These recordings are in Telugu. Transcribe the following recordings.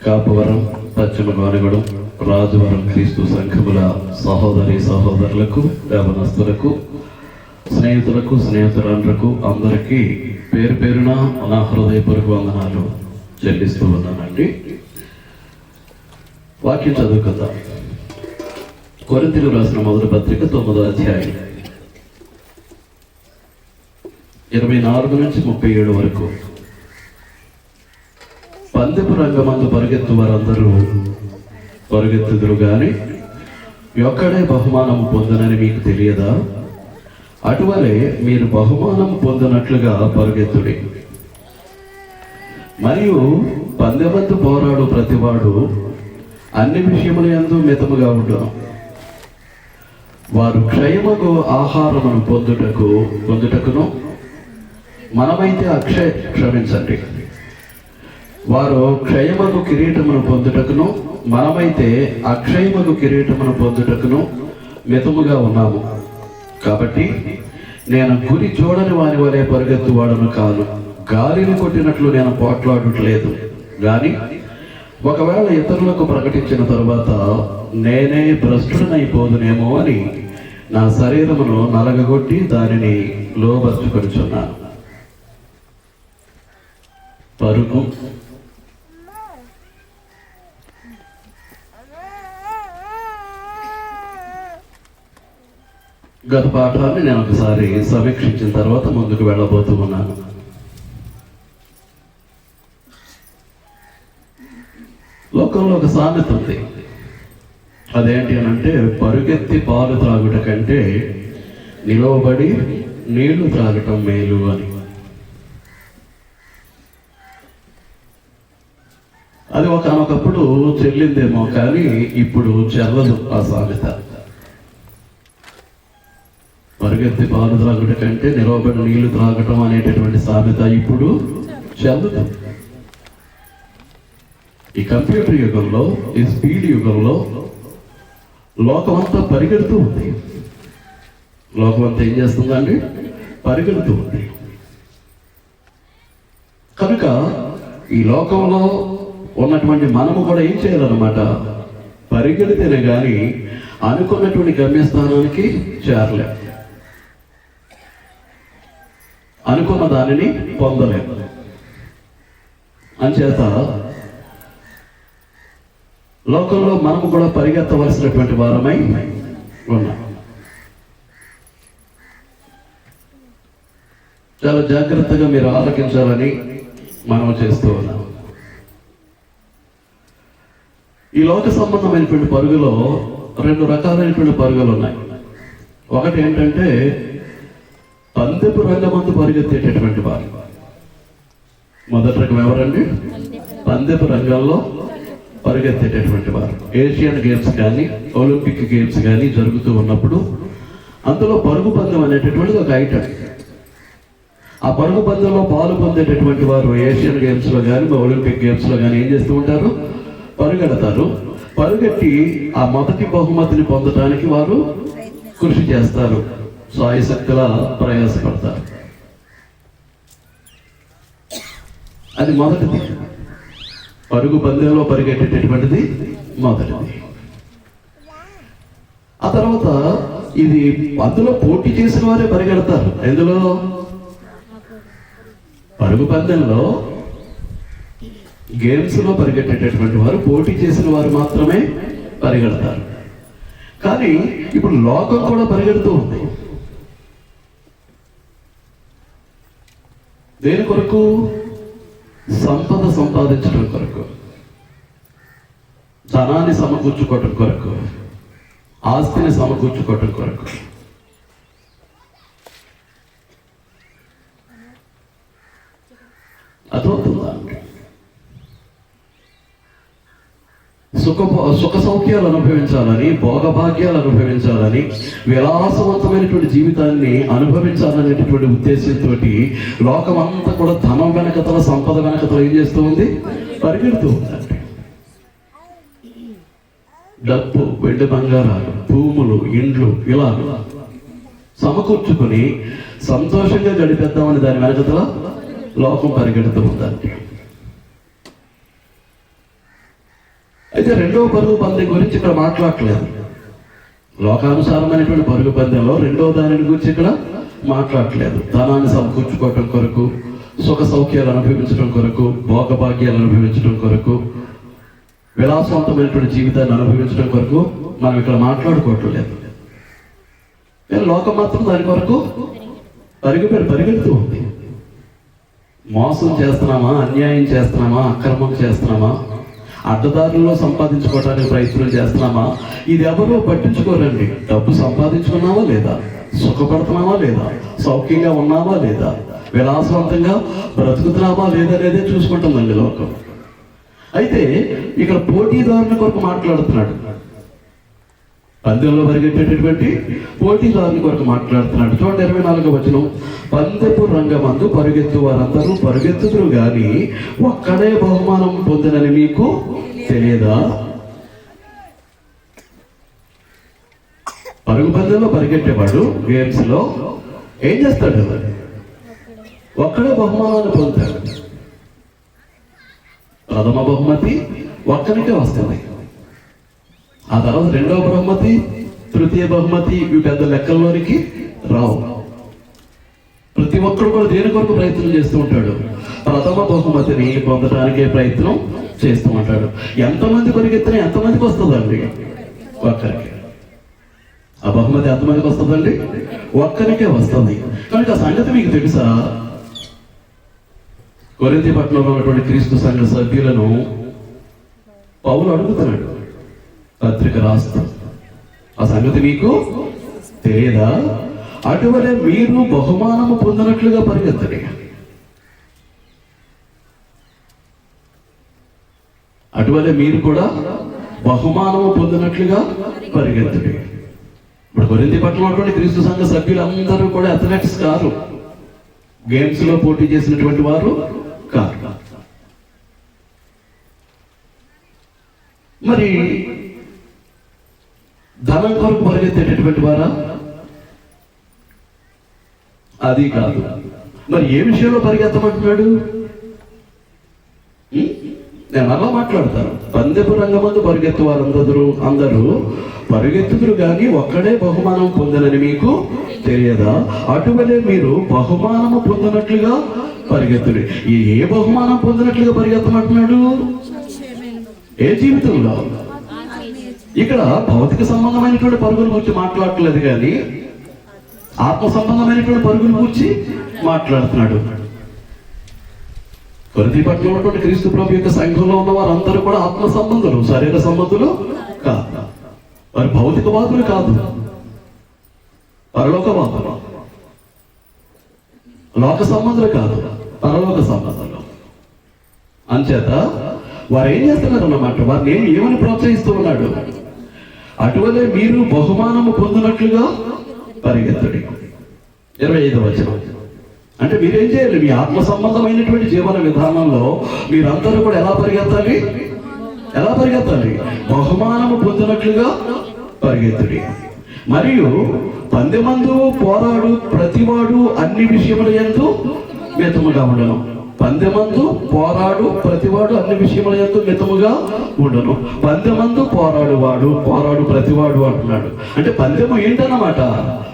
కాపవరం, పశ్చిమ గోనగూడెం, రాజవరం క్రీస్తు సంఘముల సహోదరి సహోదరులకు, యవనస్తులకు, స్నేహితులకు, స్నేహితురాండ్రకు అందరికీ పేరు పేరున నా హృదయపూర్వక వందనాలు చెల్లిస్తూ ఉన్నానండి. వాక్యం చదువుకుందాం. కొరింథీయులకు రాసిన మొదటి పత్రిక 9వ అధ్యాయం 24 నుంచి 37 వరకు. పందెపు రంగమందు పరిగెత్తు వారందరూ పరిగెత్తుదురు గాని ఒక్కడే బహుమానం పొందనని మీకు తెలియదా? అటువలే మీరు బహుమానం పొందినట్లుగా పరిగెత్తుడి. మరియు పందెమందు పోరాడు ప్రతివాడు అన్ని విషయముల యందు మితముగా ఉండును. వారు క్షయమగు ఆహారమును పొందుటకును మనమైతే క్షమించండి. వారు క్షయమగు కిరీటమును పొందుటకును మనమైతే అక్షయమగు కిరీటమును పొందుటకును మితముగా ఉన్నాము. కాబట్టి నేను గురి చూడని వారి వలె పరిగెత్తువాడను కాదు, గాలిని కొట్టినట్లు నేను పోట్లాడట్లేదు. కానీ ఒకవేళ ఇతరులకు ప్రకటించిన తరువాత నేనే భ్రష్టుడనైపోదునేమో అని నా శరీరమును నలగగొట్టి దానిని లోబర్చుకొనుచున్నాను. పరుగు గత పాఠాన్ని నేను ఒకసారి సమీక్షించిన తర్వాత ముందుకు వెళ్ళబోతూ ఉన్నాను. లోకంలో ఒక సామెత ఉంది. అదేంటి అని అంటే, పరుగెత్తి పాలు త్రాగుట కంటే నిలవబడి నీళ్లు త్రాగటం మేలు అని. అది ఒకనొకప్పుడు చెల్లిందేమో కానీ ఇప్పుడు చెల్లదు ఆ సామెత. పరిగెత్తి పాలు త్రాగుట కంటే నిలవబడి నీళ్లు త్రాగటం అనేటటువంటి సామెత ఇప్పుడు చెల్లదు. ఈ కంప్యూటర్ యుగంలో, ఈ స్పీడ్ యుగంలో లోకమంతా పరిగెడుతూ ఉంది. లోకమంతా ఏం చేస్తుందండి? పరిగెడుతూ ఉంది. కనుక ఈ లోకంలో ఉన్నటువంటి మనము కూడా ఏం చేయాలన్నమాట? పరిగెడితేనే కానీ అనుకున్నటువంటి గమ్యస్థానానికి చేరలేము, అనుకున్న దానిని పొందలేము. అంచేత లోకంలో మనము కూడా పరిగెత్తవలసినటువంటి వారమై ఉన్నాం. చాలా జాగ్రత్తగా మీరు ఆలకించాలని మనం చేస్తూ ఉన్నాం. ఈ లోక సంబంధమైనటువంటి పరుగులో 2 రకాలైనటువంటి పరుగులు ఉన్నాయి. ఒకటి ఏంటంటే పందెపు రంగమందు పరిగెత్తేటటువంటి వారు. మొదటి రకం ఎవరండి? పందెపు రంగంలో పరిగెత్తేటటువంటి వారు. ఏషియన్ గేమ్స్ కానీ, ఒలింపిక్ గేమ్స్ కానీ జరుగుతూ ఉన్నప్పుడు అందులో పరుగు పందెం అనేటటువంటిది ఒక ఐటమ్. ఆ పరుగు పందెంలో పాలు పొందేటటువంటి వారు ఏషియన్ గేమ్స్లో కానీ, ఒలింపిక్ గేమ్స్లో కానీ ఏం చేస్తూ ఉంటారు? పరిగెడతారు. పరిగెట్టి ఆ మొదటి బహుమతిని పొందడానికి వారు కృషి చేస్తారు, సాయశక్తులా ప్రయాసపడతారు. అది మొదటిది. పరుగు పందెంలో పరిగెట్టేటటువంటిది మొదటిది. ఆ తర్వాత ఇది అందులో పోటీ చేసిన వారే పరిగెడతారు. ఎందులో? పరుగు పందెంలో, గేమ్స్ లో పరిగెట్టేటటువంటి వారు, పోటీ చేసిన వారు మాత్రమే పరిగెడతారు. కానీ ఇప్పుడు లోకం కూడా పరిగెడుతూ ఉంది. దేని కొరకు? సంపద సంపాదించడం కొరకు, ధనాన్ని సమకూర్చుకోవటం కొరకు, ఆస్తిని సమకూర్చుకోవటం కొరకు. అర్థమవుతుందా? సుఖ సౌఖ్యాలు అనుభవించాలని, భోగభాగ్యాలు అనుభవించాలని, విలాసవంతమైనటువంటి జీవితాన్ని అనుభవించాలనేటటువంటి ఉద్దేశంతో లోకం అంతా కూడా ధనం వెనకతల, సంపద వెనకతల ఏం చేస్తూ ఉంది? పరిగెడుతూ ఉందండి. డబ్బు, వెండి బంగారాలు, భూములు, ఇండ్లు ఇలా సమకూర్చుకొని సంతోషంగా గడిపేద్దామని దాని వెనకతల లోకం పరిగెడుతూ ఉందండి. అయితే రెండవ పరుగు పందెం గురించి ఇక్కడ మాట్లాడట్లేదు. లోకానుసారమైనటువంటి పరుగు పందెంలో రెండవ దానిని గురించి ఇక్కడ మాట్లాడట్లేదు. ధనాన్ని సమకూర్చుకోవటం కొరకు, సుఖ సౌఖ్యాలు అనుభవించడం కొరకు, భోగభాగ్యాలు అనుభవించడం కొరకు, విలాసవంతమైనటువంటి జీవితాన్ని అనుభవించడం కొరకు మనం ఇక్కడ మాట్లాడుకోవట్లేదు. లోకం మాత్రం దాని కొరకు పరిగెడుతూ ఉంది. మోసం చేస్తున్నామా, అన్యాయం చేస్తున్నామా, అక్రమం చేస్తున్నామా, అడ్డదారుల్లో సంపాదించుకోవడానికి ప్రయత్నం చేస్తున్నామా, ఇది ఎవరో పట్టించుకోరండి. డబ్బు సంపాదించుకున్నావా లేదా, సుఖపడుతున్నావా లేదా, సౌఖ్యంగా ఉన్నావా లేదా, విలాసవంతంగా బ్రతుకుతున్నావా లేదా లేదే చూసుకుంటుందండి లోకం. అయితే ఇక్కడ పోటీదారుల కొరకు మాట్లాడుతున్నాడు. పందెంలో పరిగెట్టేటటువంటి పోటీదారుల కొరకు మాట్లాడుతున్నాడు. చూడండి 24వ వచనం, పందెపు రంగమందు పరుగెత్తు వారందరూ పరుగెత్తుదురు గాని ఒక్కడే బహుమానం పొందినని మీకు తెలియదా? పరుగు పందెంలో పరిగెట్టేవాడు గేమ్స్ లో ఏం చేస్తాడు? ఒక్కడే బహుమానాన్ని పొందుతాడు. ప్రథమ బహుమతి ఒక్కరికే వస్తుంది. ఆ తర్వాత రెండవ బహుమతి, తృతీయ బహుమతి, ఇవి పెద్ద లెక్కల్లోనికి రావు. ప్రతి ఒక్కరు కూడా దేని కొరకు ప్రయత్నం చేస్తూ ఉంటాడు? ప్రథమ బహుమతిని పొందడానికే ప్రయత్నం చేస్తూ ఉంటాడు. ఎంతమంది పరిగెత్తినా ఎంతమందికి వస్తుందండి? ఒక్కరికి. ఆ బహుమతి ఎంతమందికి వస్తుందండి? ఒక్కరికే వస్తుంది. కనుక ఆ సంగతి మీకు తెలుసా? కొరింథీ పట్టణంలో ఉన్నటువంటి క్రీస్తు సంఘ సభ్యులను పౌలు అడుగుతున్నాడు, పత్రిక రాస్తూ, ఆ సంగతి మీకు తెలియదా? అటువలే మీరు బహుమానము పొందినట్లుగా పరిగెత్తడి. అటువలే మీరు కూడా బహుమానము పొందినట్లుగా పరిగెత్తడి. ఇప్పుడు కొరింథీ పట్టణంలో ఉన్నటువంటి క్రీస్తు సంఘ సభ్యులందరూ కూడా అథ్లెటిక్స్ కారు, గేమ్స్ లో పోటీ చేసినటువంటి వారు కారు. మరి ధనం కొరకు పరిగెత్తేటటువంటి వారా? అది కాదు. మరి ఏ విషయంలో పరిగెత్తమంటున్నాడు? నేను అలా మాట్లాడతాను. పందెపు రంగమందు పరిగెత్తు అందరూ పరిగెత్తుదురు గాని ఒక్కడే బహుమానం పొందనని మీకు తెలియదా? అటువలే మీరు బహుమానము పొందినట్లుగా పరిగెత్తుడి. ఏ బహుమానం పొందినట్లుగా పరిగెత్తమంటున్నాడు? ఏ జీవితంలో? ఇక్కడ భౌతిక సంబంధమైనటువంటి పరుగుల గురించి మాట్లాడట్లేదు, కానీ ఆత్మ సంబంధమైనటువంటి పరుగుల గురించి మాట్లాడుతున్నాడు. కొరింథీ పట్టణంలో ఉన్నటువంటి క్రీస్తు ప్రభు యొక్క సంఘంలో ఉన్న వారందరూ కూడా ఆత్మ సంబంధులు, శరీర సంబంధులు కాదు. వారు భౌతికవాదులు కాదు, పరలోకవాదులు. లోక సంబంధులు కాదు, పరలోక సంబంధులు. అంచేత వారు ఏం చేస్తున్నారు అన్నమాట? వారిని ఏమని ప్రోత్సహిస్తూ ఉన్నాడు? అటువలే మీరు బహుమానము పొందినట్లుగా పరిగెత్తడి. 25వ వచనం. అంటే మీరేం చేయాలి? మీ ఆత్మ సంబంధమైనటువంటి జీవన విధానంలో మీరందరూ కూడా ఎలా పరిగెత్తాలి? బహుమానము పొందినట్లుగా పరిగెత్తుడి. మరియు పందెమందు పోరాడు ప్రతివాడు అన్ని విషయముల యందు మితముగా ఉండను. పందెమందు పోరాడు ప్రతివాడు అన్ని విషయముల యందు మితముగా ఉండను. పందెమందు పోరాడు ప్రతివాడు అంటున్నాడు. అంటే పందెము ఏంటన్నమాట?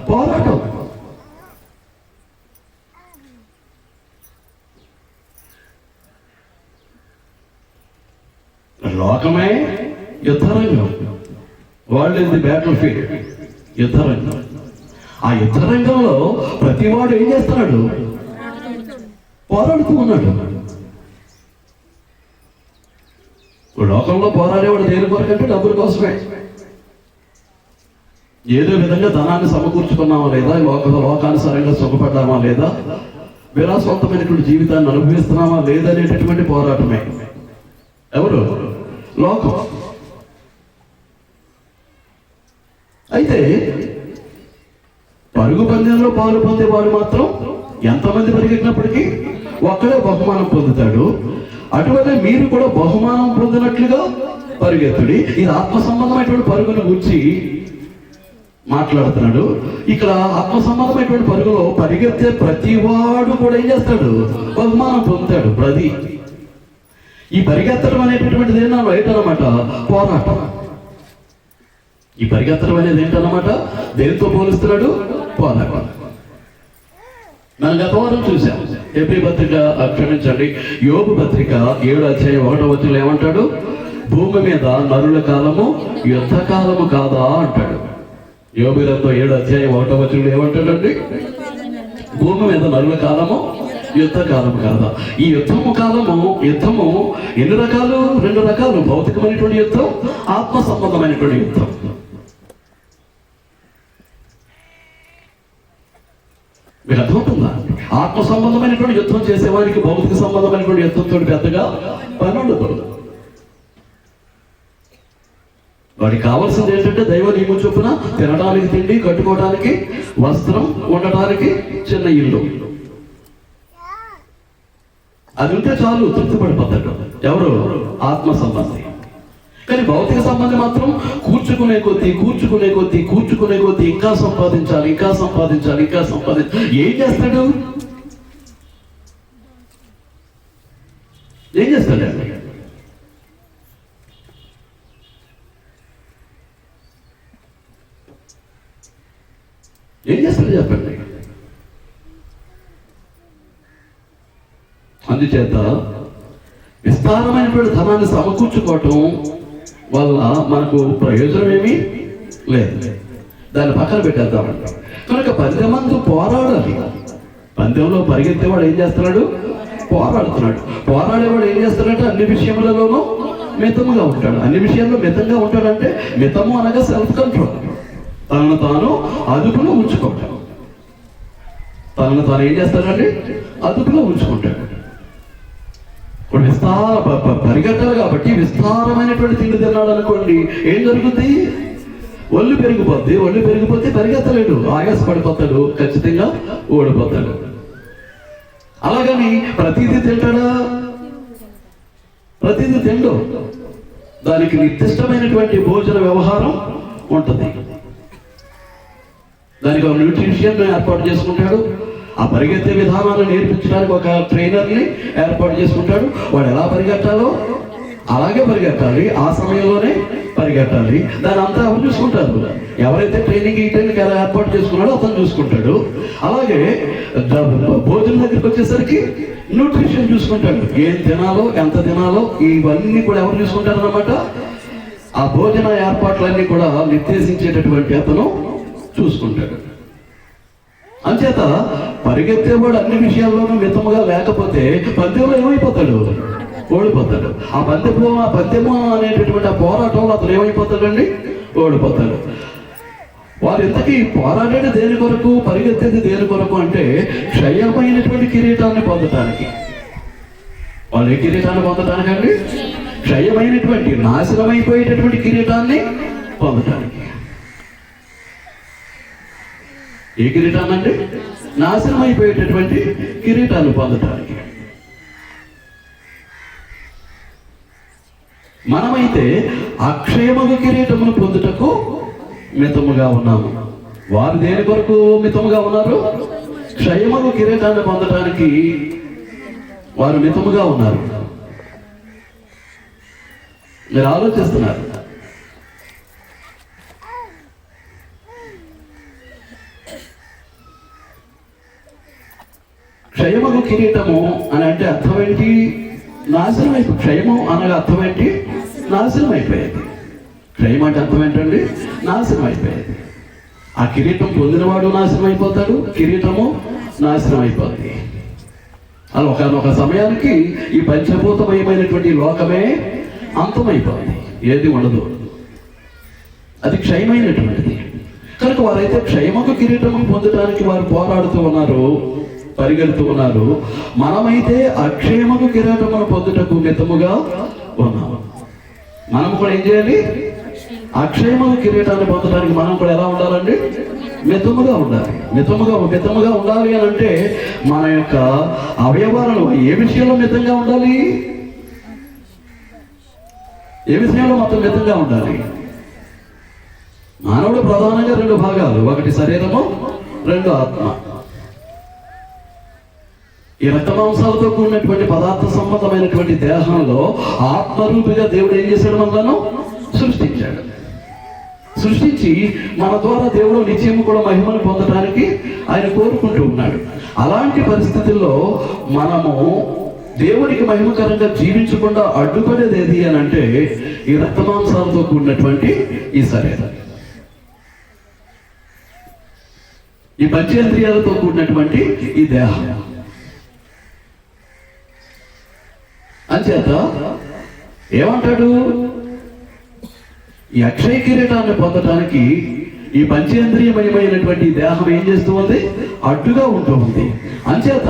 పోరాటం. లోకమే యుద్ధరంగం. World is the battlefield. యుద్ధరంగం. ఆ యుద్ధరంగంలో ప్రతివాడు ఏం చేస్తున్నాడు? పోరాడుతూ ఉన్నాడు. లోకంలో పోరాడేవాడు దేని కొరకంటే డబ్బుల కోసమే. ఏదో విధంగా ధనాన్ని సమకూర్చుకున్నామా లేదా, లోకానుసారంగా సుఖపడ్డామా లేదా, విలాసవంతమైనటువంటి జీవితాన్ని అనుభవిస్తున్నామా లేదా అనేటటువంటి పోరాటమే. ఎవరు? లోకం. అయితే పరుగు పందెంలో పాలు పొందేవాడు మాత్రం ఎంతమంది పరిగెట్టినప్పటికీ ఒక్కడే బహుమానం పొందుతాడు. అటువలే మీరు కూడా బహుమానం పొందినట్లుగా పరిగెత్తుడి. ఇది ఆత్మ సంబంధమైనటువంటి పరుగుల గురించి మాట్లాడుతున్నాడు. ఇక్కడ ఆత్మ సంబంధమైనటువంటి పరుగులో పరిగెత్తే ప్రతి వాడు కూడా ఏం చేస్తాడు? బహుమానం పొందుతాడు. ఈ పరిగెత్తడం అనేటటువంటిది ఏంటన్నమాట? పోరాటం. ఈ పరిగెత్తడం అనేది ఏంటన్నమాట? దేనితో పోలుస్తున్నాడు? పోరాటం. మనం గత వారం చూసాం. హెబ్రీ పత్రిక, క్షమించండి, యోబు పత్రిక 7:1 ఏమంటాడు? భూమి మీద నరుల కాలము యుద్ధ కాలము కాదా అంటాడు. యోబు గ్రంథం 7:1 ఏమంటాడండి? భూమి మీద నరుల కాలము యుద్ధ కాలము కాదా? ఈ యుద్ధము ఎన్ని రకాలు? 2 రకాలు. భౌతికమైనటువంటి యుద్ధం, ఆత్మ సంబంధమైనటువంటి యుద్ధం. మీకు అర్థమవుతుందా? ఆత్మ సంబంధమైనటువంటి యుద్ధం చేసేవారికి భౌతిక సంబంధమైనటువంటి యుద్ధంతో పెద్దగా పని ఉండదు. వాడికి కావాల్సింది ఏంటంటే దైవ నియమం చొప్పున తినడానికి తిండి, కట్టుకోవడానికి వస్త్రం, ఉండటానికి చిన్న ఇల్లు. అది ఉంటే చాలు, తృప్తిపడిపోతాడు. ఎవరు? ఆత్మ సంబంధి. కానీ భౌతిక సంబంధం మాత్రం కూర్చుకునే కొద్దీ ఇంకా సంపాదించాలి. ఏం చేస్తాడు? ఏం చేస్తాడండి? ఏం చేస్తాడు చెప్పండి? అందుచేత విస్తారమైనటువంటి ధనాన్ని సమకూర్చుకోవటం వల్ల మనకు ప్రయోజనం ఏమీ లేదు. దాన్ని పక్కన పెట్టేద్దామంట. కనుక పందెమందు పోరాడాలి. పందెంలో పరిగెత్తేవాడు ఏం చేస్తున్నాడు? పోరాడుతున్నాడు. పోరాడేవాడు ఏం చేస్తాడంటే అన్ని విషయములలోనూ మితముగా ఉంటాడు. అన్ని విషయాల్లో మితంగా ఉంటాడంటే, మితము అనగా సెల్ఫ్ కంట్రోల్, తనను తాను అదుపులో ఉంచుకోవటం. తనను తాను ఏం చేస్తాడండి? అదుపులో ఉంచుకుంటాడు. ఇప్పుడు పరిగెట్టాలి కాబట్టి విస్తారమైనటువంటి తిండి తిన్నాడు అనుకోండి, ఏం జరుగుతుంది? ఒళ్ళు పెరిగిపోతే పరిగెత్తలేడు, ఆయాసపడిపోతాడు, ఖచ్చితంగా ఓడిపోతాడు. అలాగని ప్రతిదీ తింటాడా? ప్రతిదీ తిండు. దానికి నిర్దిష్టమైనటువంటి భోజన వ్యవహారం ఉంటుంది. దానికి ఒక న్యూట్రిషన్ ఏర్పాటు చేసుకుంటాడు. ఆ పరిగెత్తే విధానాన్ని నేర్పించడానికి ఒక ట్రైనర్ని ఏర్పాటు చేసుకుంటాడు. వాడు ఎలా పరిగెట్టాలో అలాగే పరిగెట్టాలి, ఆ సమయంలోనే పరిగెట్టాలి. దాని అంతా ఎవరు చూసుకుంటారు? ఎవరైతే ట్రైనింగ్ ఎలా ఏర్పాటు చేసుకున్నాడో అతను చూసుకుంటాడు. అలాగే భోజనం దగ్గరికి వచ్చేసరికి న్యూట్రిషన్ చూసుకుంటాడు. ఏం తినాలో, ఎంత తినాలో, ఇవన్నీ కూడా ఎవరు చూసుకుంటారు అన్నమాట? ఆ భోజన ఏర్పాట్లన్నీ కూడా నిర్దేశించేటటువంటి అతను చూసుకుంటాడు. అంచేత పరిగెత్తేవాడు అన్ని విషయాల్లోనూ మితముగా లేకపోతే పందెంలో ఏమైపోతాడు? ఓడిపోతాడు. ఆ పద్యము అనేటటువంటి ఆ పోరాటంలో అతను ఏమైపోతాడండి? ఓడిపోతాడు. వారు ఇంతకీ పోరాడేది దేని కొరకు, పరిగెత్తేది దేని కొరకు అంటే క్షయమైనటువంటి కిరీటాన్ని పొందటానికి. వాళ్ళు ఏ కిరీటాన్ని పొందటానికండి? క్షయమైనటువంటి, నాశనమైపోయేటటువంటి కిరీటాన్ని పొందటానికి. ఏ కిరీటాన్ని అంటే? నాశనం అయిపోయేటటువంటి కిరీటాన్ని పొందటానికి. మనమైతే అక్షయమగు కిరీటమును పొందుటకు మితముగా ఉన్నాము. వారు దేని కొరకు మితముగా ఉన్నారు? క్షయమగు కిరీటాన్ని పొందటానికి వారు మితముగా ఉన్నారు. మీరు ఆలోచిస్తున్నారు. క్షయమగు కిరీటము అని అంటే అర్థం ఏంటి? నాశనం అయిపోయి. క్షయము అనగా అర్థం ఏంటి? నాశనం అయిపోయేది. క్షయం అంటే అర్థం ఏంటండి? నాశనం అయిపోయేది. ఆ కిరీటం పొందినవాడు నాశనం అయిపోతాడు, కిరీటము నాశనం అయిపోతుంది. అలా ఒకనొక సమయానికి ఈ పంచభూతమయమైనటువంటి లోకమే అంతమైపోతుంది, ఏది ఉండదు. అది క్షయమైనటువంటిది. కనుక వారైతే క్షయమగు కిరీటము పొందడానికి వారు పోరాడుతూ ఉన్నారు, పరిగెడుతూ ఉన్నారు. మనమైతే అక్షయమగు కిరీటమును పొందుటకు మితముగా ఉన్నాము. మనం కూడా ఏం చేయాలి? అక్షయమగు కిరీటాన్ని పొందడానికి మనం కూడా ఎలా ఉండాలండి? మితముగా ఉండాలి. మితముగా ఉండాలి అని అంటే మన యొక్క అవయవాలను ఏ విషయంలో మితంగా ఉండాలి? ఏ విషయంలో మొత్తం మితంగా ఉండాలి? మానవుడు ప్రధానంగా 2 భాగాలు, ఒకటి శరీరము, 2 ఆత్మ. ఈ రక్తమాంసాలతో కూడినటువంటి పదార్థ సంబంధమైనటువంటి దేహంలో ఆత్మరూపిగా దేవుడు ఏం చేశాడు? మనలను సృష్టించాడు. సృష్టించి మన ద్వారా దేవుడు నిత్యము కూడా మహిమను పొందడానికి ఆయన కోరుకుంటూ ఉన్నాడు. అలాంటి పరిస్థితుల్లో మనము దేవునికి మహిమకరంగా జీవించకుండా అడ్డుపడేది ఏది అని అంటే ఈ రక్తమాంసాలతో కూడినటువంటి ఈ శరీరం, ఈ పంచేంద్రియాలతో కూడినటువంటి ఈ దేహం. అంచేత ఏమంటాడు? ఈ అక్షయ కిరీటాన్ని పొందడానికి ఈ పంచేంద్రియమయమైనటువంటి దేహం ఏం చేస్తూ ఉంది? అడ్డుగా ఉంటూ ఉంది. అంచేత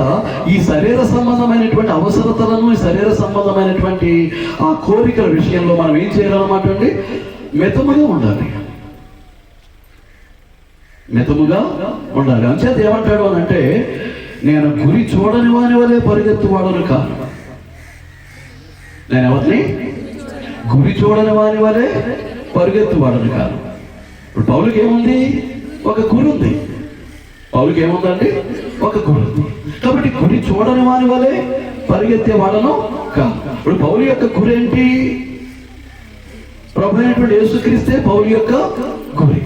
ఈ శరీర సంబంధమైనటువంటి అవసరతలను, ఈ శరీర సంబంధమైనటువంటి ఆ కోరికల విషయంలో మనం ఏం చేయాలన్నమాట అండి? మితముగా ఉండాలి, మితముగా ఉండాలి. అంచేత ఏమంటాడు అని అంటే, నేను గురి చూడని వాని వలే పరిగెత్తువాడను కాదు. నేను ఎవరిని? గురి చూడని వాని వలే పరిగెత్తువాడను కాదు. ఇప్పుడు పౌలుకి ఏముంది? ఒక గురి ఉంది. పౌలుకి ఏముందండి? ఒక గురి ఉంది. కాబట్టి గురి చూడని వాని వలే పరిగెత్తేవాడను కాదు. ఇప్పుడు పౌలు యొక్క గురి ఏంటి? ప్రభు అయినటువంటి యేసుక్రీస్తే పౌలు యొక్క గురి.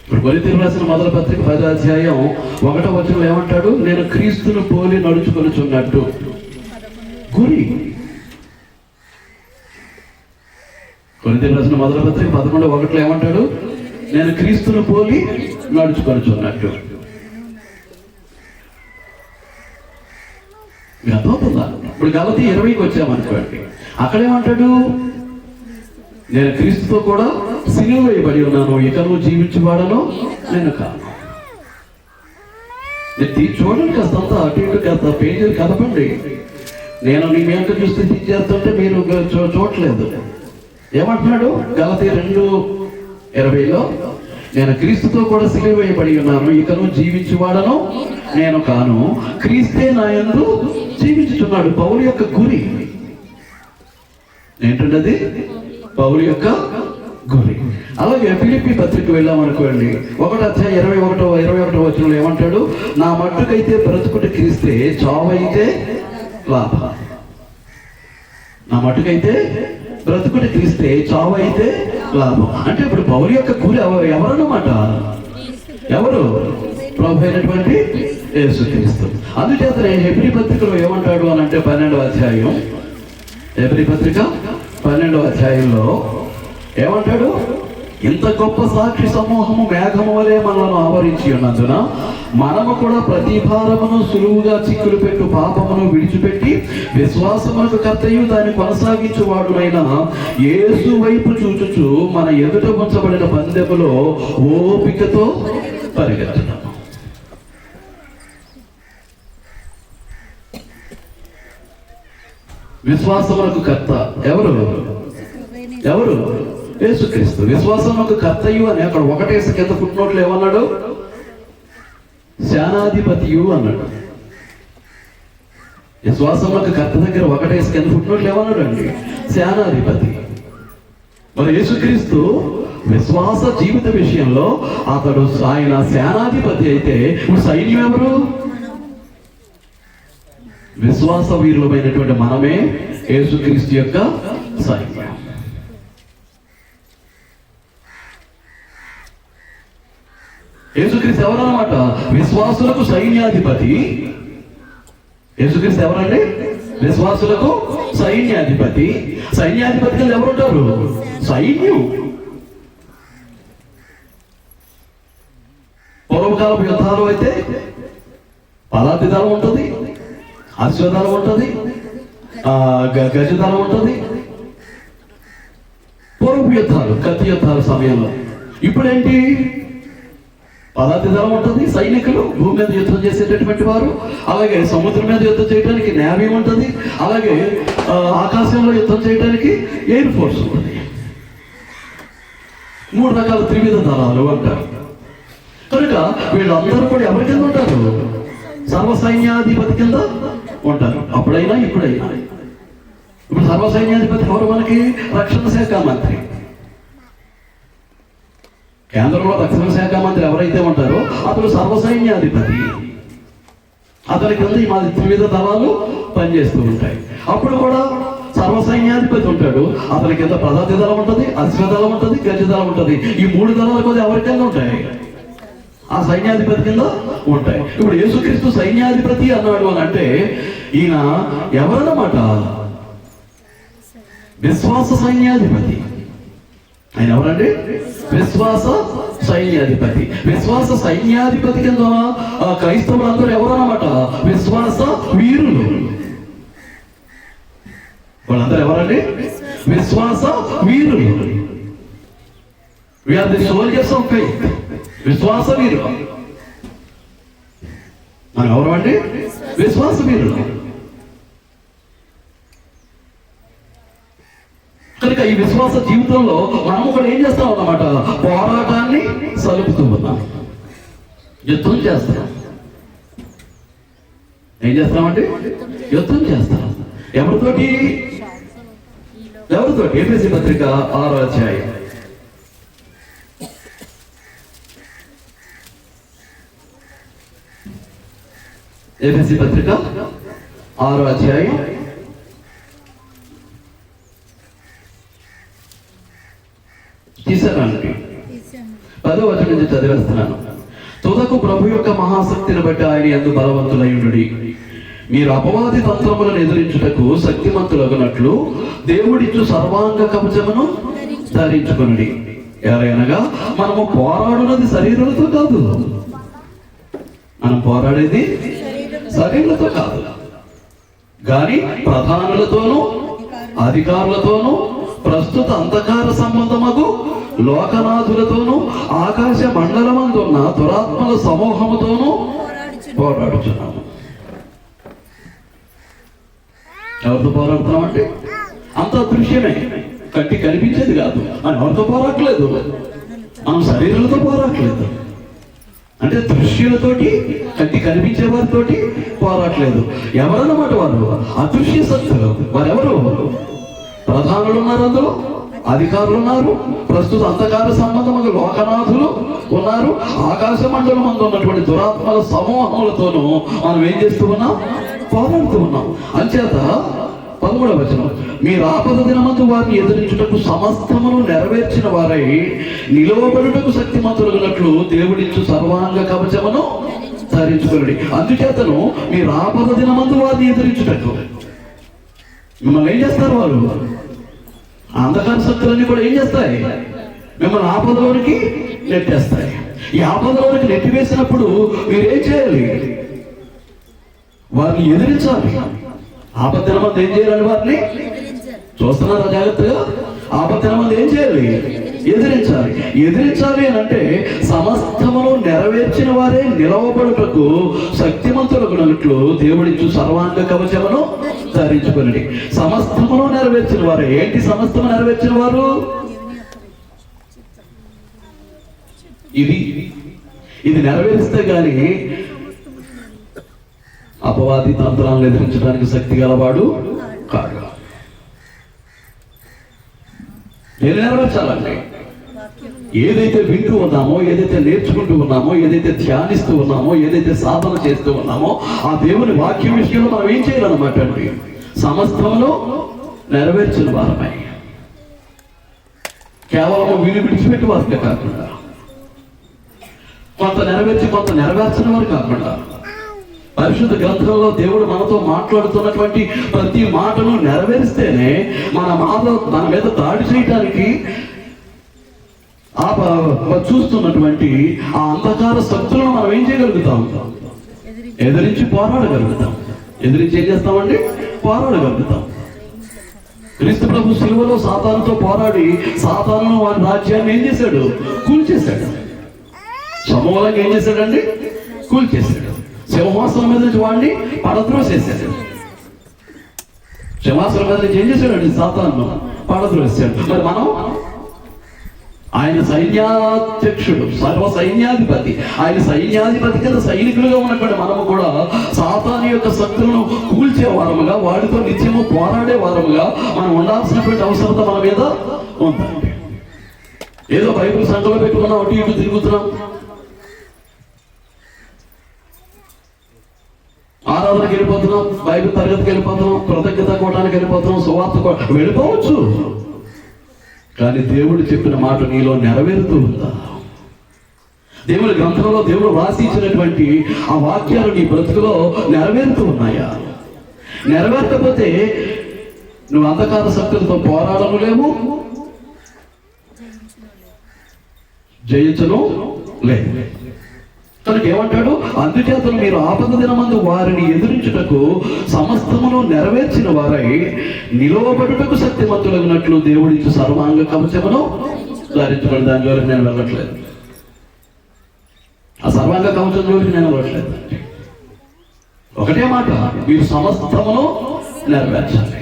ఇప్పుడు కొరింథీయులకు రాసిన మొదటి పత్రిక 10వ అధ్యాయం 1వ వచనంలో ఏమంటాడు? నేను క్రీస్తును పోలి నడుచుకొనుచున్నట్టు. గురి. కొరింథీయులకు రాసిన మొదటి పత్రిక 11:1 ఏమంటాడు? నేను క్రీస్తును పోలి నడుచుకొనుచున్నట్టు. మీరు అర్థమవుతుందా? ఇప్పుడు గలతీ 20కి వచ్చామనుకోండి, అక్కడేమంటాడు? నేను క్రీస్తుతో కూడా సిలువ వేయబడి ఉన్నాను, ఇక నువ్వు జీవించువాడను నేను కాను. చూడండి, కాస్తంతా అటు ఇటు కాస్త పేజీలు కదపండి. నేను నీ మేక చూస్తే తీసేస్తుంటే మీరు చూడలేదు. ఏమంటున్నాడు? గలతీ 2:20లో నేను క్రీస్తుతో కూడా సిలువ వేయబడి ఉన్నాను, ఇక నువ్వు జీవించువాడను నేను కాను, క్రీస్తే నా యందు జీవించుచున్నాడు. పౌలు యొక్క గురి ఏంటంటే పౌలు యొక్క గురి. అలాగే ఫిలిప్పీ పత్రిక వెళ్ళామనుకోండి, 1వ అధ్యాయం 21వ వచనంలో ఏమంటాడు? నా మట్టుకైతే బ్రతుకుట క్రీస్తే, చావైతే లాభం. నా మట్టుకైతే బ్రతుకుట క్రీస్తే, చావైతే లాభం. అంటే ఇప్పుడు పౌలు యొక్క గురి ఎవరన్నమాట? ఎవరు? ప్రభు అయినటువంటి యేసుక్రీస్తు. అందుచేతనే హెబ్రీ పత్రికలో ఏమంటాడు అని అంటే 12వ అధ్యాయం, హెబ్రీ పత్రిక 12వ అధ్యాయంలో ఏమంటాడు? ఇంత గొప్ప సాక్షి సమూహము మేఘము వలె మనలను ఆవరించి ఉన్నందున మనము కూడా ప్రతి భారమును సులువుగా చిక్కులు పెట్టు పాపమును విడిచిపెట్టి విశ్వాసమునకు కర్తయు దాన్ని కొనసాగించువాడునైన యేసు వైపు చూచుచు మన ఎదుట ఉంచబడిన పందెములో ఓపికతో పరిగెత్తుతాము. విశ్వాసమునకు కర్త ఎవరు? ఎవరు? యేసుక్రీస్తు. విశ్వాసమునకు కర్తయు అని అక్కడ 1 కింద ఫుట్నోట్లో ఏమన్నాడు? సేనాధిపతియు అన్నాడు. విశ్వాసమునకు కర్త దగ్గర 1 కింద ఫుట్నోట్లు ఏమన్నాడు అండి? సేనాధిపతి. మరి యేసుక్రీస్తు విశ్వాస జీవిత విషయంలో అతడు ఆయన సేనాధిపతి అయితే, ఇప్పుడు సైన్యం ఎవరు? విశ్వాస వీరులమైనటువంటి మనమే యేసుక్రీస్తు యొక్క సైన్యం. యేసుక్రీస్తు ఎవరన్నమాట? విశ్వాసులకు సైన్యాధిపతి. యేసుక్రీస్తు ఎవరండి? విశ్వాసులకు సైన్యాధిపతి. సైన్యాధిపతి కింద ఎవరుంటారు? సైన్యం. పూర్వకాలపు యుద్ధాలు అయితే పదాతి దళం ఉంటుంది, అశ్వదళం ఉంటుంది, గజదళం ఉంటుంది. పూర్వపు యుద్ధాలు, కత్తి యుద్ధాల సమయంలో. ఇప్పుడేంటి? పదాతి దళం ఉంటుంది, సైనికులు భూమి మీద యుద్ధం చేసేటటువంటి వారు. అలాగే సముద్రం మీద యుద్ధం చేయడానికి నేవీ ఉంటుంది. అలాగే ఆకాశంలో యుద్ధం చేయడానికి ఎయిర్ ఫోర్స్ ఉంటుంది. 3 రకాల త్రివిధ దళాలు అంటారు. కనుక వీళ్ళందరూ కూడా ఎవరి కింద ఉంటారు? సర్వసైన్యాధిపతి కింద ఉంటారు. అప్పుడైనా ఇప్పుడైనా. ఇప్పుడు సర్వసైన్యాధిపతి ఎవరు మనకి? రక్షణ శాఖ మంత్రి. కేంద్రంలో రక్షణ శాఖ మంత్రి ఎవరైతే ఉంటారో అతడు సర్వసైన్యాధిపతి. అతని కింద ఈ మాది త్రివిధ దళాలు పనిచేస్తూ ఉంటాయి. అప్పుడు కూడా సర్వసైన్యాధిపతి ఉంటాడు. అతని కింద ప్రధాతి దళం ఉంటుంది, అశ్వదళం ఉంటుంది, గజ దళం ఉంటుంది. ఈ 3 దళాలు కొద్ది ఎవరి కింద ఉంటాయి? ఆ సైన్యాధిపతి కింద ఉంటాయి. ఇప్పుడు యేసుక్రీస్తు సైన్యాధిపతి అన్నాడు అని అంటే ఈయన ఎవరన్నమాట? విశ్వాస సైన్యాధిపతి. ఆయన ఎవరండి? విశ్వాస సైన్యాధిపతి. విశ్వాస సైన్యాధిపతి కింద క్రైస్తవులందరూ ఎవరన్నమాట? విశ్వాస వీరులు. వాళ్ళందరూ ఎవరండి? విశ్వాస వీరులు. We are the soldiers of faith. విశ్వాస వీరులు. మనం ఎవరు అండి? విశ్వాస వీరులు. కనుక ఈ విశ్వాస జీవితంలో మనము కూడా ఏం చేస్తాం అన్నమాట? పోరాటాన్ని సలుపుతూ ఉన్నాం, యుద్ధం చేస్తాం. ఏం చేస్తామంటే యుద్ధం చేస్తాం. ఎవరితోటి? ఎఫెసీ పత్రిక 6వ అధ్యాయం. ఎఫెసీ పత్రిక 6వ అధ్యాయం 10వ వచనం నుంచి చదివేస్తున్నాను. తుదకు ప్రభు యొక్క మహాశక్తిని బట్టి ఆయన యందు బలవంతులైయుండుడి. మీరు అపవాది తంత్రములను ఎదిరించుటకు శక్తిమంతులగునట్లు దేవుడిచ్చు సర్వాంగ కవచమును ధరించుకొనుడి. ఎలాగనగా మనము పోరాడున్నది శరీరులతో కాదు. మనం పోరాడేది శరీరులతో కాదు, కానీ ప్రధానులతోనూ అధికారులతోనూ ప్రస్తుత అంధకార సంబంధముకు లోకనాథులతోనూ ఆకాశ మండలమందున్న దురాత్మల సమూహముతోనూ పోరాడుచున్నాము. ఎవరితో పోరాడుతున్నాం అంటే అంత దృశ్యమే, కంటి కనిపించేది కాదు. మనం ఎవరితో పోరాడలేదు, మనం శరీరాలతో పోరాడలేదు. అంటే దృశ్యులతోటి, కంటి కనిపించే వారితోటి పోరాడలేదు. ఎవరన్నమాట వారు? అదృశ్య శక్తులు. వారెవరు? ప్రధానులు ఉన్నారు, అందులో అధికారులు ఉన్నారు, ప్రస్తుత అంధకార సంబంధముగా లోకనాథులు ఉన్నారు, ఆకాశ మండలం అందు ఉన్నటువంటి దురాత్మల సమూహములతోనూ మనం ఏం చేస్తూ ఉన్నాం? పోరాడుతూ ఉన్నాం. అంచేత 13వ వచనం, మీరు ఆపద దినమందు వారిని ఎదిరించుటకు సమస్తమును నెరవేర్చిన వారై నిలువబడుటకు శక్తిమంతులగునట్లు దేవుడిచ్చు సర్వాంగ కవచమును ధరించుకొనుడి. అందుచేతను మీరు ఆపద దినమందు వారిని ఎదిరించుటకు, మిమ్మల్ని ఏం చేస్తారు? వారు అంధకార శక్తులన్నీ కూడా ఏం చేస్తాయి? మిమ్మల్ని ఆపదలోనికి నెట్టేస్తాయి. ఈ ఆపదలోనికి నెట్టివేసినప్పుడు మీరేం చేయాలి? వారిని ఎదిరించాలి. ఆపద మంది ఏం చేయాలని? వారిని చూస్తున్నారా జాగ్రత్తగా? ఆపద మంది ఏం చేయాలి? ఎదిరించాలి. ఎదిరించాలి అని అంటే సమస్తమును నెరవేర్చిన వారే నిలవబడుటకు శక్తిమంతులగునట్లు దేవుడిచ్చు సర్వాంగ కవచమును ధరించుకొనుడి. సమస్తమును నెరవేర్చిన వారే. ఏంటి సమస్తము నెరవేర్చిన వారు? ఇది నెరవేరిస్తే గాని అపవాది తంత్రాలను ఎదిరించడానికి శక్తి గలవాడు కాదు. నేను నెరవేర్చాలండి. ఏదైతే వింటూ ఉన్నామో, ఏదైతే నేర్చుకుంటూ ఉన్నామో, ఏదైతే ధ్యానిస్తూ ఉన్నామో, ఏదైతే సాధన చేస్తూ ఉన్నామో, ఆ దేవుని వాక్యం విషయంలో మనం ఏం చేయాలన్నమాట అండి? సమస్తమును నెరవేర్చిన వారమై, కేవలం వీలు విడిచిపెట్టి వారికే కాకుండా, కొంత నెరవేర్చి కొంత నెరవేర్చిన వారు కాకుండా, పరిశుద్ధ గ్రంథంలో దేవుడు మనతో మాట్లాడుతున్నటువంటి ప్రతి మాటను నెరవేరిస్తేనే మన మీద దాడి చేయడానికి చూస్తున్నటువంటి ఆ అంధకార శక్తులను మనం ఏం చేయగలుగుతాం? ఎదిరించి పోరాడగలుగుతాం. ఎదిరించి ఏం చేస్తామండి? పోరాడగలుగుతాం. క్రీస్తు ప్రభు శిలువలో సాతానుతో పోరాడి సాతాను వారి రాజ్యాన్ని ఏం చేశాడు? కూల్చేశాడు. సమూలంగా ఏం చేశాడండి? కూల్చేశాడు. సింహాసనం మీద నుంచి వాడిని పడద్రోసేసాడు. సింహాసనం మీద నుంచి ఏం చేశాడండి? సాతాను పడద్రోసాడు. మరి మనం ఆయన సైన్యాధ్యక్షుడు, సర్వ సైన్యాధిపతి. ఆయన సైన్యాధిపతి కింద సైనికులుగా ఉన్నటువంటి మనము కూడా సాతాను యొక్క శక్తులను కూల్చే వారముగా, వాడితో నిత్యము పోరాడే వారముగా మనం ఉండాల్సినటువంటి అవసరత మన మీద ఉందండి. ఏదో బైబిల్ సంఖ్యలో పెట్టుకున్నాం, అటు ఇటు తిరుగుతున్నాం. ఆరాధనకి వెళ్ళిపోతున్నాం, బైబిల్ తరగతికి వెళ్ళిపోతున్నాం, కృతజ్ఞత కోటానికి వెళ్ళిపోతున్నాం, సువార్త వెళ్ళిపోవచ్చు. కానీ దేవుడు చెప్పిన మాట నీలో నెరవేరుతూ ఉందా? దేవుడి గ్రంథంలో దేవుడు రాసి ఇచ్చినటువంటి ఆ వాక్యాలు నీ బ్రతుకులో నెరవేరుతూ ఉన్నాయా? నెరవేర్చకపోతే నువ్వు అంధకార శక్తులతో పోరాడము లేవు, జయించను లేదు. కనుక ఏమంటాడు? అందుచేత మీరు ఆపద దినమందు వారిని ఎదురించుటకు సమస్తమును నెరవేర్చిన వారై నిలవబడుటకు శక్తిమంతులగినట్లు దేవుడిచ్చు సర్వాంగ కవచమును ధరించుకోండి. దాని జోలికి నేను వెళ్ళట్లేదు, ఆ సర్వాంగ కవచం జోలికి నేను వెళ్ళట్లేదు. ఒకటే మాట, మీరు సమస్తమును నెరవేర్చాలి.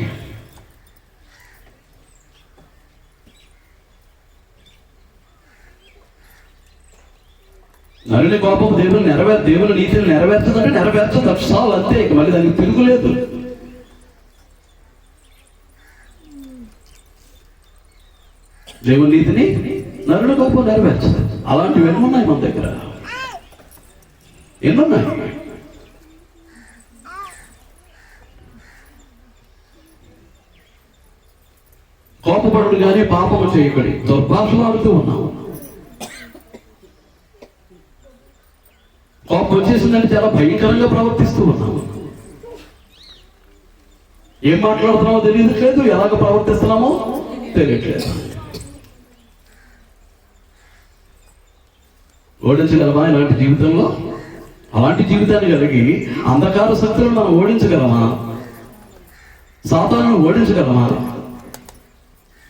నరుని కోపం దేవుని నీతిని నెరవేర్చదంటే నెరవేర్చదు, చాలు అంతే. ఇక మళ్ళీ దానికి తిరుగులేదు. దేవుని నీతిని నరుని కోపం నెరవేర్చదు. అలాంటివి ఎన్నున్నాయి మన దగ్గర, ఎన్నున్నాయి. కోపపడుడు కానీ పాపము చేయకడి, దుర్భాషలాడుతూ ఉన్నాము. కోపం వచ్చేసిందంటే చాలా భయంకరంగా ప్రవర్తిస్తూ ఉన్నాము. ఏం మాట్లాడుతున్నామో తెలియట్లేదు, ఎలాగ ప్రవర్తిస్తున్నామో తెలియట్లేదు. ఓడించగలమా ఇలాంటి జీవితంలో? అలాంటి జీవితాన్ని కలిగి అంధకార శక్తులను మనం ఓడించగలమా? సాతానును ఓడించగలమా?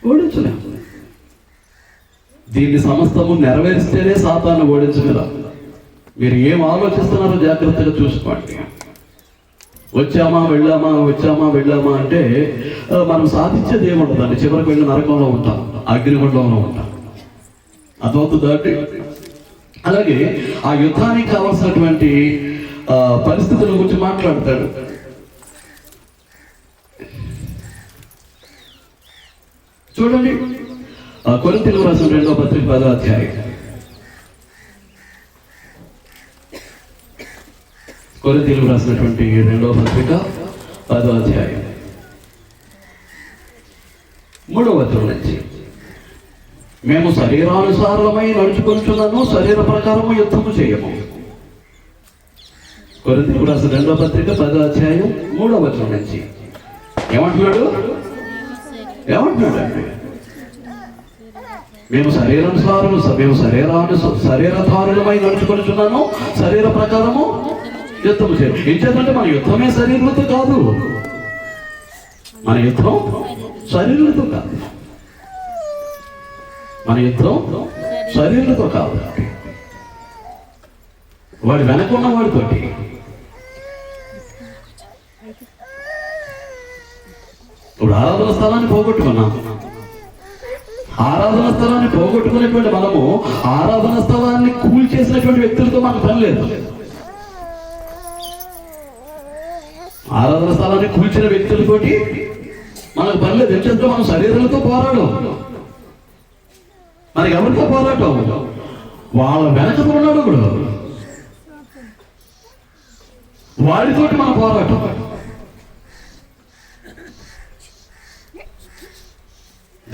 ఓడించలేము. దీన్ని సమస్తము నెరవేరిస్తేనే సాతాను ఓడించగలం. మీరు ఏం ఆలోచిస్తున్నారో జాగ్రత్తగా చూసుకోండి. వచ్చామా వెళ్ళామా అంటే మనం సాధించేది ఏముంటుందండి? చివరికి వెళ్ళి నరకంలో ఉంటాం, అగ్నిగుండంలో ఉంటాం. అదొద్దు దాటి. అలాగే ఆ యుద్ధానికి కావాల్సినటువంటి పరిస్థితుల గురించి మాట్లాడతాడు. చూడండి, కొరింథీయులకు రాసిన 2వ పత్రిక 10వ అధ్యాయం. కొరింథీయులకు రాసినటువంటి 2వ పత్రిక 10వ అధ్యాయం 3వ వచనం నుంచి, మేము శరీరానుసారమై నడుచుకుంటున్నాము, శరీర ప్రకారము యుద్ధము చేయము. కొరింథీయులకు రాసిన 2వ పత్రిక 10వ అధ్యాయం 3వ వచనం నుంచి ఏమంటున్నాడు అంటే మేము శరీరధారులమై నడుచుకుంటున్నాము, శరీర ప్రకారము యుద్ధము చేయాలి. ఏం చేద్దంటే మన యుద్ధమే శరీరులతో కాదు, మన యుద్ధం శరీరులతో కాదు, మన యుద్ధం శరీరులతో కాదు. వాడి వెనకున్న వాడితోటి. ఇప్పుడు ఆరాధన స్థలాన్ని పోగొట్టుకున్నాం. ఆరాధన స్థలాన్ని పోగొట్టుకునేటువంటి మనము ఆరాధన స్థలాన్ని కూల్చేసినటువంటి వ్యక్తులతో మనకు పని లేదు. ఆరాధన స్థలాన్ని కూల్చిన వ్యక్తులతోటి మనకు పని లేదు. ఎంతో మనం శరీరాలతో పోరాడం. మనకి ఎవరితో పోరాటం? వాళ్ళ వెనకతో ఉన్నాడు ఇప్పుడు, వాడితోటి మన పోరాటం.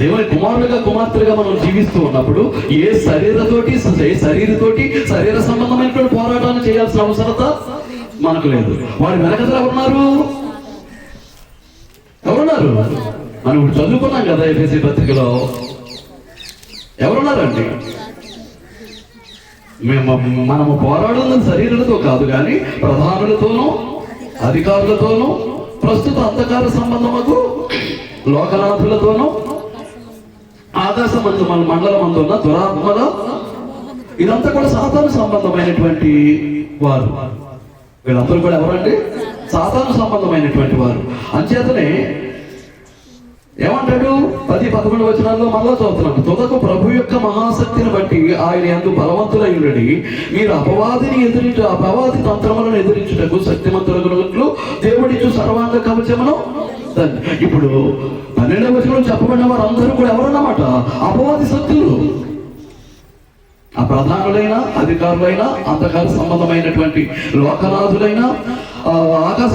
దేవుని కుమారులుగా కుమార్తెలుగా మనం జీవిస్తూ ఉన్నప్పుడు ఏ శరీరతోటి శరీర సంబంధమైనటువంటి పోరాటాన్ని చేయాల్సిన అవసరత మనకు లేదు. వాడి వెనకలు ఎవరున్నారు? మనం ఇప్పుడు చదువుకున్నాం కదా ఎఫెసీ పత్రికలో. ఎవరున్నారండి? మనము పోరాడుతున్న శరీరాలతో కాదు, కానీ ప్రధానులతోనూ అధికారులతోనూ ప్రస్తుత అంధకార సంబంధముకు లోకనాథులతోనూ ఆకాశ మండలమందు ఉన్న దురాత్మల, ఇదంతా కూడా సాతాను సంబంధమైనటువంటి వారు. వీళ్ళందరూ కూడా ఎవరండి? సాతాను సంబంధమైనటువంటి వారు. అంచేతనే ఏమంటాడు? 10-11 వచనాల్లో మళ్ళా చదువుతున్నాను. తుదకు ప్రభు యొక్క మహాశక్తిని బట్టి ఆయన యందు బలవంతులైనడి మీరు అపవాది తంత్రములను ఎదిరించుటకు శక్తిమంతులగునట్లు దేవుడిచ్చు సర్వాంగ కవచమును. ఇప్పుడు 12వ వచనంలో చెప్పబడిన వారందరూ కూడా ఎవరన్నమాట? అపవాది శక్తులు. ఆ ప్రధానులైన, అధికారులైన, అంధకార సంబంధమైనటువంటి లోకనాథులైన, ఆకాశ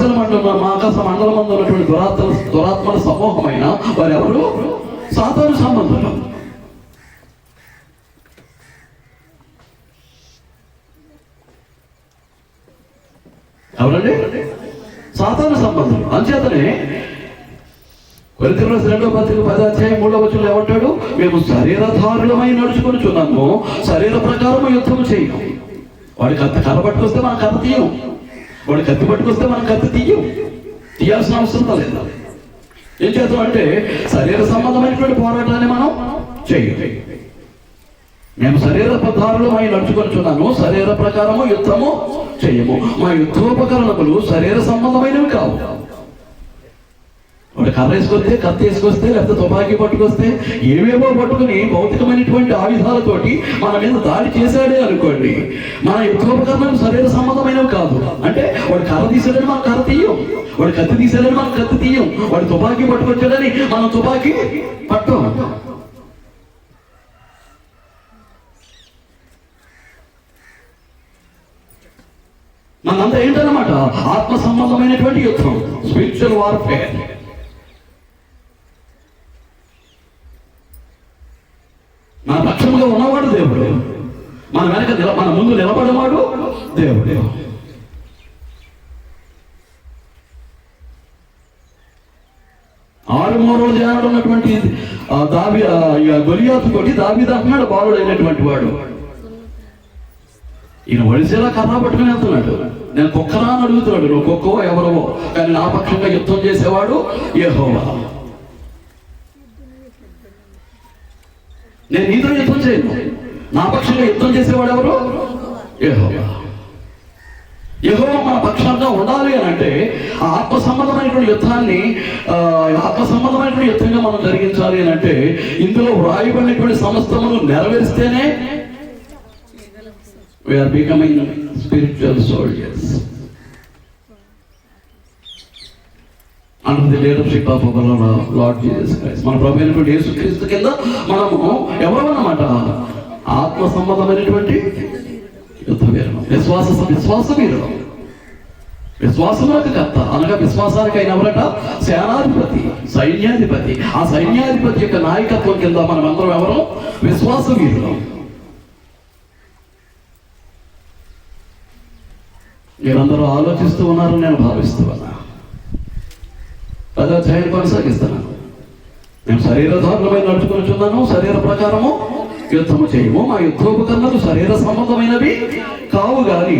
మండలం ఉన్నటువంటి దురాత్మల సమూహమైన వారు ఎవరు? సాతాను సంబంధులు. ఎవరండి? సాతాను సంబంధులు. అంచేతనే కొరింథీయులకు రాసిన 2వ పత్రిక 10వ అధ్యాయం 3వ వచనంలో ఏమంటాడు? మేము శరీరధారులమై నడుచుకొనుచున్నాము, శరీర ప్రకారము యుద్ధము చేయము. వాడి కర్ర పట్టుకొస్తే మనం కర్ర తీయం, వాడి కత్తి పట్టుకొస్తే మనం కత్తి తీయాల్సిన అవసరం లేదు. ఏం చేద్దాం అంటే శరీర సంబంధమైనటువంటి పోరాటాన్ని మనం చేయాలి. మేము శరీరధారులమై నడుచుకొనుచున్నాము, శరీర ప్రకారము యుద్ధము చేయము. మా యుద్ధోపకరణములు శరీర సంబంధమైనవి కావు. వాడు కర్ర వేసుకొస్తే, కత్తి వేసుకొస్తే, లేకపోతే తుపాకీ పట్టుకొస్తే, ఏవేవో పట్టుకుని భౌతికమైనటువంటి ఆయుధాలతోటి మన మీద దాడి చేశాడే అనుకోండి, మన యుద్ధోపకరణాలు శరీర సంబంధమైనవి కాదు. అంటే వాడు కర్ర తీసాడని మనం కర్ర తీయం, వాడు కత్తి తీసాడని మనం కత్తి తీయం, వాడు తుపాకీ పట్టుకొచ్చాడని మనం తుపాకీ పట్టం. మనంతా ఏంటన్నమాట? ఆత్మ సంబంధమైనటువంటి యుద్ధం, స్పిరిచువల్ వార్ఫేర్. మన పక్షంగా ఉన్నవాడు దేవుడు, మన వెనక మన ముందు నిలబడేవాడు దేవుడు. ఆరుమూరలు జానాడు ఉన్నటువంటి గొలియాతు తోటి దావీదు అంటున్నాడు, బాలుడైనటువంటి వాడు, ఈయన వడిసేలా కర్ర పట్టుకుని వెళ్తున్నాడు. నేను కుక్కరా అని అడుగుతున్నాడు. నువ్వు కుక్కవో ఎవరవో, కానీ నా పక్షంగా యుద్ధం చేసేవాడు యెహోవా. నేను నీతో యుద్ధం చేయను, నా పక్షంగా యుద్ధం చేసేవాడు ఎవరు? యెహోవా. యెహోవా మన పక్షంగా ఉండాలి అని అంటే ఆ ఆత్మ సంబంధమైనటువంటి యుద్ధాన్ని ఆత్మ సంబంధమైనటువంటి యుద్ధంగా మనం జరిగించాలి అని అంటే ఇందులో వ్రాయబడినటువంటి సమస్తమును నెరవేరిస్తేనే we are becoming spiritual soldiers under the leadership of our Lord Jesus Christ. మన ప్రభు అయినటువంటి యేసుక్రీస్తు కింద మనము ఎవరు అన్నమాట? ఆత్మ సంబంధమైనటువంటి యుద్ధ వీరులు, విశ్వాస వీరులు, విశ్వాసములకు కర్త అనగా విశ్వాసానికి అయిన ఎవరట? సేనాధిపతి, సైన్యాధిపతి. ఆ సైన్యాధిపతి యొక్క నాయకత్వం కింద మనం అందరం ఎవరు? విశ్వాస వీరులు. మీరందరూ ఆలోచిస్తూ ఉన్నారని నేను భావిస్తూ ఉన్నా. 10వ అధ్యాయం కొనసాగిస్తున్నాను. మేము శరీరధారులమై నడుచుకొనుచున్నాను, శరీర ప్రకారము యుద్ధము చేయము. మా యుద్ధోపకరణలు శరీర సంబంధమైనవి కావు గాని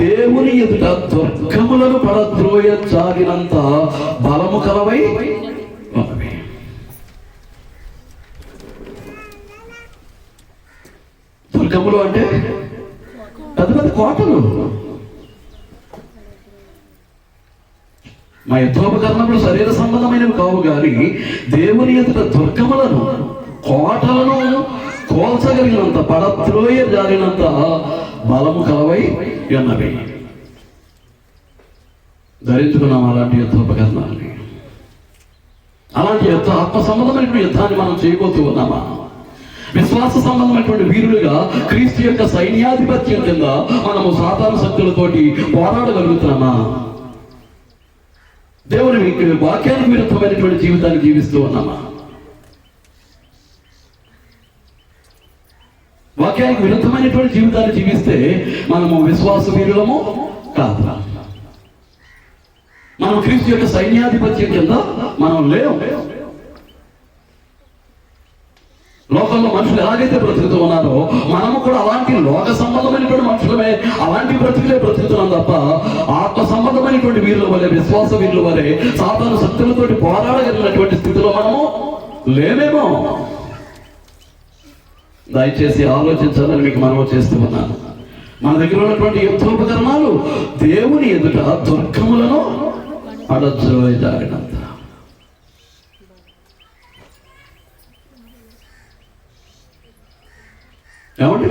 దేవుని ఎదుట దుర్గములను పడద్రోయ జాగినంత బలము కలవై ఉన్నవి. దుర్గములు అంటే పెద్ద పెద్ద కోటలు. మా యుద్ధోపకరణములు శరీర సంబంధమైనవి కావు గాని దేవుని ఎదుట దుర్గములను, కోటలను కోల్చగలిగినంత, పడద్రోయ జారినంత బలము కలవై ఉన్నవి. ధరించుకున్నాం అలాంటి యుద్ధోపకరణాలని. అలాంటి ఆత్మ సంబంధమైనటువంటి యుద్ధాన్ని మనం చేయబోతూ ఉన్నామా? విశ్వాస సంబంధమైనటువంటి వీరులుగా క్రీస్తు యొక్క సైన్యాధిపత్యం కింద మనము సాతాను శక్తులతోటి పోరాడగలుగుతున్నామా? దేవుని వాక్యానికి విరుద్ధమైనటువంటి జీవితాన్ని జీవిస్తూ ఉన్నామా? వాక్యానికి విరుద్ధమైనటువంటి జీవితాన్ని జీవిస్తే మనము విశ్వాస వీరులము కాదు. మనం క్రీస్తు యొక్క సైన్యాధిపత్యం కింద మనం లేవు. లోకంలో మనుషులు ఎలాగైతే బ్రతుకుతూ ఉన్నారో మనము కూడా అలాంటి లోక సంబంధమైనటువంటి మనుషులమే, అలాంటి బ్రతుకులే బ్రతుకుతున్నాం తప్ప ఆత్మ సంబంధమైనటువంటి వీరుల వలె, విశ్వాస వీరుల వలె సాతాను శక్తులతోటి పోరాడగలిగినటువంటి స్థితిలో మనము లేమేమో. దయచేసి ఆలోచించాలని మీకు మనవి చేస్తూ ఉన్నాను. మన దగ్గర ఉన్నటువంటి యుద్ధోపకరణాలు దేవుని ఎదుట దుర్గములను అడజారినంత. ఏమండి?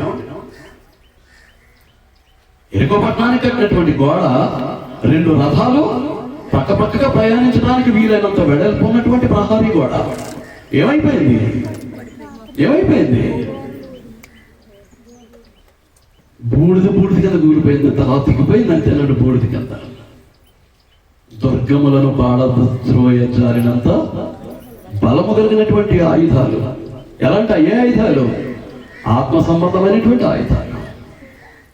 ఎరుకో పట్టణానికి కట్టినటువంటి గోడ 2 రథాలు పక్కపక్కగా ప్రయాణించడానికి వీలైనంత వెడల్పు ఉన్నటువంటి ప్రహారీ గోడ ఏమైపోయింది? బూడిద కింద కూలిపోయింది, తర్వాత దిగిపోయింది అంతే. బూడిద కింద దుర్గములను పాడద్రోయజారినంత బలము కలిగినటువంటి ఆయుధాలు. ఎలాంటి ఏ ఆయుధాలు? ఆత్మ సంబంధమైనటువంటి ఆయుధాలు.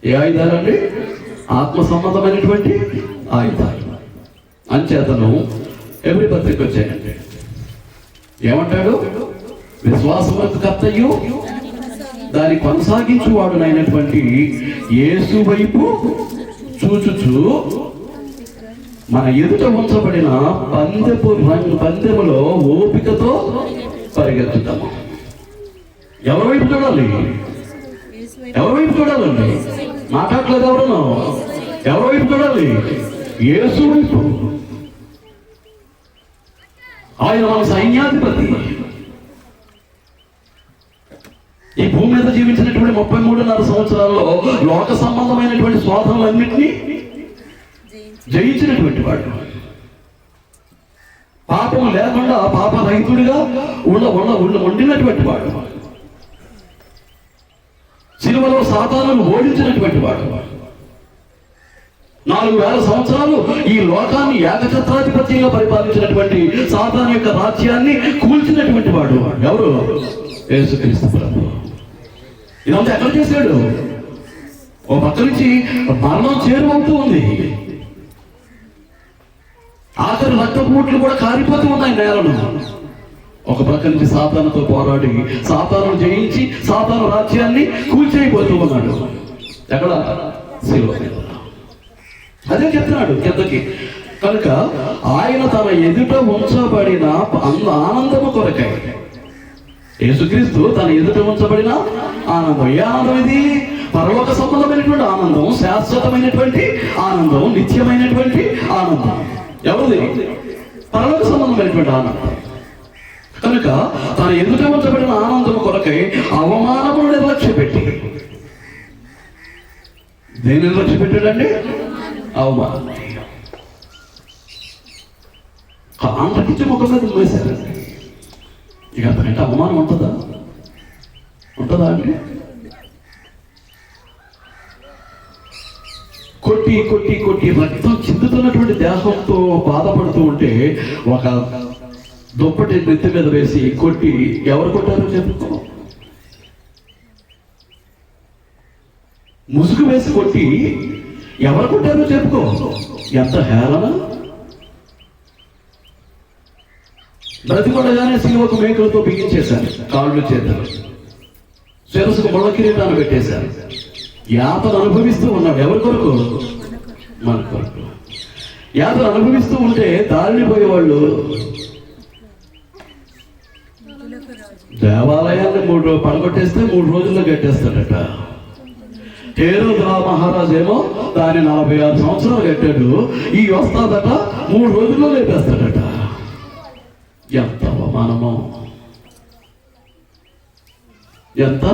ఏ ఆయుధాలు అండి? ఆత్మ సంబంధమైనటువంటి ఆయుధాలు. అంచేతను ఎవరి పత్రిక వచ్చాయండి, ఏమంటాడు? విశ్వాసములకు కర్తయు దాన్ని కొనసాగించువాడునైనటువంటి యేసు వైపు చూచుచు మన ఎదుట ఉంచబడిన పందెములో ఓపికతో పరిగెత్తుతాము. ఎవరి వైపు చూడాలి? ఎవరి వైపు చూడాలండి? మాట్లాడలేదు ఎవరును. ఎవరి వైపు చూడాలి? యేసు వైపు. ఆయన మన సైన్యాధిపతి. ఈ భూమి మీద జీవించినటువంటి 33.5 సంవత్సరాల్లో లోక సంబంధమైనటువంటి స్వాధనలన్నింటినీ జయించినటువంటి వాడు. పాపం లేకుండా పాపరహితుడిగా ఉండినటువంటి వాడు. సిలువలో సాతానును ఓడించినటువంటి వాడు. 4000 సంవత్సరాలు ఈ లోకాన్ని ఏకఛత్రాధిపత్యంగా పరిపాలించినటువంటి సాతాను యొక్క రాజ్యాన్ని కూల్చినటువంటి వాడు. ఎవరు? యేసుక్రీస్తు ప్రభువు. ఇదంతా ఎక్కడ చేశాడు? ఓ పక్క నుంచి మరణం చేరువవుతూ ఉంది. ఆఖరి రక్తపోట్లు కూడా కారిపోతూ ఉన్నాయి నేలను. ఒక పక్క నుంచి సాతానుతో పోరాడి సాతాను జయించి సాతాను రాజ్యాన్ని కూల్చేయబోతూ ఉన్నాడు. ఎక్కడ? శిలువ మీద. అదే చెప్తున్నాడు కిందకి. కనుక ఆయన తన ఎదుట ఉంచబడిన ఆనందము కొరకై, యేసుక్రీస్తు తన ఎదుట ఉంచబడిన ఆనందం. ఏ ఆనందం ఇది? పరలోక సంబంధమైనటువంటి ఆనందం, శాశ్వతమైనటువంటి ఆనందం, నిత్యమైనటువంటి ఆనందం. ఎవరిది? పరలోక సంబంధమైనటువంటి ఆనందం. కనుక తన ఎదుట ఉంచబడిన ఆనందం కొరకై అవమానమును నిర్లక్ష్య పెట్టి, దేని నిర్లక్ష్య పెట్టాడండి? అవమానం. కాంట్రకిచ్చి ముఖం మీద వేశారండి. ఇక అంతకంటే అవమానం ఉంటుందా? ఉంటుందా అండి? కొట్టి కొట్టి కొట్టి రక్తం చిందుతున్నటువంటి దేహంతో బాధపడుతూ ఉంటే ఒక దుప్పటి నెత్తి మీద వేసి కొట్టి, ఎవరు కొట్టారో చెప్పుకో. ముసుగు వేసి కొట్టి ఎవరు కొట్టారో చెప్పుకో. ఎంత హేళన! బ్రతికొండగానే సిలువకు మేకులతో బిగించేశారు, కాళ్ళు చేతులు, శిరసుకు ముళ్ళ కిరీటాన్ని పెట్టేశారు. యాతను అనుభవిస్తూ ఉన్నాడు. ఎవరి కొరకు? మన కొరకు. యాతను అనుభవిస్తూ ఉంటే దారిని పోయేవాళ్ళు దేవాలయాన్ని పడగొట్టేస్తే 3 రోజుల్లో కట్టేస్తాడట. హేరోదు మహారాజు ఏమో దాన్ని 46 సంవత్సరాలు కట్టాడు. ఈ వస్తాదట 3 రోజుల్లో లేపేస్తాడట. ఎంత అవమానమో! ఎంత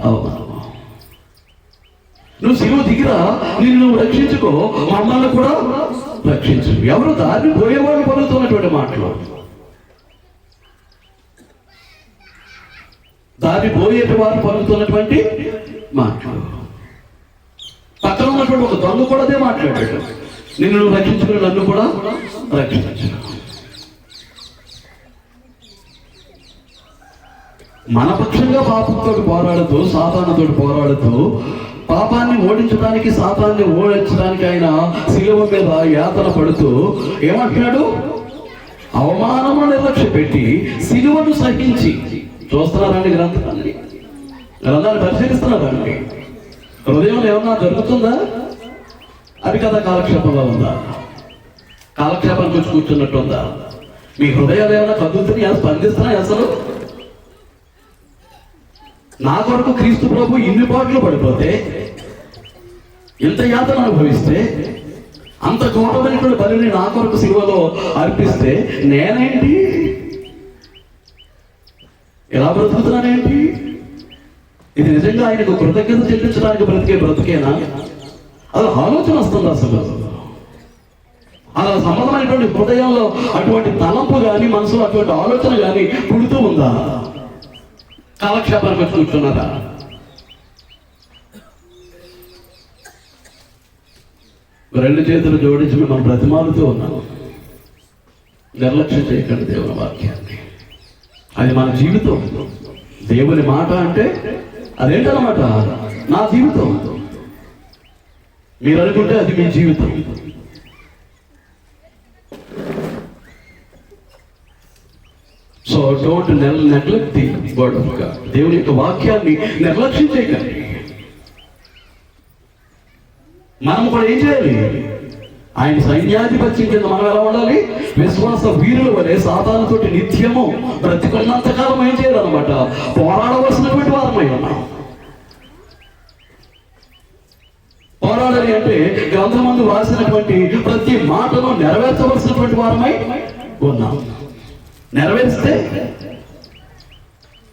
అవమానమో! నువ్వు శిలువ దిగిరా, నిన్ను రక్షించుకో, మమ్మల్ని కూడా రక్షించు. ఎవరు? దారిని పోయేవాళ్ళు పలుకుతున్నటువంటి మాటలు. దాన్ని పోయేటి వారు పలుకుతున్నటువంటి మాటలు. పక్కన ఉన్నటువంటి ఒక దొంగ కూడా అదే మాట్లాడాడు. నిన్ను నువ్వు రక్షించుకుని నన్ను కూడా రక్షించు. మన పక్షంగా పాపంతో పోరాడుతూ, సాతానుతో పోరాడుతూ, పాపాన్ని ఓడించడానికి, సాతాన్ని ఓడించడానికి ఆయన శిలువ మీద యాతన పడుతూ ఏమంటున్నాడు? అవమానము నిర్లక్ష్య పెట్టి శిలువను సహించి. చూస్తున్నారండి గ్రంథాన్ని పరిశీలిస్తున్నారండి. హృదయంలో ఏమన్నా జరుగుతుందా? అది కదా కాలక్షేపంలో ఉందా? కాలక్షేపానికి వచ్చి కూర్చున్నట్టుందా? మీ హృదయాలు ఏమైనా కదులుతున్నాయా? స్పందిస్తున్నాయి? అసలు నా కొరకు క్రీస్తు ప్రభు ఇన్ని పాటలు పడిపోతే, ఇంత యాతన అనుభవిస్తే, అంత ఘోరమైనటువంటి బలిని నా కొరకు శిలువలో అర్పిస్తే నేనేంటి? ఎలా బ్రతుకుతున్నానేంటి? ఇది నిజంగా ఆయనకు కృతజ్ఞత చెల్లించడానికి బ్రతికేనా? అది ఆలోచన వస్తుంది అసలు. అలా సంబంధమైనటువంటి హృదయంలో అటువంటి తలంపు కానీ, మనసులో అటువంటి ఆలోచన కానీ పుడుతూ ఉందా? కాలక్షేపానికి వచ్చి కూర్చున్నారా? రెండు చేతులు జోడించి మనం బ్రతిమాలుతూ ఉన్నాము. నిర్లక్ష్యం చేయకండి దేవుని వాక్యాన్ని. అది మన జీవితం. దేవుని మాట అంటే అదేంటన్నమాట, నా జీవితం. మీరు అనుకుంటే అది మీ జీవితం. So don't neglect the word of God. దేవుని యొక్క వాక్యాన్ని నిర్లక్ష్యం చేయకండి. మనం కూడా ఏం చేయాలి? ఆయన సైన్యాధిపత్యం కింద మనం ఎలా ఉండాలి? విశ్వాస వీరుల వలె సాతానుతోటి నిత్యము బ్రతికున్నంత కాలం ఏం చేయాలన్నమాట, పోరాడవలసినటువంటి వారమై ఉన్నాం. పోరాడాలి అంటే గ్రంథమందు రాసినటువంటి ప్రతి మాటను నెరవేర్చవలసినటువంటి వారమై ఉన్నాం. నెరవేర్స్తే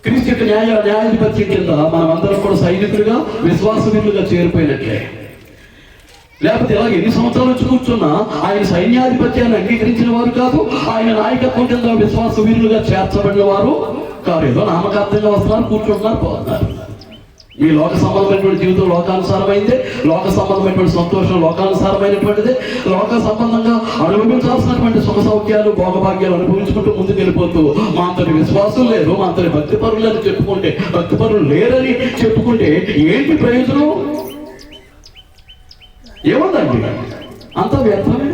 క్రీస్తు యొక్క న్యాయాధిపత్యం కింద మనం అందరం కూడా సైనికులుగా, విశ్వాస వీరులుగా చేరిపోయినట్లే. లేకపోతే ఇలా ఎన్ని సంవత్సరాలు వచ్చి కూర్చున్నా ఆయన సైన్యాధిపత్యాన్ని అంగీకరించిన వారు కాదు, ఆయన నాయకత్వం కింద విశ్వాస వీరులుగా చేర్చబడిన వారు కాదు. ఏదో నామకార్థంగా వస్తున్నారు, కూర్చుంటున్నారు, పోతున్నారు. మీ లోక సంబంధమైనటువంటి జీవితం లోకానుసారమైందే, లోక సంబంధమైనటువంటి సంతోషం లోకానుసారమైనటువంటిదే, లోక సంబంధంగా అనుభవించాల్సినటువంటి సుఖ సౌఖ్యాలు, భోగభాగ్యాలు అనుభవించుకుంటూ ముందుకు వెళ్ళిపోతూ మా అంతటి విశ్వాసం లేదు, మా అంతటి భక్తి పరులు అని చెప్పుకుంటే, భక్తి పరులు లేరని చెప్పుకుంటే ఏంటి ప్రయోజనం? ఏముందండి? అంత వ్యర్థమే.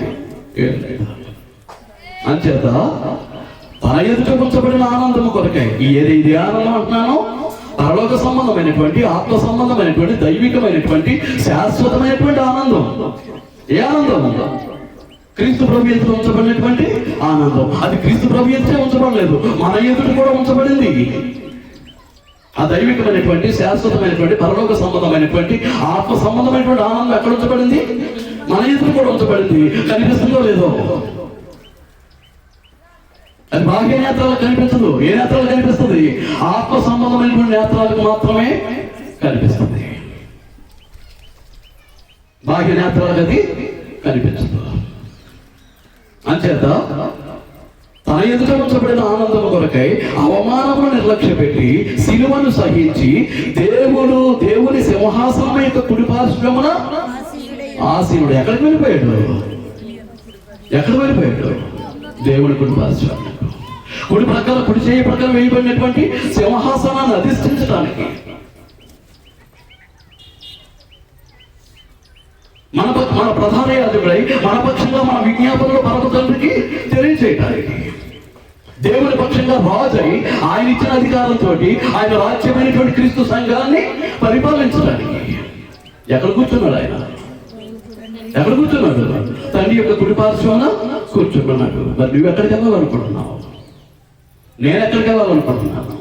అంచేత తన ఎదుట ఉంచబడిన ఆనందము కొరకై ఇది ఆనందం అంటున్నాను, పరలోక సంబంధమైనటువంటి, ఆత్మ సంబంధమైనటువంటి, దైవికమైనటువంటి, శాశ్వతమైనటువంటి ఆనందం. ఏ ఆనందం? క్రీస్తు ప్రభు ఎదుట ఉంచబడినటువంటి ఆనందం. అది క్రీస్తు ప్రభు ఎదుటే ఉంచబడలేదు, మన ఎదుట కూడా ఉంచబడింది. ఆ దైవికమైనటువంటి, శాశ్వతమైనటువంటి, పరలోక సంబంధమైనటువంటి, ఆత్మ సంబంధమైనటువంటి ఆనందం ఎక్కడ ఉంచబడింది? మన ఎదుట కూడా ఉంచబడింది. కనిపిస్తుందో లేదో? అది బాహ్య నేత్రాలకు కనిపించదు. ఏ నేత్రాలు కనిపిస్తుంది? ఆత్మ సంబంధమైనటువంటి నేత్రాలకు మాత్రమే కనిపిస్తుంది. బాహ్య నేత్రాలకు అది కనిపించదు. అంచేత తన ఎదుట ఉంచబడిన ఆనందము కొరకై అవమానమును నిర్లక్ష్య పెట్టి సిలువను సహించి దేవుని సింహాసనం యొక్క కుడి పార్శ్వమున ఆసీనుడు. ఎక్కడికి వెళ్ళిపోయాడు? ఎక్కడ వెళ్ళిపోయాడు? దేవుని కుడి పార్శ్వమున, కుడి ప్రక్కన, కుడి చేయి ప్రక్కన వేయబడినటువంటి సింహాసనాన్ని అధిష్ఠించడానికి, మన ప్రధాన యాజకుడై మన పక్షంగా మన విజ్ఞాపనలు పరమ తండ్రికి తెలియజేయడానికి, దేవుని పక్షంగా రాజై ఆయన ఇచ్చిన అధికారంతో ఆయన రాజ్యమైనటువంటి క్రీస్తు సంఘాన్ని పరిపాలించడానికి ఎక్కడ కూర్చున్నాడు? ఆయన ఎక్కడ కూర్చున్నాడు? తండ్రి యొక్క కుడి పార్శ్వమున కూర్చున్నాడు. మరి నువ్వు ఎక్కడికి వెళ్ళాలనుకుంటున్నావు? నేను ఎక్కడికి వెళ్ళాలనుకుంటున్నాను?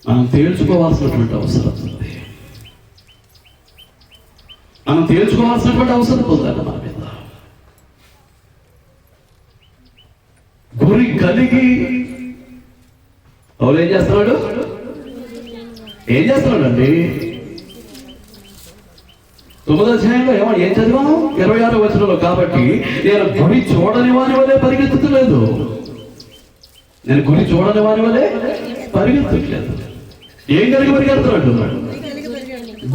మనం తేల్చుకోవాల్సినటువంటి అవసరం ఉంది. మనం తేల్చుకోవాల్సినటువంటి అవసరం ఉందండి మన మీద. గురి కలిగి ఎవరు ఏం చేస్తున్నాడు? ఏం చేస్తున్నాడు అండి? 9వ అధ్యాయంలో ఏం చదివాను? 26వ వచనంలో, కాబట్టి నేను గురి చూడని వాని వలె పరిగెత్తుతలేదు. నేను గురి చూడని వాని వలె పరిగెత్తట్లేదు. ఏం కలిగి పరిగెడుతున్నాడు?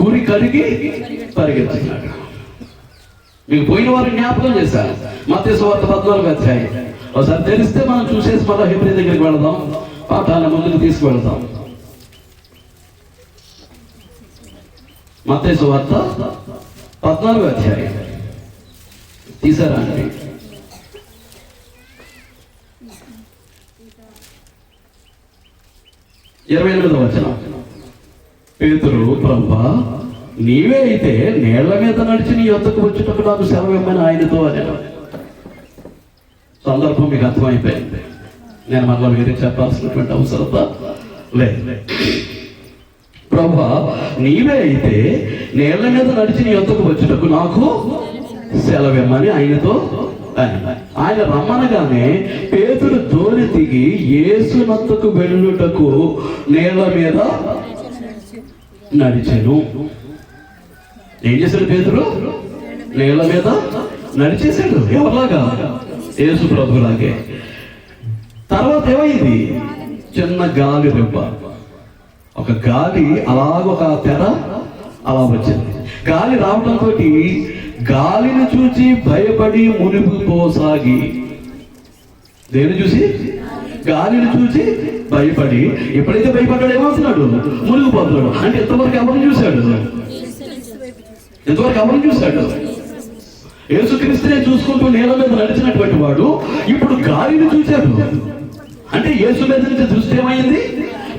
గురి కలిగి పరిగెత్తుతున్నాడు. మీకు పోయిన వారు జ్ఞాపకం చేశాను. మత్తయి సువార్త 14వ అధ్యాయం ఒకసారి తెలిస్తే మనం చూసేసి మళ్ళీ హెబ్రీ దగ్గరికి వెళదాం, పాఠాన్ని ముందుకు తీసుకువెళదాం. మత్తయి సువార్త 14వ అధ్యాయం తీసారా అండి? ఇరవై 28వ వచనం. పేతురు, ప్రభువా నీవే అయితే నేళ్ల మీద నడిచి నీ యొద్దకు వచ్చేటప్పుడు నాకు సెలవు ఇవ్వమని ఆయనతో అన్నాడు. సందర్భం మీకు అర్థమైపోయింది. నేను మళ్ళీ వేరే చెప్పాల్సినటువంటి అవసరత లేదు. ప్రభువా నీవే అయితే నేళ్ల మీద నడిచి నీ యొద్దకు వచ్చేటప్పుడు నాకు సెలవు ఇవ్వమని ఆయనతో ఆయన రమ్మనగానే పేతురు దోణి దిగి యేసు నొద్దకు వెళ్ళుటకు నేల మీద నడిచెను. ఏం చేశాడు పేతురు? నేల మీద నడిచేశాడు. ఎవరిలాగా? యేసు ప్రభులాగే. తర్వాత ఏమైంది? చిన్న గాలి రెప్ప, ఒక గాలి అలాగ ఒక తెర అలా వచ్చింది. గాలి రావడంతో గాలిని చూచి భయపడి మునిగిపోసాగి. దేని చూసి? గాలిని చూసి భయపడి. ఎప్పుడైతే భయపడ్డాడు ఏమవుతున్నాడు? మునిగిపోతున్నాడు. అంటే ఎంతవరకు ఎవరిని చూశాడు? ఎంతవరకు ఎవరిని చూశాడు? యేసుక్రీస్తునే చూసుకుంటూ నేల మీద నడిచినటువంటి వాడు ఇప్పుడు గాలిని చూశాడు. అంటే యేసు మీద నుంచి దృష్టి ఏమైంది?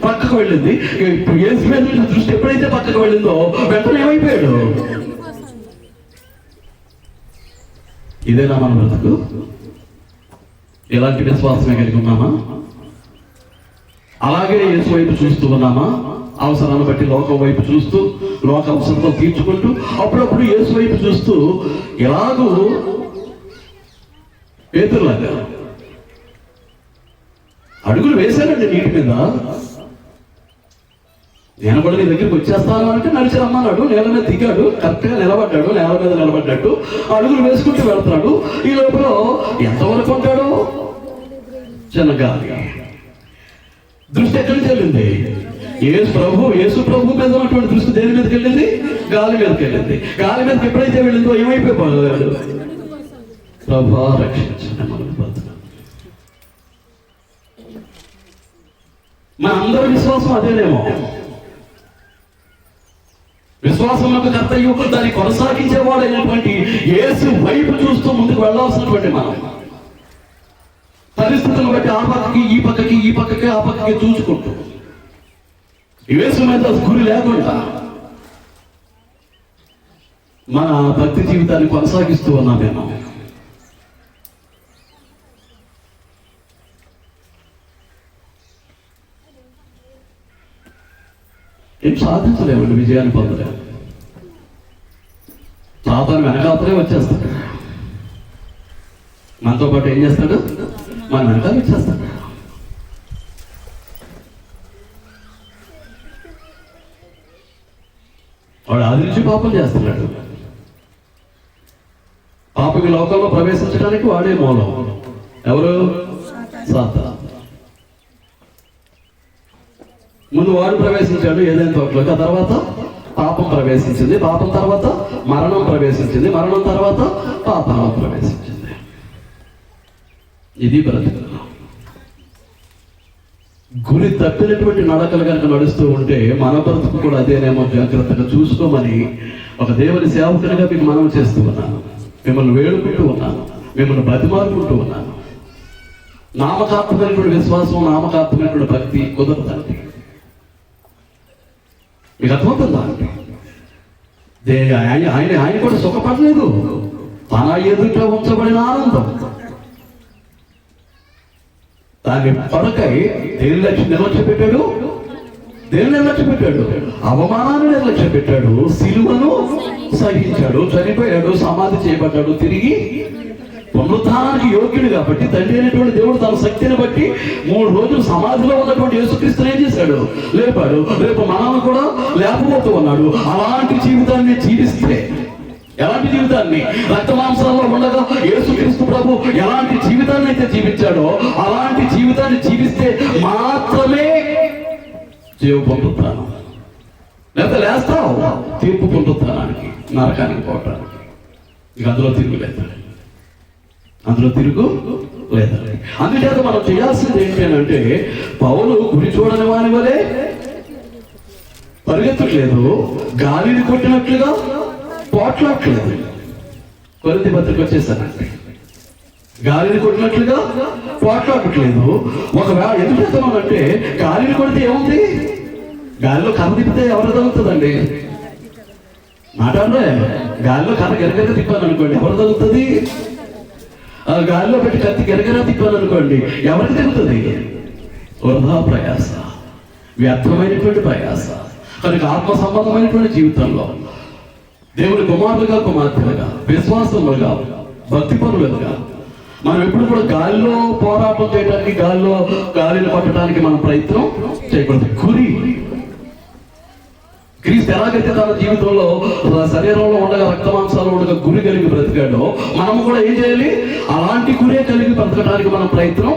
పక్కకు వెళ్ళింది. ఇప్పుడు యేసు మీద నుంచి దృష్టి ఎప్పుడైతే పక్కకు వెళ్ళిందో వెంటనే ఏమైపోయాడు? ఇదేనా మన బ్రతుకు? ఎలాంటి విశ్వాసమే కలిగి ఉన్నామా? అలాగే యేసు వైపు చూస్తూ ఉన్నామా? అవసరాన్ని బట్టి లోకం వైపు చూస్తూ లోక అవసరంతో తీర్చుకుంటూ అప్పుడప్పుడు యేసు వైపు చూస్తూ ఎలాగూ పేతురులాగా అడుగులు వేశానండి నీటి మీద. నేను కూడా నీ దగ్గరికి వచ్చేస్తాను అంటే నడిచి రమ్మన్నాడు. నేల మీద దిగాడు, కరెక్ట్గా నిలబడ్డాడు, నేల మీద నిలబడ్డట్టు అడుగులు వేసుకుంటూ వెళ్తున్నాడు. ఈ లోపల ఎంతవరకు ఉంటాడు? చిన్న గాలి. దృష్టి ఎక్కడికి వెళ్ళింది? యేసు ప్రభు మీద ఉన్నటువంటి దృష్టి దేని మీదకి వెళ్ళింది? గాలి మీదకి వెళ్ళింది. గాలి మీదకి ఎప్పుడైతే వెళ్ళిందో ఏమైపోయాడు? ప్రభా రక్షించండి మనల్ని బతుకు. మన అందరి విశ్వాసం అదేనేమో. విశ్వాసంలోకి కర్తయ్యు దాన్ని కొనసాగించేవాడైనటువంటి యేసు వైపు చూస్తూ ముందుకు వెళ్ళాల్సినటువంటి మనం పరిస్థితులను బట్టి ఆ పక్కకి ఈ పక్కకి ఆ పక్కకి చూసుకుంటూ యేసు మీద గురి లేకుండా మన భక్తి జీవితాన్ని కొనసాగిస్తూ ఉన్నాం మేము. ఏం సాధించలేమండి, విజయాన్ని పొందలేము. సాతాను వెనకాతలే వచ్చేస్తాడు. మనతో పాటు ఏం చేస్తాడు? మన వెనకాల వచ్చేస్తాడు. వాడు ఆది నుంచి పాపం చేస్తున్నాడు. పాపకి లోకంలో ప్రవేశించడానికి వాడే మూలం. ఎవరు? సాతాను. ముందు వాడు ప్రవేశించాడు ఏదైనా తోటలోకి. ఆ తర్వాత పాపం ప్రవేశించింది. పాపం తర్వాత మరణం ప్రవేశించింది. మరణం తర్వాత పాపం ప్రవేశించింది. ఇది బ్రతుకు. గురి తప్పినటువంటి నడకలు కనుక నడుస్తూ ఉంటే మన బ్రతుకు కూడా అదేనేమో జాగ్రత్తగా చూసుకోమని ఒక దేవుని సేవకునిగా మీకు మనం చేస్తూ ఉన్నాను. మిమ్మల్ని వేడుకుంటూ ఉన్నాను, మిమ్మల్ని బతిమాలుకుంటూ ఉన్నాను. నామకార్థమైనటువంటి విశ్వాసం, నామకార్థమైనటువంటి భక్తి కుదరదండి. మీకు అర్థమవుతుందా? ఆయన కూడా సుఖపడలేదు. తన ఎదుట ఉంచబడిన ఆనందం దాన్ని పడకై దేని లక్ష్యం నిర్లక్ష్య పెట్టాడు? దేని నిర్లక్ష్య పెట్టాడు? అవమానాన్ని నిర్లక్ష్య పెట్టాడు. సిలువను సహించాడు, చనిపోయాడు, సమాధి చేయబడ్డాడు, తిరిగి పునరుద్ధానానికి యోగ్యుడు కాబట్టి తండ్రి అయినటువంటి దేవుడు తన శక్తిని బట్టి 3 రోజులు సమాధిలో ఉన్నటువంటి యేసుక్రీస్తుని ఏం చేశాడు? లేపాడు. రేపు మనల్ని కూడా లేపబోతూ ఉన్నాడు. అలాంటి జీవితాన్ని జీవిస్తే, ఎలాంటి జీవితాన్ని? రక్త మాంసాల్లో ఉండగా యేసుక్రీస్తు ప్రభు ఎలాంటి జీవితాన్ని అయితే జీవించాడో అలాంటి జీవితాన్ని జీవిస్తే మాత్రమే జీవ పొందుతాను. లేకపోతే లేస్తావు తీర్పు పొందుతానానికి, నరకానికి పోవటానికి. ఇక అందులో తిరుగులేదు, అందులో తిరుగు లేదండి. అందుచేత మనం చేయాల్సింది ఏంటి అని అంటే, పౌలు గురి చూడని వాని వలే పరిగెత్తట్లేదు, గాలిని కొట్టినట్లుగా పోట్లాడలేదు. కొరింథీ పత్రిక వచ్చేసానండి. గాలిని కొట్టినట్లుగా పోట్లాడట్లేదు. ఒకవేళ ఎందుకు చెప్తున్నానంటే, గాలిని కొడితే ఏముంది? గాలిలో కర్ర తిప్పితే ఎవరు తగ్గుతుందండి? మాట్లాడలే. గాలిలో కర్ర గెరగెరగా తిప్పాను అనుకోండి, ఎవరు తగ్గుతుంది? గాలిలో పెట్టి కత్తి గెరగెరగా తిప్పాను అనుకోండి, ఎవరికి తగ్గుతుంది? వృధా ప్రయాస, వ్యర్థమైనటువంటి ప్రయాస. కనుక ఆత్మ సంబంధమైనటువంటి జీవితంలో దేవుని కుమారులుగా, కుమార్తెలుగా, విశ్వాసములుగా, భక్తి పనులుగా మనం ఎప్పుడు కూడా గాలిలో పోరాటం చేయడానికి, గాలిని పట్టడానికి మనం ప్రయత్నం చేయకూడదు. గురి క్రీస్తు ఎలాగైతే తన జీవితంలో శరీరంలో ఉండగా, రక్త మాంసాలు ఉండగా గురి కలిగి బ్రతికాడో మనము కూడా ఏం చేయాలి? అలాంటి గురే కలిగి బ్రతకడానికి మనం ప్రయత్నం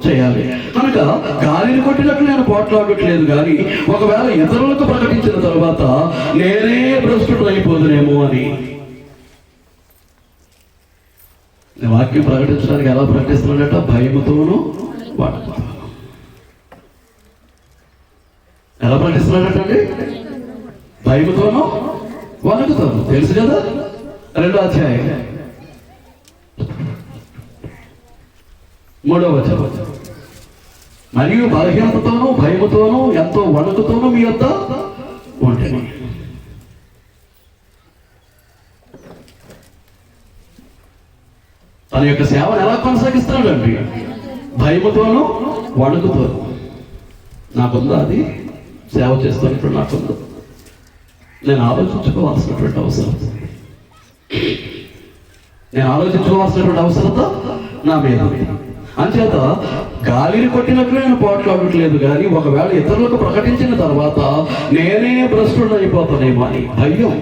చేయాలి. కనుక గాలిని కొట్టినట్లు నేను పోట్లాడట్లేదు, కానీ ఒకవేళ ఇతరులకు ప్రకటించిన తర్వాత నేనే భ్రష్టుడు అయిపోదునేమో అని వాక్యం ప్రకటించడానికి ఎలా ప్రకటిస్తున్నాడట? భయముతోనూ వణుకుతోను. ఎలా ప్రకటిస్తున్నాడటండి? భయముతోనూ వణుకుతోను. తెలుసు కదా, 2వ అధ్యాయం 3వ వచనం. మరియు బలహీనతతోనూ భయముతోనూ ఎంతో వణుకుతోనూ మీ యొద్ద ఉంటుంది. తన యొక్క సేవను ఎలా కొనసాగిస్తున్నాడు అండి? భయముతోనూ వణుకుతోనూ. నాకుందా అది? సేవ చేస్తున్నప్పుడు నాకుందా? నేను ఆలోచించుకోవాల్సినటువంటి అవసరత నా మీద. అంచేత గాలిని కొట్టినట్లు నేను పోట్లాడట్లేదు, కానీ ఒకవేళ ఇతరులకు ప్రకటించిన తర్వాత నేనే భ్రష్టుడు అయిపోతానేమో అని భయం.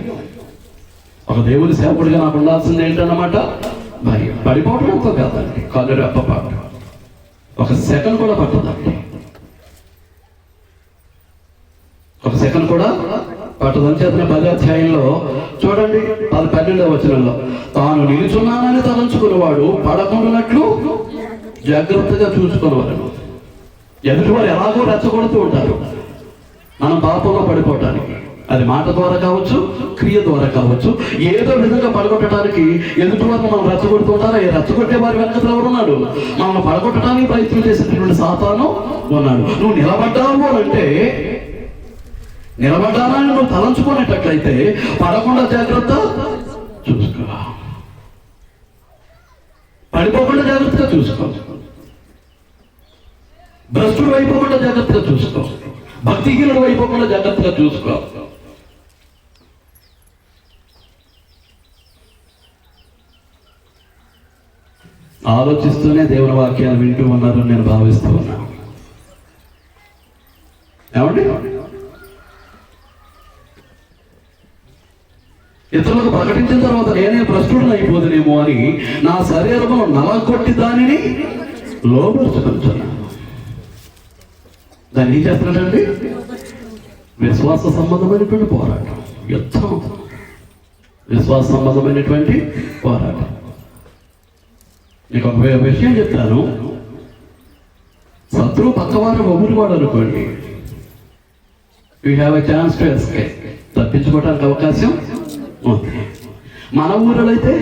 ఒక దేవుని సేవకుడిగా నాకు ఉండాల్సింది ఏంటన్నమాట? భయం. పడిపోవడం ఎంతో కాదండి, కాళ్ళు రెప్పపాటు, ఒక సెకండ్ కూడా పట్టదండి, ఒక సెకండ్ కూడా పట్టదని. చేతన 10వ అధ్యాయంలో చూడండి, 12వ వచనంలో, తాను నిలుచున్నానని తలంచుకున్నవాడు పడకుండానట్లు జాగ్రత్తగా చూసుకునేవారు. ఎదుటివారు ఎలాగో రెచ్చగొడుతూ ఉంటారు మనం పాపంలో పడిపోవటానికి. అది మాట ద్వారా కావచ్చు, క్రియ ద్వారా కావచ్చు, ఏదో విధంగా పడగొట్టడానికి ఎదుటివారిని మనం రెచ్చగొడుతూ ఉంటారా? రెచ్చగొట్టే వారి వెనకలు ఎవరున్నాడు? మనం పడగొట్టడానికి ప్రయత్నం చేసేటటువంటి సాతాను ఉన్నాడు. నువ్వు నిలబడ్డావు అంటే, నిలబడ్డానని నువ్వు తలంచుకునేటట్లయితే పడకుండా జాగ్రత్త చూసుకో, పడిపోకుండా జాగ్రత్తగా చూసుకో, భ్రష్టుడు అయిపోకుండా జాగ్రత్తగా చూసుకో, భక్తిహీనుడు అయిపోకుండా జాగ్రత్తగా చూసుకో. ఆలోచిస్తూనే దేవుని వాక్యాన్ని వింటూ ఉన్నారని నేను భావిస్తూ ఉన్నాను. ఏమండి? ఇతరులకు ప్రకటించిన తర్వాత నేనే భ్రష్టుడిని అయిపోదునేమో అని నా శరీరమును నలగొట్టి దానిని లోబరుచుకుంటున్నాను. దాన్ని ఏం చేస్తున్నాడండి? విశ్వాస సంబంధమైనటువంటి పోరాటం, యుద్ధం, విశ్వాస సంబంధమైనటువంటి పోరాటం. నీకు ఒక విషయం చెప్తాను. శత్రువు పక్కవారు ఒబురువాడు అనుకోండి, you have a chance to escape, తప్పించుకోవడానికి అవకాశం ఉంది. మన ఊరిలో అయితే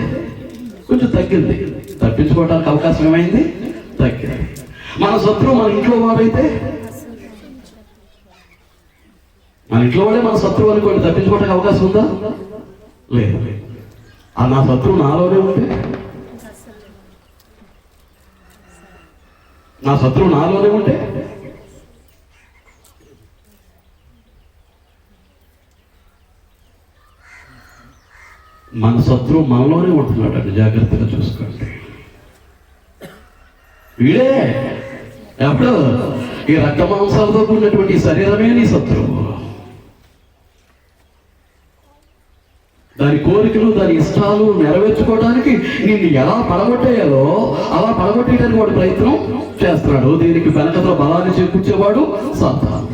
కొంచెం తగ్గింది, తప్పించుకోవడానికి అవకాశం ఏమైంది? తగ్గింది. మన శత్రువు మన ఇంట్లో వాడైతే, మన ఇంట్లో వాడే మన శత్రువు అనుకోండి, తప్పించుకోవడానికి అవకాశం ఉందా? లేదు. నా శత్రువు నాలోనే ఉంటే, నా శత్రువు నాలోనే ఉంటే మన శత్రువు మనలోనే ఉంటున్నాడు అండి. జాగ్రత్తగా చూసుకోండి. వీడే ఎప్పుడు ఈ రక్త మాంసాలతో కూడినటువంటి శరీరమే నీ శత్రువు. దాని కోరికలు, దాని ఇష్టాలు నెరవేర్చుకోవడానికి నిన్ను ఎలా పడగొట్టేయాలో అలా పడగొట్టేయడానికి వాడు ప్రయత్నం చేస్తున్నాడు. దీనికి వెనకతో బలాన్ని చేకూర్చేవాడు సాతాను.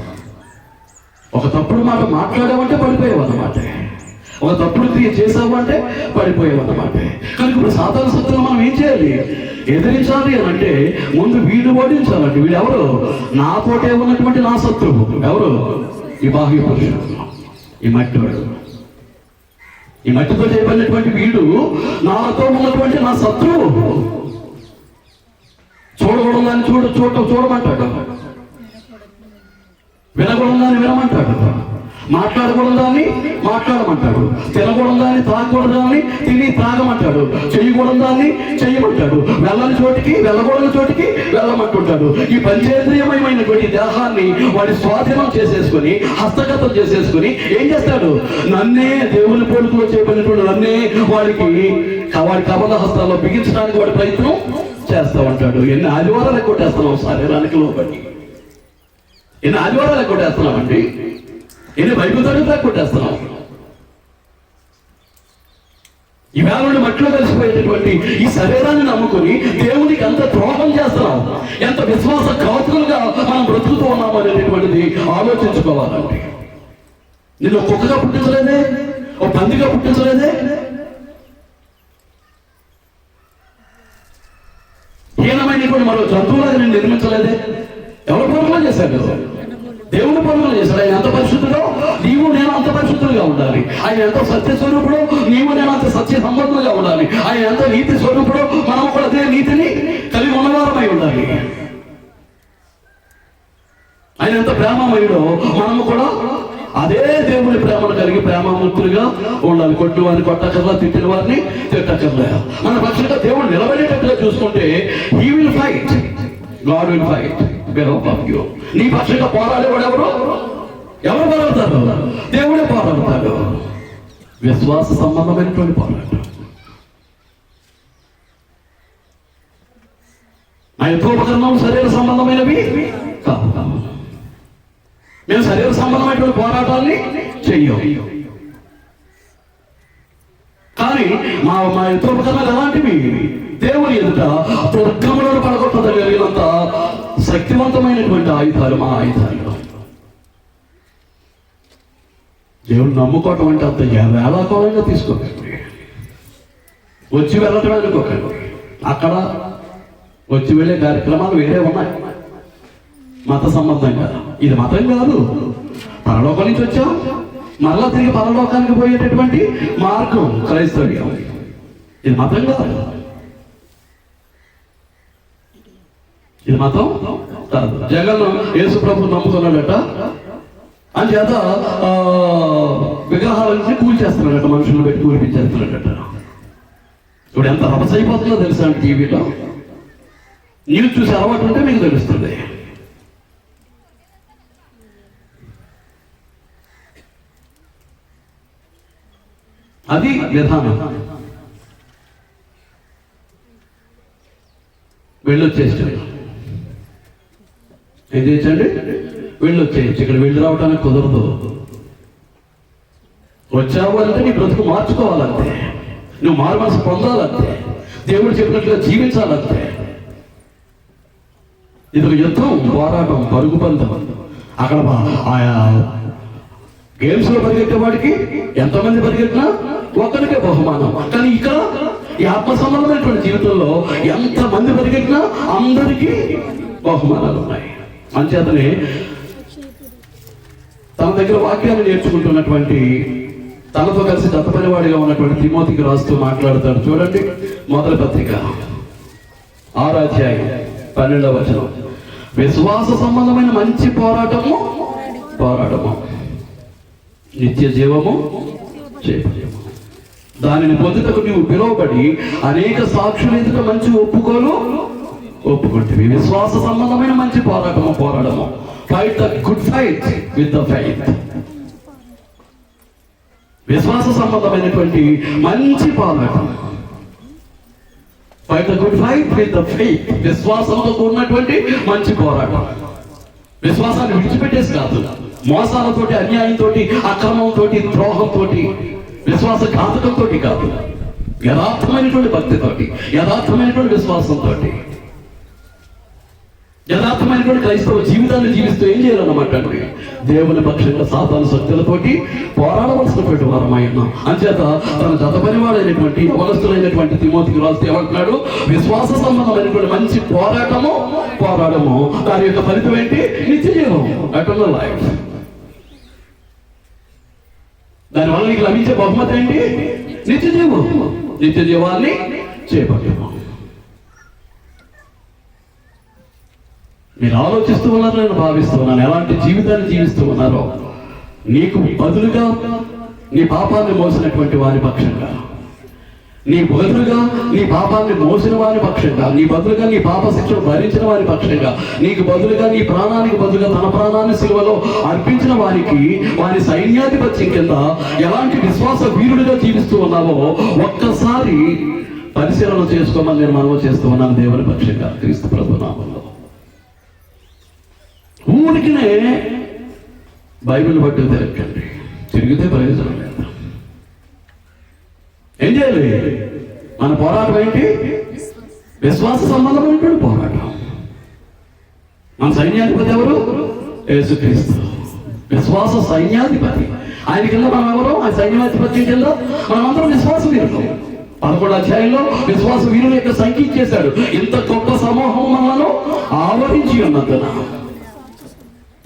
ఒక తప్పుడు మాట మాట్లాడావంటే పడిపోయేవన్నమాట, ఒక తప్పుడు క్రియ చేసావు అంటే పడిపోయేవన్నమాట. కానీ ఇప్పుడు సాతాను శత్రువులు మనం ఏం చేయాలి? ఎదిరించాలి అని అంటే ముందు వీడు ఓడించాలండి. వీడు ఎవరు? నాతోటే ఉన్నటువంటి నా శత్రువు ఎవరు? ఈ బాహ్య పురుషుడు, ఈ మట్టివాడు. ఈ మట్టితో చేయబడినటువంటి వీడు నాతో ఉన్నటువంటి నా శత్రువు. చూడకూడదాన్ని చూడమంటాడు, వినకూడదాన్ని వినమంటాడు, మాట్లాడకూడదాన్ని మాట్లాడమంటాడు, తినకూడదాన్ని తాగకూడదాన్ని తిని తాగమంటాడు, చేయకూడదాన్ని చేయమంటాడు, వెళ్ళని చోటికి వెళ్ళకూడని చోటికి వెళ్ళమంటుంటాడు. ఈ పంచేంద్రియమైనటువంటి దేహాన్ని వాడి స్వాధీనం చేసేసుకుని, హస్తగతం చేసేసుకుని ఏం చేస్తాడు? నన్నే, దేవుని పోలికలో చేయబడినటువంటి నన్నే వాడి కబల హస్తాల్లో బిగించడానికి వాడి ప్రయత్నం చేస్తూ ఉంటాడు. ఎన్ని ఆదివారాలు కొట్టేస్తున్నాం శరీరానికి లోపడి, ఎన్ని ఆదివారాలు కొట్టేస్తున్నామండి, ఎన్ని బైబిల్ తరగతి కొట్టేస్తున్నాం. ఈవేళ నుండి మట్టిలో కలిసిపోయేటటువంటి ఈ శరీరాన్ని నమ్ముకుని దేవునికి ఎంత ద్రోహం చేస్తున్నాం, ఎంత విశ్వాస ఘాతులుగా మనం బ్రతుకుతూ ఉన్నాం అనేటటువంటిది ఆలోచించుకోవాలండి. నిన్ను కుక్కగా పుట్టించలేదే, ఓ పందిగా పుట్టించలేదే. సంబంధమైనటువంటి మరో జంతువులాగా నేను నిర్మించలేదే. ఎవరి పోలికలో చేశాడు? దేవుని పోలికలో చేశాడు. ఆయన ఎంత పరిశుద్ధుడో నీవు నేను అంత పరిశుద్ధులుగా ఉండాలి. ఆయన ఎంత సత్య స్వరూపుడో నీవు నేను అంత సత్య సంబంధులుగా ఉండాలి. ఆయన ఎంత నీతి స్వరూపుడో మనం కూడా అదే నీతిని కలిగి ఉన్నవారమై ఉండాలి. ఆయన ఎంత ప్రేమమయుడో మనము కూడా అదే దేవుని ప్రేమను కలిగి ప్రేమమూర్తులుగా ఉండాలి. కొట్టిన వారిని కొట్టకర్లా, తిట్టిన వారిని తిట్టకర్లా. మన పక్షంగా దేవుడు నిలబడేటట్టుగా చూసుకుంటే he will fight, God will fight behalf of you. నీ పక్షంగా పోరాడేవాడు ఎవరు పోరాడతారు? దేవుడే పోరాడతాడు. విశ్వాస సంబంధమైనటువంటి పోరాటం. ఆ యుద్ధోపకరణం శరీర సంబంధమైనవి కావు. మేము శరీర సంబంధమైనటువంటి పోరాటాన్ని చెయ్యం. కానీ మా యుద్ధోపకరణాలు ఎలాంటివి? దేవుని ఎదుట దుర్గములను పడగొట్టగలిగినంత శక్తివంతమైనటువంటి ఆయుధాలు మా ఆయుధాలు. దేవుడు నమ్ముకోవటం అంటే అంత వేళాకోళంగా తీసుకోకండి. వచ్చి వెళ్ళటం అనుకోకండి. అక్కడ వచ్చి వెళ్ళే కార్యక్రమాలు వేరే ఉన్నాయి మత సంబంధంగా. ఇది మతం కాదు. పరలోకం నుంచి వచ్చాం, మరలా తిరిగి పరలోకానికి పోయేటటువంటి మార్గం క్రైస్తవ్యం. ఇది మతం కాదు. ఇది మతం కాదు. జగన్ యేసు ప్రభు నమ్ముకున్నాడట, అంచేత విగ్రహాలన్నీ కూల్చేస్తున్నాడట, మనుషులను పెట్టి కూలిపించేస్తున్నాడట. ఇప్పుడు ఎంత రభస అయిపోతుందో తెలుసా అండి. టీవీలో న్యూస్ చూసి అలవాటు ఉంటే మీకు తెలుస్తుంది. అది విధానం. వెళ్ళొచ్చేసాడు. ఏం చేయొచ్చండి? వెళ్ళొచ్చేయచ్చు. ఇక్కడ వెళ్ళి రావడానికి కుదరదు. వచ్చావు అంటే నీ బ్రతుకు మార్చుకోవాలంతే. నువ్వు మారు మనసు పొందాలంతే. దేవుడు చెప్పినట్లుగా జీవించాలంతే. ఇది ఒక యుద్ధం, పోరాటం, పరుగు పందెం. అక్కడ ఆయా గేమ్స్ లో పరిగెట్టేవాడికి ఎంతమంది పరిగెట్టినా ఒక్కరికే బహుమానం. కానీ ఇక్కడ ఈ ఆత్మ సంబంధమైనటువంటి జీవితంలో ఎంతమంది పరిగెట్టినా అందరికీ బహుమానాలు ఉన్నాయి. అంచేతనే తన దగ్గర వాక్యాన్ని నేర్చుకుంటున్నటువంటి, తనతో కలిసి జతపనివాడిగా ఉన్నటువంటి తిమోతికి రాస్తూ మాట్లాడతాడు. చూడండి, మొదటి పత్రిక 6వ అధ్యాయం 12వ వచనం. విశ్వాస సంబంధమైన మంచి పోరాటము నిత్య జీవము చేపట్టము. దానిని పొందుటకు నీవు పిలువబడి అనేక సాక్షుల ఎదుట మంచి ఒప్పుకుంటే విశ్వాస సంబంధమైన మంచి పోరాడము. Fight the good fight with the faith. విశ్వాస సంబంధమైనటువంటి మంచి పోరాటం. Fight the good fight with the faith. విశ్వాసంతో కూడినటువంటి మంచి పోరాటం. విశ్వాసాన్ని విడిచిపెట్టేసి కాదు, మోసాలతోటి, అన్యాయంతో, అక్రమంతో, ద్రోహంతో, విశ్వాస ఘాతకంతో కాదు, యథార్థమైనటువంటి భక్తితోటి, యథార్థమైనటువంటి విశ్వాసంతో, యథార్థమైనటువంటి క్రైస్తవ జీవితాన్ని జీవిస్తూ ఏం చేయాలన్నమాట అండి? దేవుని పక్షంగా సాతాను శక్తులతోటి పోరాడవలసినటువంటి వారమై ఉన్నాం. అంచేత తన జతపనివాడైనటువంటి యవనస్తులైనటువంటి తిమోతికి రాస్తే ఏమంటున్నాడు? విశ్వాస సంబంధమైనటువంటి మంచి పోరాడము. దాని యొక్క ఫలితం ఏంటి? నిత్య జీవం, ఎటర్నల్ లైఫ్. దానివల్ల నీకు లభించే బహుమతి ఏంటి? నిత్య జీవం. నిత్య జీవాన్ని చేపట్టము. మీరు ఆలోచిస్తూ ఉన్నారు, నేను భావిస్తూ ఉన్నాను, ఎలాంటి జీవితాన్ని జీవిస్తూ ఉన్నారో. నీకు బదులుగా నీ పాపాన్ని మోసినటువంటి వారి పక్షంగా, నీ బదులుగా నీ పాపాన్ని మోసిన వారి పక్షంగా, నీ బదులుగా నీ పాప శిక్షను భరించిన వారి పక్షంగా, నీకు బదులుగా నీ ప్రాణానికి బదులుగా తన ప్రాణాన్ని సిలువలో అర్పించిన వారికి, వారి సైన్యాధిపత్యం కింద ఎలాంటి విశ్వాస వీరుడిగా జీవిస్తూ ఉన్నావో ఒక్కసారి పరిశీలన చేసుకోమని నేను మనవి చేస్తూ ఉన్నాను దేవుని పక్షంగా, క్రీస్తు ప్రభు నామములో. ఊరికినే బైబిల్ పట్టు తిరగండి, తిరిగితే ప్రయోజనం లేదు. ఏం చేయాలి? మన పోరాటం ఏంటి? విశ్వాస సంబంధమైనటువంటి పోరాటం. మన సైన్యాధిపతి ఎవరు? యేసుక్రీస్తు. విశ్వాస సైన్యాధిపతి. ఆయన కింద మనం ఎవరు? ఆ సైన్యాధిపతి కింద మనం అందరం విశ్వాసం ఇస్తాం. 11వ అధ్యాయంలో విశ్వాస వీరుల యొక్క సంఖ్య ఇచ్చేశాడు. ఇంత గొప్ప సమూహం మనలను ఆవరించి ఉన్నందున,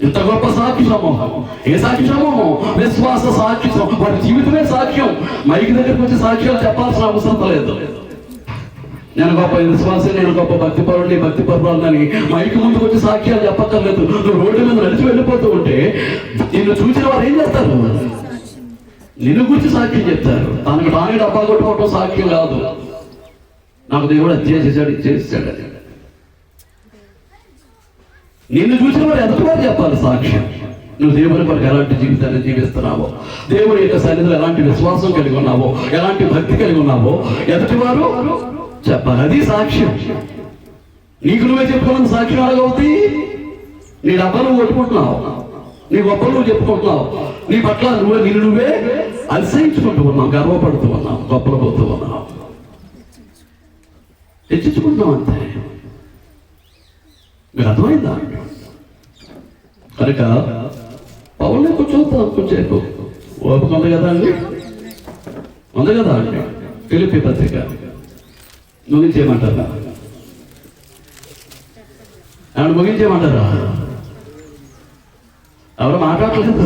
ఇంత గొప్ప సాక్షి సమూహం. ఏ సాక్షి సమూహం? విశ్వాస సాక్షి సమూహం. వాడి జీవితమే సాక్ష్యం. మైకి దగ్గరికి వచ్చి సాక్ష్యాలు చెప్పాల్సిన అవసరం లేదు. నేను గొప్ప విశ్వాసం, నేను గొప్ప భక్తిపరుడిని, భక్తిపరురాలని మైకి ముందుకు వచ్చి సాక్ష్యాలు చెప్పక్కర్లేదు. నువ్వు రోడ్డు మీద నడిచి వెళ్ళిపోతూ ఉంటే నిన్ను చూసిన వారు ఏం చేస్తారు? నిన్ను గురించి సాక్ష్యం చెప్తారు. తనకు తానే డబ్బా కొట్టుకోవటం సాక్ష్యం కాదు. నాకు దేవుడు అది చేసేసాడు, ఇది చేసేసాడు అని. నిన్ను చూసిన వారు ఎదుటివారు చెప్పాలి సాక్ష్యం. నువ్వు దేవుని కొరకు ఎలాంటి జీవితాన్ని జీవిస్తున్నావో, దేవుని యొక్క సన్నిధిలో ఎలాంటి విశ్వాసం కలిగి ఉన్నావో, ఎలాంటి భక్తి కలిగి ఉన్నావో ఎదుటివారు చెప్పాలి. అది సాక్ష్యం. నీకు నువ్వే చెప్పుకున్న సాక్ష్యం అడగవుతుంది. నీ డబ్బా నువ్వు కొట్టుకుంటున్నావు, నీ గొప్పలు నువ్వు చెప్పుకుంటున్నావు, నీ పట్ల నువ్వే అతిశయించుకుంటూ ఉన్నావు, గర్వపడుతూ ఉన్నావు, గొప్పలు పోతూ ఉన్నావు, హెచ్చించుకుంటున్నావు అంతే. మీకు అర్థమైందా? కనుక పౌరులే కూర్చోద్దాం కొంచెంసేపు. ఓపిక ఉంది కదా అండి, ఉంది కదా అండి. ఫిలిప్పీ పత్రిక ముగించేయమంటారా? ఆవిడ ముగించేయమంటారా? ఎవరు మాట్లాడలేదు.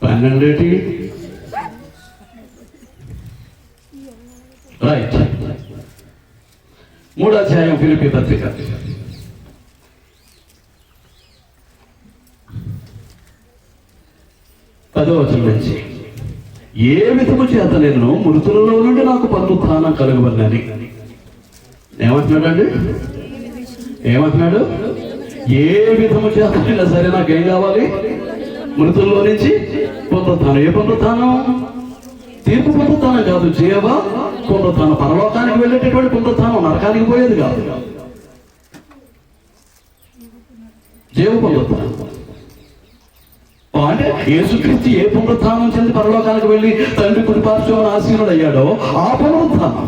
12 రైట్. 3వ అధ్యాయం ఫిలిప్పీ పత్రిక. పదవ వచనం నుంచి, ఏ విధము చేత నేను మృతులలో నుండి నాకు పునరుత్థానం కలుగవలెనని. ఏమంటున్నాడు? ఏ విధము చేత సరే నాకేం కావాలి? మృతుల్లో నుంచి పునరుత్థానం. ఏ పునరుత్థానం? తీర్పు పునరుత్థానం కాదు, జీవ పునరుత్థానం. పరలోకానికి వెళ్ళేటటువంటి పునరుత్థానం, నరకానికి పోయేది కాదు. జీవ పునరుత్థానం అంటే యేసుక్రీస్తు ఏ పునరుత్థానం చెంది పరలోకానికి వెళ్ళి తండ్రి కుడి పార్శ్వమున ఆసీనుడు అయ్యాడో ఆ పునరుత్థానం.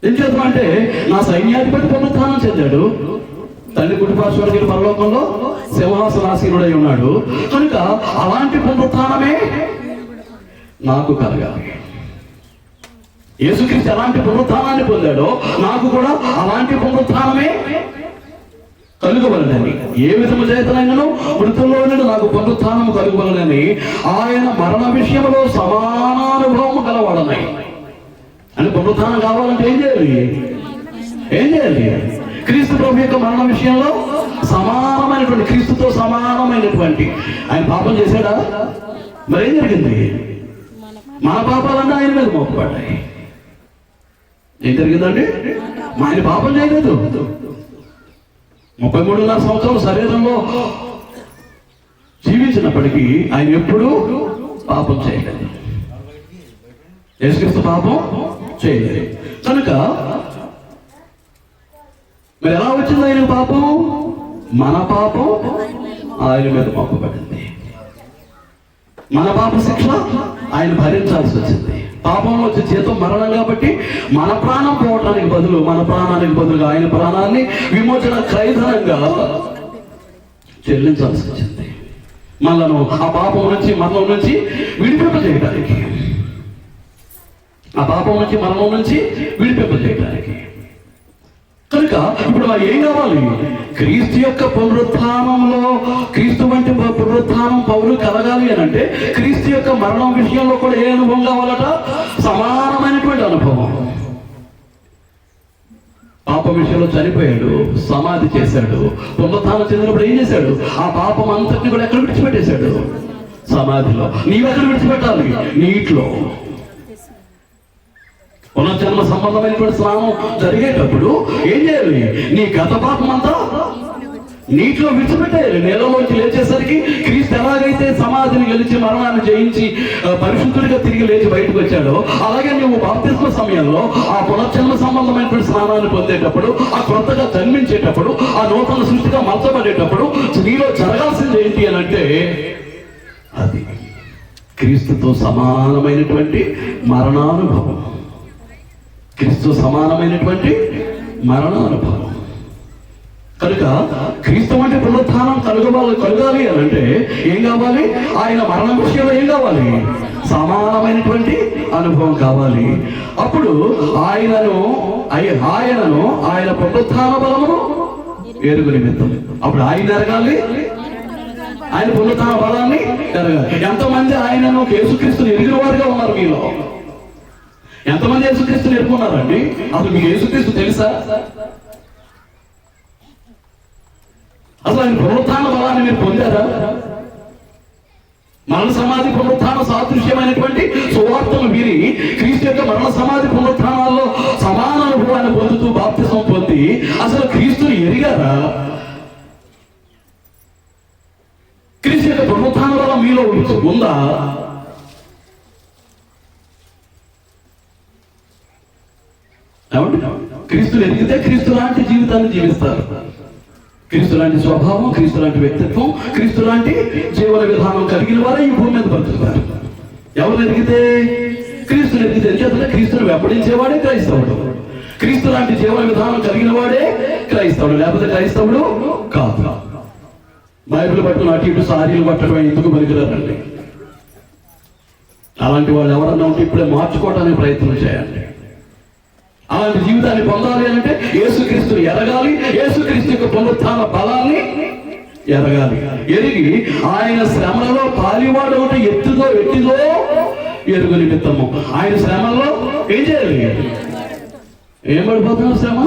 ఏం చేద్దామంటే నా సైన్యాధిపతి పునరుత్థానం చెందాడు, తండ్రి కుడి పార్శ్వానికి వెళ్ళి పరలోకంలో సింహాసనాసీనుడై ఉన్నాడు. కనుక అలాంటి పునరుత్థానమే నాకు కలగాలి. యేసుక్రీస్తు ఎలాంటి పునరుత్థానాన్ని పొందాడో నాకు కూడా అలాంటి పునరుత్థానమే కలుగవలనని. ఏ విధము చేతనైనను మృతుల్లో నుండి నాకు పునరుత్థానము కలుగవలనని ఆయన మరణ విషయంలో సమానానుభవము కలవాడనై. అని పునరుత్థానం కావాలంటే ఏం చేయాలి? క్రీస్తు ప్రభు యొక్క మరణ విషయంలో సమానమైనటువంటి, క్రీస్తుతో సమానమైనటువంటి. ఆయన పాపం చేశాడా? మరి ఏం జరిగింది? మన పాపాలన్నా ఆయన మీద మోపబడ్డాయి. ఏం జరిగిందండి? ఆయన పాపం చేయలేదు. 33.5 సంవత్సరాలు శరీరంలో జీవించినప్పటికీ ఆయన ఎప్పుడూ పాపం చేయలేదు. యేసుక్రీస్తు పాపం చేయలేదు. కనుక మరి ఎలా వచ్చింది ఆయన పాపం? మన పాపం ఆయన మీద మోపబడింది. మన పాప శిక్ష ఆయన భరించాల్సి వచ్చింది. పాపంలో వచ్చే జీతం మరణం కాబట్టి మన ప్రాణం పోవటానికి బదులు, మన ప్రాణానికి బదులుగా ఆయన ప్రాణాన్ని విమోచన క్రయధనంగా చెల్లించాల్సి వచ్చింది. మనను ఆ పాపం నుంచి, మరణం నుంచి విడిపింపజేయడానికి, ఆ పాపం నుంచి, మరణం నుంచి విడిపింపజేయడానికి. కనుక ఇప్పుడు మరి ఏం కావాలి? క్రీస్తు యొక్క పునరుత్థానంలో, క్రీస్తు వంటి పునరుత్థానం పౌరులు కలగాలి అని అంటే క్రీస్తు యొక్క మరణం విషయంలో కూడా ఏ అనుభవం కావాలట? సమానమైనటువంటి అనుభవం. పాప విషయంలో చనిపోయాడు, సమాధి చేశాడు, పునరుత్థానం చెందినప్పుడు ఏం చేశాడు? ఆ పాపం అంతటిని కూడా ఎక్కడ విడిచిపెట్టేశాడు? సమాధిలో. నీవెక్కడ విడిచిపెట్టాలి? నీటిలో. పునర్జన్మ సంబంధమైనటువంటి స్నానం జరిగేటప్పుడు ఏం చేయాలి? నీ గత పాపం అంతా నీటిలో విడిచిపెట్టేయాలి. నేలలోంచి లేచేసరికి క్రీస్తు ఎలాగైతే సమాధిని గెలిచి, మరణాన్ని జయించి పరిశుద్ధుడిగా తిరిగి లేచి బయటకు వచ్చాడో, అలాగే నువ్వు బాప్తిస్మ సమయంలో ఆ పునర్జన్మ సంబంధమైనటువంటి స్నానాన్ని పొందేటప్పుడు, ఆ కొత్తగా జన్మించేటప్పుడు, ఆ నూతన సృష్టిగా మలచబడేటప్పుడు నీలో జరగాల్సింది ఏంటి అని అంటే అది క్రీస్తుతో సమానమైనటువంటి మరణానుభవం. క్రీస్తు సమానమైనటువంటి మరణానుభవం. కనుక క్రీస్తు వంటి పునరుత్థానం కలగాలి అని అంటే ఏం కావాలి? ఆయన మరణం విషయంలో ఏం కావాలి? సమానమైనటువంటి అనుభవం కావాలి. అప్పుడు ఆయనను ఆయన పునరుత్థాన బలమును ఎరుగు నిమిత్తం అప్పుడు ఆయన ఎరగాలి, ఆయన పునరుత్థాన బలాన్ని ఎరగాలి. ఎంతమంది ఆయనను యేసుక్రీస్తుని ఎరిగిన వారుగా ఉన్నారు మీలో? ఎంతమంది యేసుక్రీస్తుని ఎరుగున్నారండి? అసలు మీకు యేసుక్రీస్తు తెలుసా? అసలు ఆయన పునరుత్థాన బలాన్ని మీరు పొందారా? మరణ సమాధి పునరుత్థాన సాదృశ్యమైనటువంటి సువార్తను విని క్రీస్తు యొక్క మరణ సమాధి పునరుత్థానాల్లో సమాన అనుభవాన్ని పొందుతూ బాప్తిసం పొంది అసలు క్రీస్తుని ఎరిగారా? క్రీస్తు యొక్క పునరుత్థాన బలం మీలో ఉందా? క్రీస్తుని ఎరిగితే క్రీస్తు లాంటి జీవితాన్ని జీవిస్తారు. క్రీస్తు లాంటి స్వభావం, క్రీస్తు లాంటి వ్యక్తిత్వం, క్రీస్తు లాంటి జీవన విధానం కలిగిన వారే ఈ భూమి మీద బ్రతుకుతారు. ఎవరు ఎరిగితే? క్రీస్తుని ఎరిగితే. ఎందుకంటే క్రీస్తుని వెంబడించేవాడే క్రైస్తవుడు. క్రీస్తు లాంటి జీవన విధానం కలిగిన వాడే క్రైస్తవుడు, లేకపోతే క్రైస్తవుడు కాదు. బైబిల్ పట్టుకుని అటు ఇటు సారీలు పట్టడం ఎందుకు పనికిరారండి? అలాంటి వాళ్ళు ఎవరన్నా ఉంటే ఇప్పుడే మార్చుకోవడానికి ప్రయత్నం చేయండి. అలాంటి జీవితాన్ని పొందాలి అంటే యేసుక్రీస్తుని ఎరగాలి, యేసుక్రీస్తు యొక్క పునరుత్థాన బలాన్ని ఎరగాలి. ఎరిగి ఆయన శ్రమలలో పాలివాడు ఒకటి ఎత్తిదో ఎరుగు నిమిత్తము ఆయన శ్రమల్లో ఏం చేయాలి? ఏం పడిపోతున్నారు? శ్రమ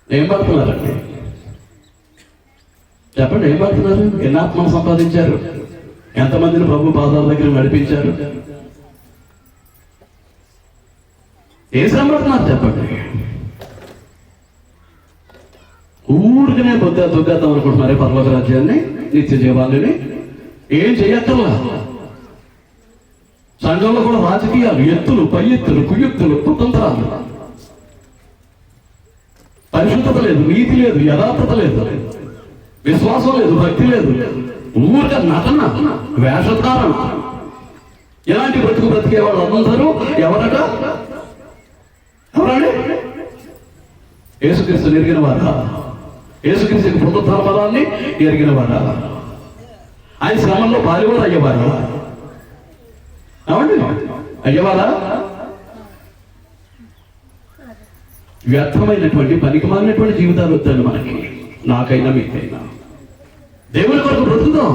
ఏం పడుతున్నారండి? చెప్పండి, ఏం పడుతున్నారు? ఎన్ని ఆత్మను సంపాదించారు? ఎంతమందిని ప్రభు పాదాల దగ్గర నడిపించారు? ఏ శ్రమ పడుతున్నారు చెప్పండి? ఊరికనే దొగ్గేద్దాం అనుకుంటున్నారే పరలోక రాజ్యాన్ని, నిత్య జీవాన్ని. ఏం చేయక్కర్లా. సంఘంలో కూడా రాజకీయాలు, ఎత్తులు, పై ఎత్తులు, కుయుక్తులు, కుతంత్రాలు, పరిశుద్ధత లేదు, నీతి లేదు, యథార్థత లేదు, విశ్వాసం లేదు, భక్తి లేదు, ఊరిక నటన, వేషధారణ. ఎలాంటి బ్రతికే వాళ్ళు అందరూ ఎవరట? ఎవరండి? యేసుక్రీస్తుని ఎరిగిన వారా? యేసుక్రీస్తు పునరుత్థాన బలాన్ని ఎరిగిన వారా? ఆయన శ్రమంలో పాల్గొని అయ్యేవారా? అవ్వండి, అయ్యేవారా? వ్యర్థమైనటువంటి పనికిమాలినటువంటి జీవితాలు వద్దండి మనకి, నాకైనా మీకైనా. దేవుని కొరకు బ్రతుకుదాం.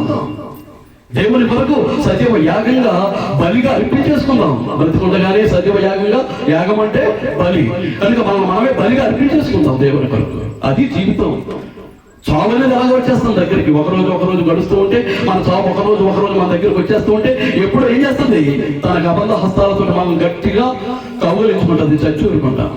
దేవుని కొరకు సజీవ యాగంగా బలిగా అర్పించేసుకుందాం. బ్రతుకుండగానే సజీవ యాగంగా, యాగం అంటే బలి కనుక మనమే బలిగా అర్పించేసుకుందాం దేవుని కొరకు. అది జీవితం. చావు అనేది అలాగే వచ్చేస్తాం దగ్గరికి. ఒకరోజు గడుస్తూ ఉంటే మన చావు ఒకరోజు మన దగ్గరికి వచ్చేస్తూ ఉంటే ఎప్పుడు ఏం చేస్తుంది? తనకు అబద్ధ హస్తాలతో మనం గట్టిగా కౌగులించుకుంటుంది, చచ్చూరుకుంటాం.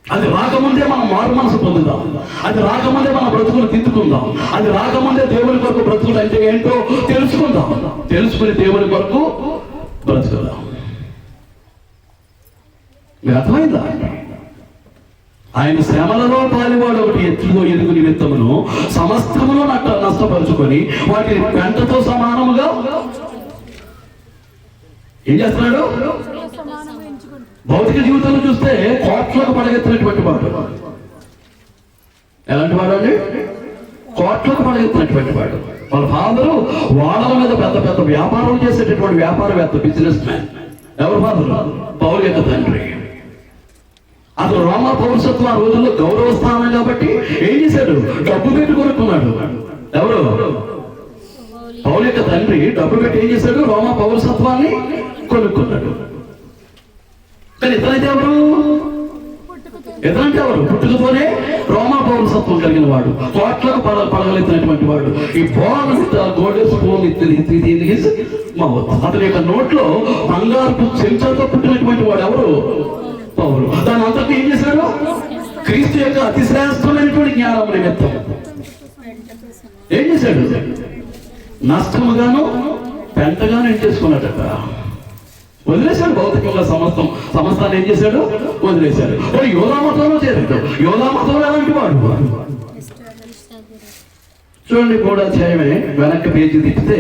అది రాకముందే మనం మారు మనసు పొందుదాం. అది రాకముందే మన బ్రతుకులు తిట్టుకుందాం. అది రాకముందే దేవుని కొరకు బ్రతుకులు అంటే ఏంటో తెలుసుకుందాం. తెలుసుకుని దేవుని కొరకు బ్రతుకుదాం. మీకు అర్థమైందా? ఆయన శ్రమలలో పాలివాడు ఒకటి ఎత్తులో ఎరుగు నిమిత్తమును సమస్తమును నష్టపరుచుకొని వాటిని పెంటతో సమానముగా ఏం చేస్తున్నాడు? భౌతిక జీవితంలో చూస్తే కోట్లకు పడగెత్తినటువంటి వాడు. ఎలాంటి వాడు అండి? కోట్లకు పడగెత్తినటువంటి వాడు. వాళ్ళ ఫాదరు వాడల మీద పెద్ద పెద్ద వ్యాపారం చేసేటటువంటి వ్యాపారవేత్త, బిజినెస్ మ్యాన్. ఎవరు ఫాదరు? పౌలు యొక్క తండ్రి. అసలు రోమా పౌరసత్వం ఆ రోజుల్లో గౌరవ స్థానం కాబట్టి ఏం చేశాడు? డబ్బు పెట్టి కొనుక్కున్నాడు. ఎవరు? పౌలు యొక్క తండ్రి డబ్బు పెట్టి ఏం చేశాడు? రోమా పౌరసత్వాన్ని కొనుక్కున్నాడు. కానీ ఇతనైతే ఎవరు? పుట్టుకతోనే రోమా పౌరసత్వం కలిగిన వాడు, కోట్లకు పడగలెత్తినటువంటి వాడు. ఈ అతని యొక్క నోట్లో బంగారు చెంచాతో పుట్టినటువంటి వాడు ఎవరు? పౌలు. దాని అంతటి ఏం చేశాడు? క్రీస్తు యొక్క అతి శ్రేష్టమైనటువంటి జ్ఞానం నిమిత్తం ఏం చేశాడు? నష్టముగాను పెంటగాను ఏం చేసుకున్నాడట? వదిలేశాడు. భౌతికంగా సమస్తాన్ని ఏం చేశాడు? వదిలేశాడు. యోధామతంలో చేరాడు. యోధామతంలో ఎలాంటి వాడు? చూడండి, 3వ అధ్యాయమే వెనక్కి పేజీ తిప్పితే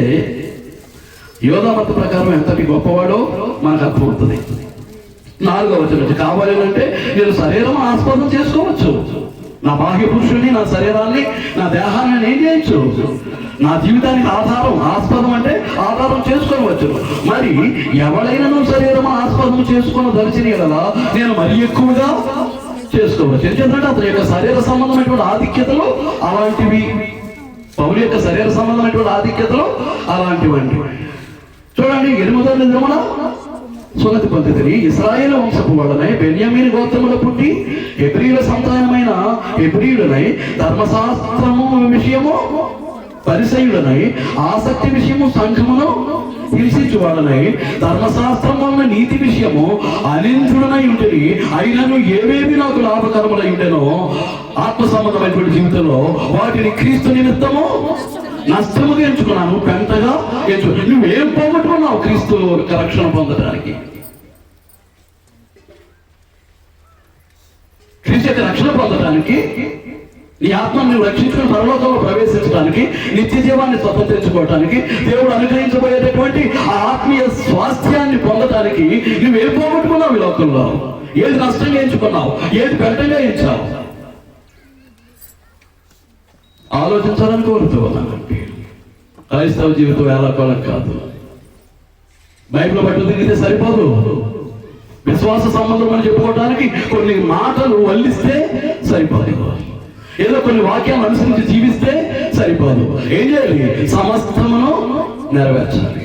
యోధామత ప్రకారం ఎంతటి గొప్పవాడో మనకు అర్థమవుతుంది. 4వ వచనం కావాలి అంటే నేను శరీరం ఆస్పదం చేసుకోవచ్చు. నా బాహ్య పురుషుడిని, నా శరీరాన్ని, నా దేహాన్ని నేను ఏం చేయొచ్చు? నా జీవితానికి ఆస్పదం అంటే ఆధారం చేసుకోవచ్చు. మరి ఎవరైనా శరీరం ఆస్పదం చేసుకున్న దర్శని కదా నేను మరీ ఎక్కువగా చేసుకోవచ్చు. ఎందుకంటే అతని యొక్క శరీర సంబంధమైనటువంటి ఆధిక్యతలు అలాంటివి. పౌలు యొక్క శరీర సంబంధమైనటువంటి ఆధిక్యతలు అలాంటివంటి. చూడండి, 8వ నిజమున సున్నతి పొందితిరి, ఇశ్రాయేలు వంశపు వాడనై, బెన్యామీను గోత్రములో పుట్టి, హెబ్రీయుల సంతానమైన హెబ్రీయుడనై, ధర్మశాస్త్రము విషయము పరిసయుడనై, ఆసక్తి విషయము సంఘమును హింసించువాడనై, ధర్మశాస్త్రం వలన నీతి విషయము అనింద్రుడనై ఉంటుంది. అయినను ఏవేవి నాకు లాభకరములై ఉండెనో ఆత్మ సంబంధమైనటువంటి జీవితంలో వాటిని క్రీస్తు నిమిత్తము నష్టముగా ఎంచుకున్నాను, పెంటగా ఎంచుకున్నాను. నువ్వేం పోగొట్టుకున్నావు క్రీస్తు రక్షణ పొందడానికి? క్రీస్తు యొక్క రక్షణ పొందడానికి, నీ ఆత్మను నువ్వు రక్షించుకుని పరలోకంలో ప్రవేశించడానికి, నిత్య జీవాన్ని స్వతంత్రించుకోవడానికి, దేవుడు అనుగ్రహించబోయేటటువంటి ఆ ఆత్మీయ స్వాస్థ్యాన్ని పొందడానికి నువ్వేం పోగొట్టుకున్నావు? ఈ లోకంలో ఏది నష్టంగా ఎంచుకున్నావు? ఏది పెంటగా ఎంచావు? ఆలోచించాలని కోరుతూ ఉన్నానండి. క్రైస్తవ జీవితం వేళాకోళం కాదు. బైబిల్ బట్టి తిరిగితే సరిపోదు. విశ్వాస సంబంధం అని చెప్పుకోవడానికి కొన్ని మాటలు వల్లిస్తే సరిపోదు. ఏదో కొన్ని వాక్యాలను అనుసరించి జీవిస్తే సరిపోదు. ఏం చేయాలి? సమస్తమును నెరవేర్చాలి.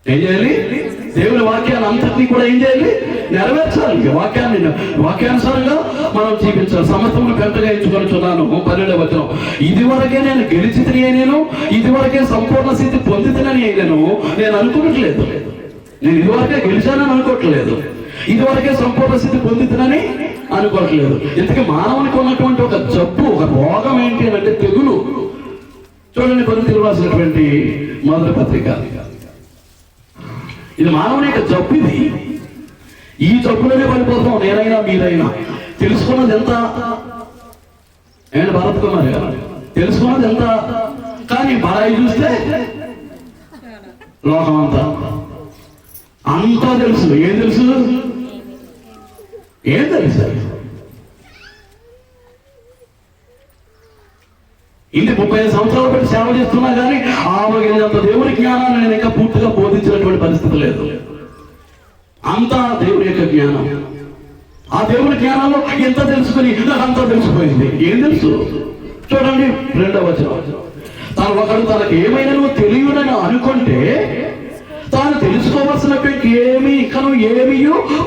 ఏం చేయాలి? దేవుని వాక్యాన్ని అంతటినీ కూడా ఏం చేయాలి? నెరవేర్చాలి. వాక్యానుసారంగా మనం జీవించాలి. సమస్తమును పెంటగా ఎంచుకొనిచున్నాను. 12వ వచనం, ఇదివరకే నేను గెలిచితిని అయినను, ఇదివరకే సంపూర్ణ స్థితి పొందితినని అయినను నేను అనుకోవట్లేదు. నేను ఇదివరకే గెలిచానని అనుకోవట్లేదు, ఇదివరకే సంపూర్ణ స్థితి పొందితినని అనుకోవట్లేదు. ఇంతకీ మానవునికి ఉన్నటువంటి ఒక జబ్బు, ఒక రోగం ఏంటి అని అంటే తెగులు. చూడండి, కొరింథీయులకు రాసినటువంటి మొదటి పత్రిక. ఇది మానవుని యొక్క జబ్బు. ఇది ఈ జబ్బులోనే పడిపోతాం నేనైనా మీరైనా. తెలుసుకున్నది ఎంత? భారత్ కుమార్ గారు తెలుసుకున్నది ఎంత? కానీ బడాయి చూస్తే లోకం అంతా తెలుసు. ఏం తెలుసు? ఏం తెలుసు? ఇంటి 35 సంవత్సరాలు బట్టి సేవ చేస్తున్నా కానీ ఆవగినంత దేవుని జ్ఞానాన్ని నేను ఇంకా పూర్తిగా బోధించినటువంటి పరిస్థితి లేదు. అంతా దేవుని యొక్క జ్ఞానం. ఆ దేవుని జ్ఞానంలో ఎంత తెలుసుకుని నాకు అంతా తెలిసిపోయింది. ఏం తెలుసు? చూడండి, 2వ వచనం, ఒకడు తనకు ఏమైనా తెలియడని అనుకుంటే తాను తెలుసుకోవాల్సినటువంటి ఏమీ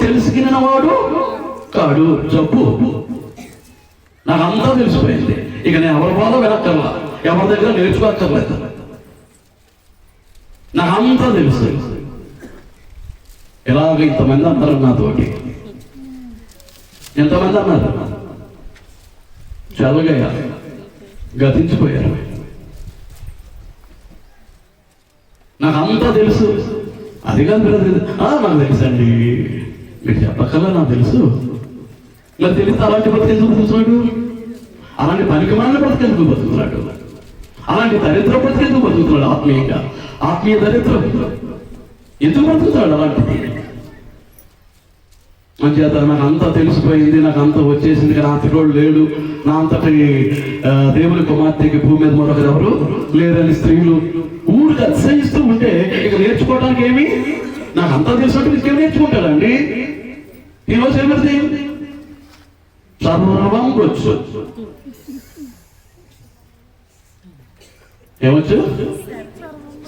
తెలుసుకున్న వాడు కాడు. జబ్బు. నాకు అంతా తెలిసిపోయింది, ఇక నేను ఎవరి బాధ వినక్కర్లా, ఎవరి దగ్గర నేర్చుకోక్కర్లేదు, నాకు అంతా తెలుసు. ఇలాగ ఇంతమంది అన్నారు నాతోటి. ఎంతమంది అన్నారు? చల్లగా గతించిపోయారు. నాకు అంతా తెలుసు. అది కాదు, నాకు తెలుసండి. మీరు చెప్పకల్లా నాకు తెలుసు. మరి తెలిస్తే అలాంటి బ్రతికెందుకు బతుకుతున్నాడు? అలాంటి పనికిమాలిన బ్రతికెందుకు బతుకుతున్నాడు? అలాంటి దరిద్ర బ్రతికెందుకు బతుకుతున్నాడు? ఆత్మీయ దరిద్రం ఎందుకు బతుకుతాడు? అలాంటిది మంచిగా నాకు అంతా తెలిసిపోయింది, నాకు అంతా వచ్చేసింది, కానీ అంతటోడు లేడు, నా అంతటి దేవుని కుమార్తెకి భూమి మీద మరొకరు ఎవరు లేరని స్త్రీలు ఊరికి అతిశయిస్తూ ఉంటే ఇక నేర్చుకోవడానికి ఏమి? నాకు అంతా తెలిసినట్టు ఇంకేం నేర్చుకుంటాడండి? ఈరోజు ఏమవుతుంది? సర్వం వచ్చు. ఏమొచ్చు?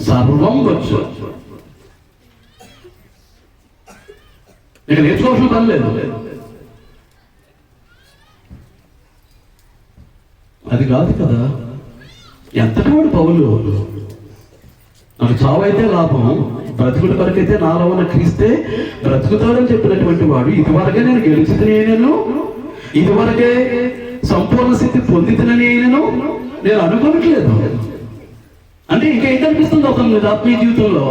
సర్వం వచ్చు. ఇక నేర్చుకోవాల్సిన పని లేదు. అది కాదు కదా. ఎంతటి వాడు పౌలు? నాకు చావు అయితే లాభం, బ్రతుకుడి వరకైతే నాలో ఉన్న క్రీస్తే బ్రతుకుతాడని చెప్పినటువంటి వాడు ఇదివరకే నేను గెలిచితిని అయినను, ఇదివరకే సంపూర్ణ స్థితి పొందితినని అయినను నేను అనుకోవట్లేదు. అంటే ఇంకేంటనిపిస్తుంది అతను ఆత్మీయ జీవితంలో?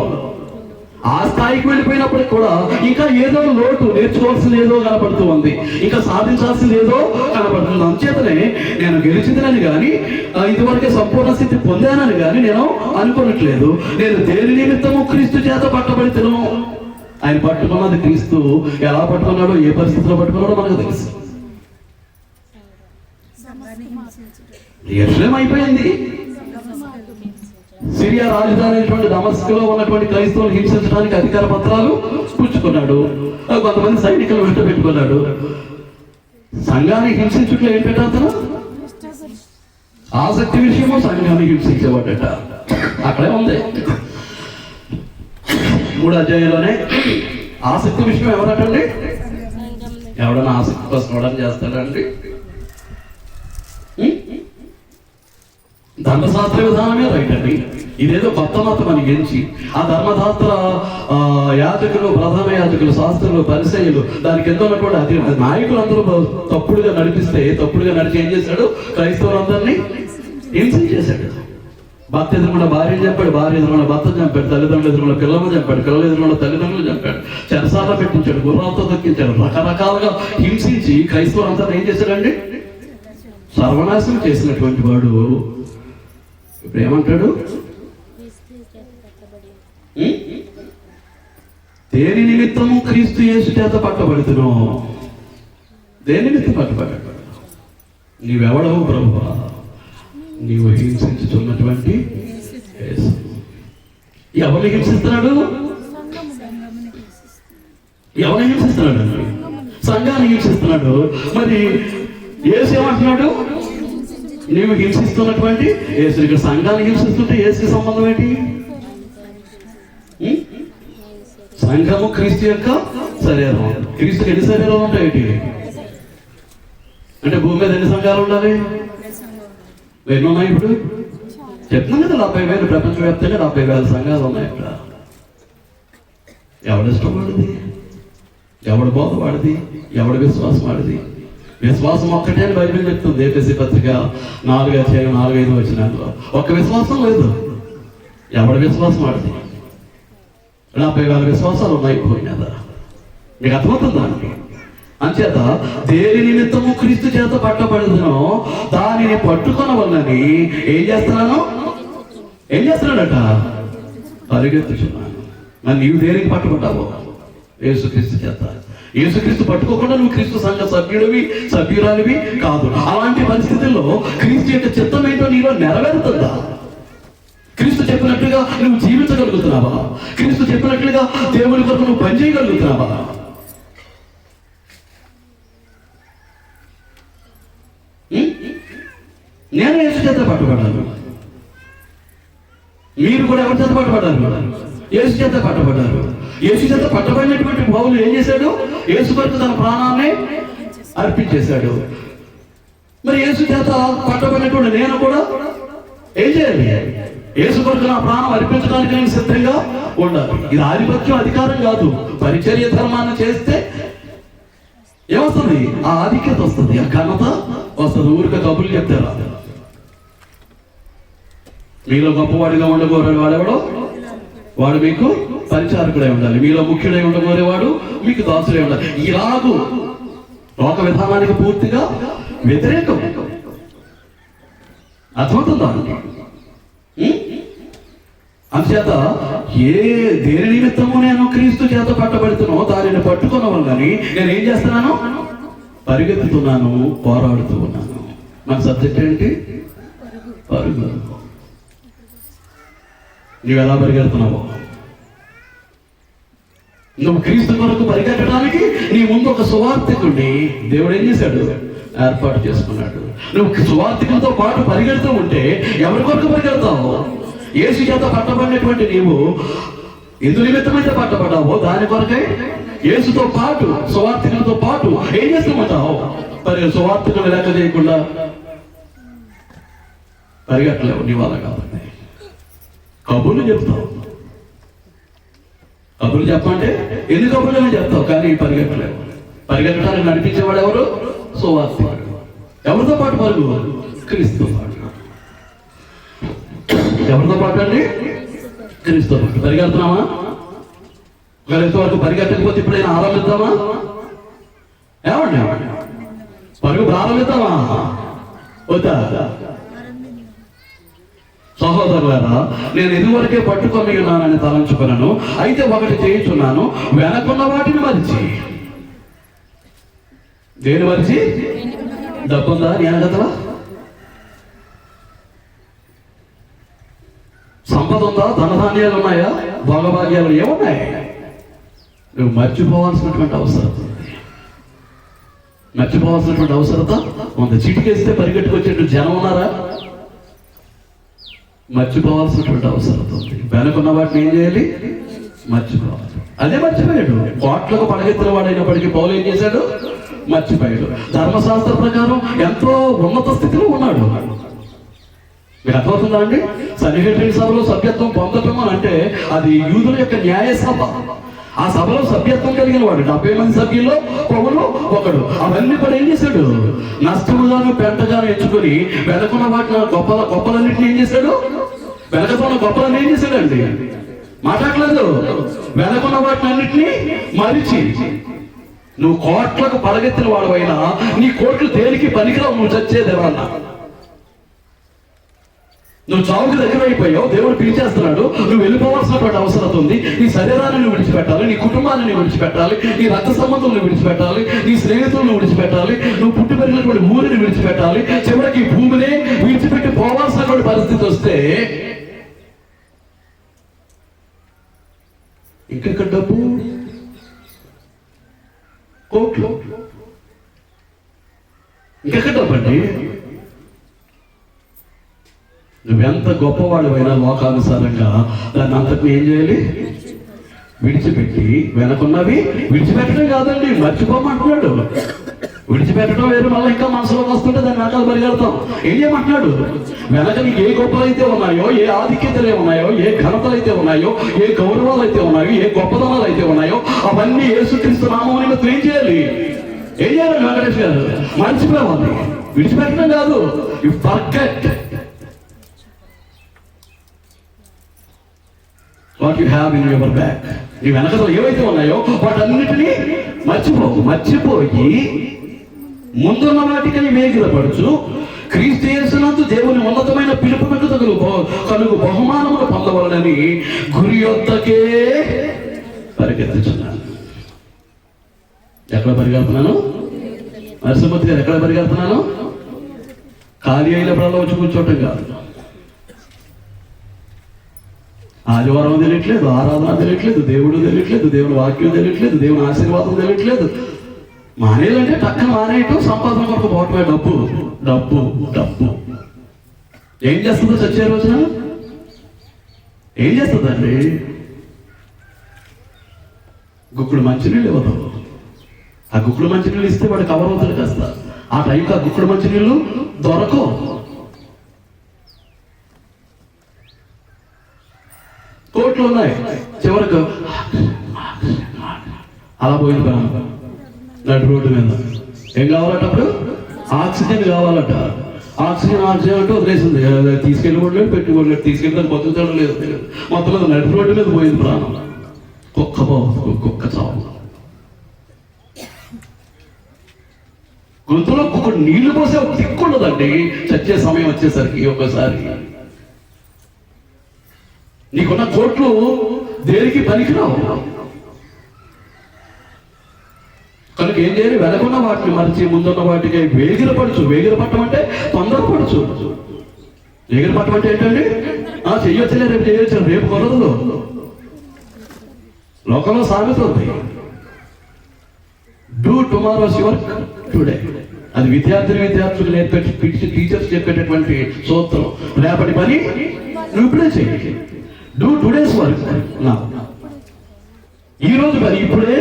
ఆ స్థాయికి వెళ్ళిపోయినప్పటికి కూడా ఇంకా ఏదో లోటు, నేర్చుకోవాల్సింది ఏదో కనపడుతూ ఉంది, ఇంకా సాధించాల్సింది ఏదో కనపడుతుంది. అంచేతనే నేను గెలిచిందని కానీ ఇదివరకే సంపూర్ణ స్థితి పొందానని కానీ నేను అనుకోనట్లేదు. నేను దేని నిమిత్తము క్రీస్తు చేత పట్టబడితేను. ఆయన పట్టుకున్నది క్రీస్తు. ఎలా పట్టుకున్నాడో, ఏ పరిస్థితిలో పట్టుకున్నాడో మనకు తెలుసు. యెరూషలేం అయిపోయింది. సిరియా రాజధాని అయినటువంటి దమస్కులో ఉన్నటువంటి క్రైస్తవులు హింసించడానికి అధికార పత్రాలు పుచ్చుకున్నాడు. కొంతమంది సైనికులు వెంట పెట్టుకున్నాడు. సంఘాన్ని హింసించుట్లో ఏం పెట్టారు? ఆసక్తి విషయము సంఘాన్ని హింసించేవాడట. అక్కడే ఉంది 3వ అధ్యాయంలోనే. ఆసక్తి విషయం ఎవరటండి? ఎవడన్నా ఆసక్తి కోసం ఎవడన్నా చేస్తాడండి? ధర్మశాస్త్ర విధానమే రైట్ అండి. ఇదేదో కొత్త మతం అని గెలిచి ఆ ధర్మశాస్త్ర యాజకులు, ప్రధాన యాజకులు, శాస్త్రులు, పరిచయులు, దానికి ఎంతో ఉన్నటువంటి అతి నాయకులు అందరూ తప్పుడుగా నడిపిస్తే, తప్పుడుగా నడిచి ఏం చేశాడు? క్రైస్తవులందరినీ హింసించేశాడు. భర్త ఎదురుకుండా భార్యను చంపాడు, భార్య ఎదురుకుండా భర్తను చంపాడు, తల్లిదండ్రులు ఎదురుకుండా పిల్లలను చంపాడు, పిల్లలు ఎదురుకుండా తల్లిదండ్రులు చంపాడు, చెరసాల పెట్టించాడు, గుర్రాలతో దక్కించాడు, రకరకాలుగా హింసించి క్రైస్తవులందరినీ ఏం చేశాడండి? సర్వనాశనం చేసినటువంటి వాడు ఇప్పుడు ఏమంటాడు? దేని నిమిత్తము క్రీస్తు యేసు చేత పట్టబడుతును? దేని నిమిత్తం పట్టబడ్డాడు? నీవెవడవు ప్రభువా? నీవు హింసించుతున్నటువంటి యేసు. ఎవరిని హింసిస్తున్నాడు? ఎవరిని హింసిస్తున్నాడు అండి? సంఘాన్ని హింసిస్తున్నాడు. మరి యేసు ఏమంటున్నాడు? నీవు హింసిస్తున్నటువంటి యేసు. ఇక్కడ సంఘాన్ని హింసిస్తుంటే యేసుకి సంబంధం ఏంటి? సంఘము క్రీస్తు యొక్క శరీరం. క్రీస్తుకి ఎన్ని శరీరాలు ఉంటాయి? అంటే భూమి మీద ఎన్ని సంఘాలు ఉండాలి? ఎన్ని ఉన్నాయి? ఇప్పుడు చెప్తున్నాం కదా, 70,000 ప్రపంచవ్యాప్తంగా 70,000 సంఘాలు ఉన్నాయి. ఇక్కడ ఎవడి ఇష్టం వాడిది, ఎవడి బోధ వాడిది, ఎవడి విశ్వాసం వాడిది. విశ్వాసం ఒక్కటే అని బైబిల్ చెప్తుంది. ఏపీసీ పత్రిక 4:4-5 వచనాల్లో ఒక్క విశ్వాసం లేదు. ఎవడి విశ్వాసం వాడిది. 70,000 విశ్వాసాలు ఉన్నాయి భూమి మీద. మీకు అర్థమవుతుందా అండి? అంచేత దేని నిమిత్తము క్రీస్తు చేత పట్టబడుతునో దానిని పట్టుకొనవలని ఏం చేస్తున్నాడట? పరిగెత్తుచున్నాను. మరి నీవు దేనికి పట్టుకుంటావు? యేసుక్రీస్తు చేత. యేసుక్రీస్తు పట్టుకోకుండా నువ్వు క్రీస్తు సంఘ సభ్యురాలివి కాదు. అలాంటి పరిస్థితుల్లో క్రీస్తు యొక్క చిత్తం ఏంటో నీలో నెరవేరుతుందా? క్రీస్తు చెప్పినట్లుగా నువ్వు జీవించగలుగుతున్నావా? క్రీస్తు చెప్పినట్లుగా దేవుని కొరకు నువ్వు పనిచేయగలుగుతున్నావా? నేను యేసు చేత పట్టుబడ్డాను. మీరు కూడా ఎవరి చేత పట్టుబడ్డారు? యేసు చేత పట్టబడ్డారు. యేసు చేత పట్టబడినటువంటి పౌలు ఏం చేశాడు? యేసు కొరకు తన ప్రాణాన్ని అర్పించేశాడు. మరి యేసు చేత పట్టబడినటువంటి నేను కూడా ఏం చేయాలి? యేసు కొరకు నా ప్రాణం అర్పించడానికి నేను సిద్ధంగా ఉండాలి. ఇది ఆధిపత్యం, అధికారం కాదు. పరిచర్య ధర్మాన్ని చేస్తే ఏమొస్తుంది? ఆ ఆధిక్యత వస్తుంది, ఆ ఘనత వస్తుంది. ఊరిక కబుర్లు చెప్తారా? మీలో గొప్పవాడిగా ఉండగోరే వాడెవడో వాడు మీకు పరిచారకుడై ఉండాలి. మీలో ముఖ్యుడై ఉండగోరేవాడు మీకు దాసుడై ఉండాలి. ఇలాగూ లోక విధానానికి పూర్తిగా వ్యతిరేకం. అర్థమవుతుందా? అంచేత దేని నిమిత్తము నేను క్రీస్తు చేత పట్టబడుతున్నో దానిని పట్టుకున్నవాళ్ళని నేను ఏం చేస్తున్నాను? పరిగెత్తుతున్నాను, పోరాడుతూ ఉన్నాను. మన సబ్జెక్ట్ ఏంటి? పరుగు. నువ్వు ఎలా పరిగెడుతున్నావు? నువ్వు క్రీస్తు కొరకు పరిగెత్తడానికి నీ ముందు ఒక సువార్థికుడిని దేవుడు ఏం చేశాడు? ఏర్పాటు చేసుకున్నాడు. నువ్వు సువార్థికులతో పాటు పరిగెడుతూ ఉంటే ఎవరి కొరకు పరిగెడతావు? యేసు చేత పట్టబడినటువంటి నీవు ఎందు నిమిత్తమైతే పట్టబడ్డావో దాని కొరకై యేసుతో పాటు, సువార్థికులతో పాటు ఏం చేస్తామంటావు? మరి సువార్థికులు లెక్క చేయకుండా పరిగెట్టలేవు. నీ వల్ల కాబట్టి కబుర్లు చెప్తావు. కబుర్లు చెప్పంటే ఎన్ని కబుర్లు చెప్తావు, కానీ పరిగెట్టలేవు. పరిగెట్టడానికి నడిపించేవాడు ఎవరు? సువార్థికుడు. ఎవరితో పాటు పరుగు? క్రీస్తుతో పాటు. ఎవరితో పాటు అండి? క్రీస్తుతో పాటు. పరిగెడుతున్నామా? ఇంతవరకు పరిగెట్టకపోతే ఇప్పుడైనా ఆరంభిద్దామా? ఏమండి? పరుగు ప్రారంభిద్దామా? వద్దా? సహోదరులారా, నేను ఇదివరకే పట్టుకొని ఉన్నానని తలంచుకున్నాను. అయితే ఒకటి చేయించున్నాను, వెనకున్న వాటిని మరిచి. దేని మరిచి? డబ్బుందా నీ వెనకతలా? సంపద ఉందా, ధనధాన్యాలు ఉన్నాయా, భోగభాగ్యాలు ఏమున్నాయి? నువ్వు మర్చిపోవాల్సినటువంటి అవసరం, మర్చిపోవాల్సినటువంటి అవసరత ఉంది. చిటికేస్తే పరిగెట్టుకొచ్చేట్టు జనం ఉన్నారా? మర్చిపోవాల్సినటువంటి అవసరత ఉంది. వెనుకున్న వాటిని ఏం చేయాలి? మర్చిపోవాలి. అదే మర్చిపోయాడు. కోట్లకు పడగెత్తిన వాడైనప్పటికీ పౌలు ఏం చేశాడు? మర్చిపోయాడు. ధర్మశాస్త్ర ప్రకారం ఎంతో ఉన్నత స్థితిలో ఉన్నాడు. మీకు అర్థమవుతుందా అండి? సన్నిహితుడి సభలో సభ్యత్వం పొందటం అంటే అది యూదుల యొక్క న్యాయ సభ. ఆ సభలో సభ్యత్వం కలిగిన వాడు 70 మంది సభ్యుల్లో పౌలు ఒకడు. అవన్నీ కూడా ఏం చేశాడు? నష్టముగాను పెంటగాను ఎంచుకొని వెనకున్న వాటిని గొప్పలన్నింటినీ ఏం చేశాడు? వెనకతున్న గొప్పలన్నీ ఏం చేశాడండి? మాట్లాడలేదు. వెనకున్న వాటిని అన్నింటినీ మరిచి, నువ్వు కోట్లకు పడగెత్తిన వాడు అయినా నీ కోట్లు దేనికి పనికిరావు, నువ్వు చచ్చేదేవన్నా. నువ్వు చావుకి దగ్గర అయిపోయావు, దేవుడు పిలిచేస్తున్నాడు, నువ్వు వెళ్ళిపోవాల్సినటువంటి అవసరం ఉంది. నీ శరీరాన్ని నువ్వు విడిచిపెట్టాలి, నీ కుటుంబాన్ని నువ్వు విడిచిపెట్టాలి, నీ రక్త సంబంధం నువ్వు విడిచిపెట్టాలి, నీ స్నేహితులను విడిచిపెట్టాలి, నువ్వు పుట్టి పెరిగినటువంటి ఊరిని విడిచిపెట్టాలి, చివరికి భూమిని విడిచిపెట్టి పోవాల్సినటువంటి పరిస్థితి వస్తే ఇంకెక్కడ డబ్బు? కోట్లు. ఇంకెక్కడ డబ్బు అండి? నువ్వెంత గొప్పవాడివైనా లోకానుసారంగా దాన్ని అంతకు ఏం చేయాలి? విడిచిపెట్టి, వెనకున్నవి విడిచిపెట్టడం కాదండి, మర్చిపోమంటున్నాడు. విడిచిపెట్టడం వేరు, మళ్ళీ ఇంకా మనసులోకి వస్తుంటే దాన్ని వెనకాల పరిగెడతాం. ఏం చేయమంటున్నాడు? వెనక నీకు ఏ గొప్పలైతే ఉన్నాయో, ఏ ఆధిక్యతలు ఉన్నాయో, ఏ ఘనతలు అయితే ఉన్నాయో, ఏ గౌరవాలు అయితే ఉన్నాయో, ఏ గొప్పదనాలు అయితే ఉన్నాయో అవన్నీ యేసుక్రీస్తు నామమున నిమిత్తం ఏం చేయాలి? ఏం చేయాలి? వెంకటేష్ గారు మర్చిపోవాలి. విడిచిపెట్టడం కాదు, you forget what you have in your back. నీ వెనకలో ఏవైతే ఉన్నాయో వాటన్నిటినీ మర్చిపోయి ముందున్న వాటికై వేగిరపడుచు క్రీస్తు యేసునందు దేవుని ఉన్నతమైన పిలుపునకు కలుగు బహుమానములు పొందవలనని గురి యొద్దకే పరిగెత్తుచున్నాను. ఎక్కడ పరిగెడుతున్నాను? నరసింహమూర్తి గారు ఎక్కడ పరిగెడుతున్నాను? ఖాళీ అయినప్పుడల్లా వచ్చి కూర్చోవటం కాదు. ఆదివారం తెలియట్లేదు, ఆరాధన తెలియట్లేదు, దేవుడు తెలియట్లేదు, దేవుని వాక్యం తెలియట్లేదు, దేవుని ఆశీర్వాదం తెలియట్లేదు. మానేయాలంటే టక్కన మానేయటం, సంపాదన కొరకు పోవటమే. డబ్బు డబ్బు డబ్బు ఏం చేస్తుందో చచ్చే రోజున? ఏం చేస్తుందండి? గుక్కుడు మంచినీళ్ళు ఇవ్వదు. ఆ గుక్కుడు మంచినీళ్ళు ఇస్తే వాడు కవర్ అవుతాడు కాస్త. ఆ టైంకి ఆ గుక్కుడు మంచినీళ్ళు దొరకవు. కోట్లు ఉన్నాయి, చివరకు అలా పోయింది ప్రాణం నడు రోడ్డు మీద. ఏం కావాలట అప్పుడు? ఆక్సిజన్ కావాలట. ఆక్సిజన్ అంటే వదిలేసింది. తీసుకెళ్ళిపోవట్లేదు, పెట్టుకోవట్లేదు, తీసుకెళ్ళడానికి బతుకుతాడు లేదు, మొత్తం నడు రోడ్డు మీద పోయింది ప్రాణం. కుక్క చావు. గొంతులో కుక్క నీళ్లు పోసే దిక్కుండదండి చచ్చే సమయం వచ్చేసరికి. ఒకసారి నీకున్న కోట్లు దేనికి పనికిరావు. కనుక ఏం చేయాలి? వెనకున్న వాటిని మరిచి ముందున్న వాటికి వేగిరపడచ్చు. వేగిరపడటం అంటే తొందరపడచ్చు. వేగిరపడటం అంటే ఏంటండి? చెయ్యొచ్చులే, రేపు చేయొచ్చు, రేపు కుదరదు. లోకంలో సామెత ఉంది, డూ టుమారోస్ వర్క్ టుడే. అది విద్యార్థులకు టీచర్స్ చెప్పేటటువంటి సూత్రం. రేపటి పని నువ్వు ఇప్పుడే చెయ్యి. డూ టుడేస్ వర్క్ నా. ఈ రోజు పని ఇప్పుడే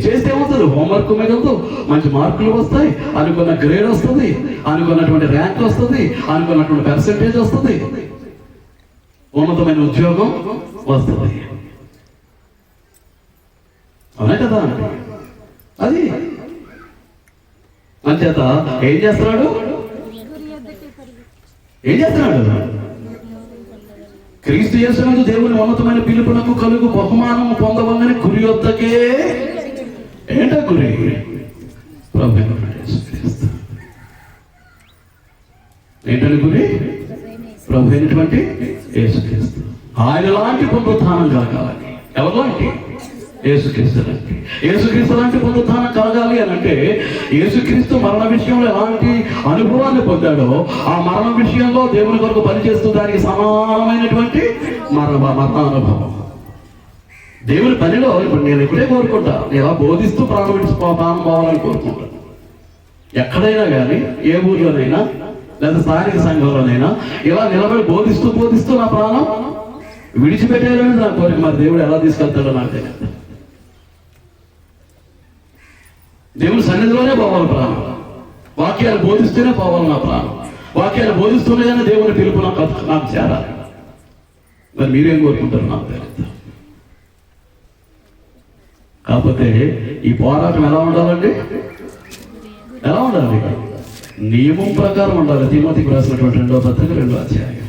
చేస్తే ఏమవుతుంది? హోంవర్క్ మీద మంచి మార్కులు వస్తాయి, అనుకున్న గ్రేడ్ వస్తుంది, అనుకున్నటువంటి ర్యాంక్ వస్తుంది, అనుకున్నటువంటి పర్సెంటేజ్ వస్తుంది, ఉన్నతమైన ఉద్యోగం వస్తుంది. అవునా కదా? అది అంచేత ఏం చేస్తున్నాడు? క్రీస్తు యేసునందు దేవుని ఉన్నతమైన పిలుపునకు కలుగు బహుమానము పొందవలని గురి యొద్దకే. ఏంటో గురి? ఏంటని గురి? ప్రభు అయినటువంటి యేసుక్రీస్తు. ఆయన లాంటి పునరుత్థానం కలగాలని. ఎవరిలాంటి? యేసుక్రీస్తు లాంటి. యేసుక్రీస్తు లాంటి పునరుత్థానం కలగాలి అని అంటే యేసుక్రీస్తు మరణ విషయంలో ఎలాంటి అనుభవాన్ని పొందాడో ఆ మరణ విషయంలో దేవుని కొరకు పనిచేస్తూ దానికి సమానమైనటువంటి మరణానుభవం. దేవుని పనిలో ఇప్పుడు నేను ఇప్పుడే కోరుకుంటా, నేను ఎలా బోధిస్తూ ప్రాణం పోవాలని కోరుకుంటాను. ఎక్కడైనా కానీ, ఏ ఊర్లోనైనా లేదా స్థానిక సంఘంలోనైనా ఇలా నిలబడి బోధిస్తూ నా ప్రాణం విడిచిపెట్టేయాలని నా కోరిక. మరి దేవుడు ఎలా తీసుకెళ్తాడో నాకు తెలియదు. దేవుని సన్నిధిలోనే పోవాలి ప్రాణం. వాక్యాలు బోధిస్తూనే పోవాలి నా ప్రాణం. వాక్యాలు బోధిస్తూనే దేవుని పిలుపు నాకు చేరాలి. మరి మీరేం కోరుకుంటారు నాకు తెలియదు. కాకపోతే ఈ పోరాటం ఎలా ఉండాలండి? ఎలా ఉండాలి? నియమం ప్రకారం ఉండాలి. తిమోతికి రాసినటువంటి 2వ పత్రిక 2వ అధ్యాయం.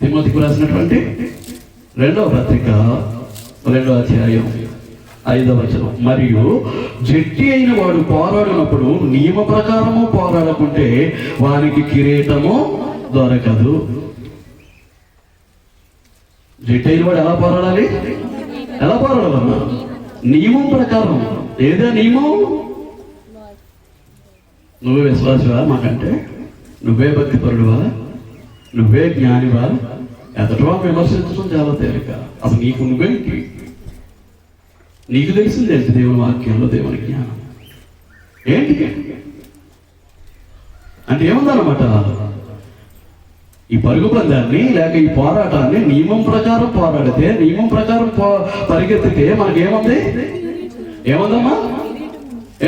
తిమోతికి రాసినటువంటి 2వ పత్రిక 2వ అధ్యాయం 5వ వచనం. మరియు జట్టి అయిన వాడు పోరాడినప్పుడు నియమ ప్రకారము పోరాడకుంటే వానికి కిరీటము దొరకదు. జట్టి అయిన వాడు ఎలా పోరాడాలి? ఎలా పోరాడాలన్నా? నియమం ప్రకారం. ఏదో నియమం? నువ్వే విశ్వాసవా మాకంటే? నువ్వే భక్తిపరుడువా? నువ్వే జ్ఞానివా? ఎదటవా విమర్శించడం చాలా తేలిక. అసలు నువ్వేంటి? నీకు తెలిసింది ఏంటి? దేవుని వాక్యంలో దేవుని జ్ఞానం ఏంటి అంటే ఏముందన్నమాట? ఈ పరుగు పందాన్ని లేక ఈ పోరాటాన్ని నియమం ప్రకారం పోరాడితే, నియమం ప్రకారం పరిగెత్తితే మనకేముంది? ఏముందమ్మా?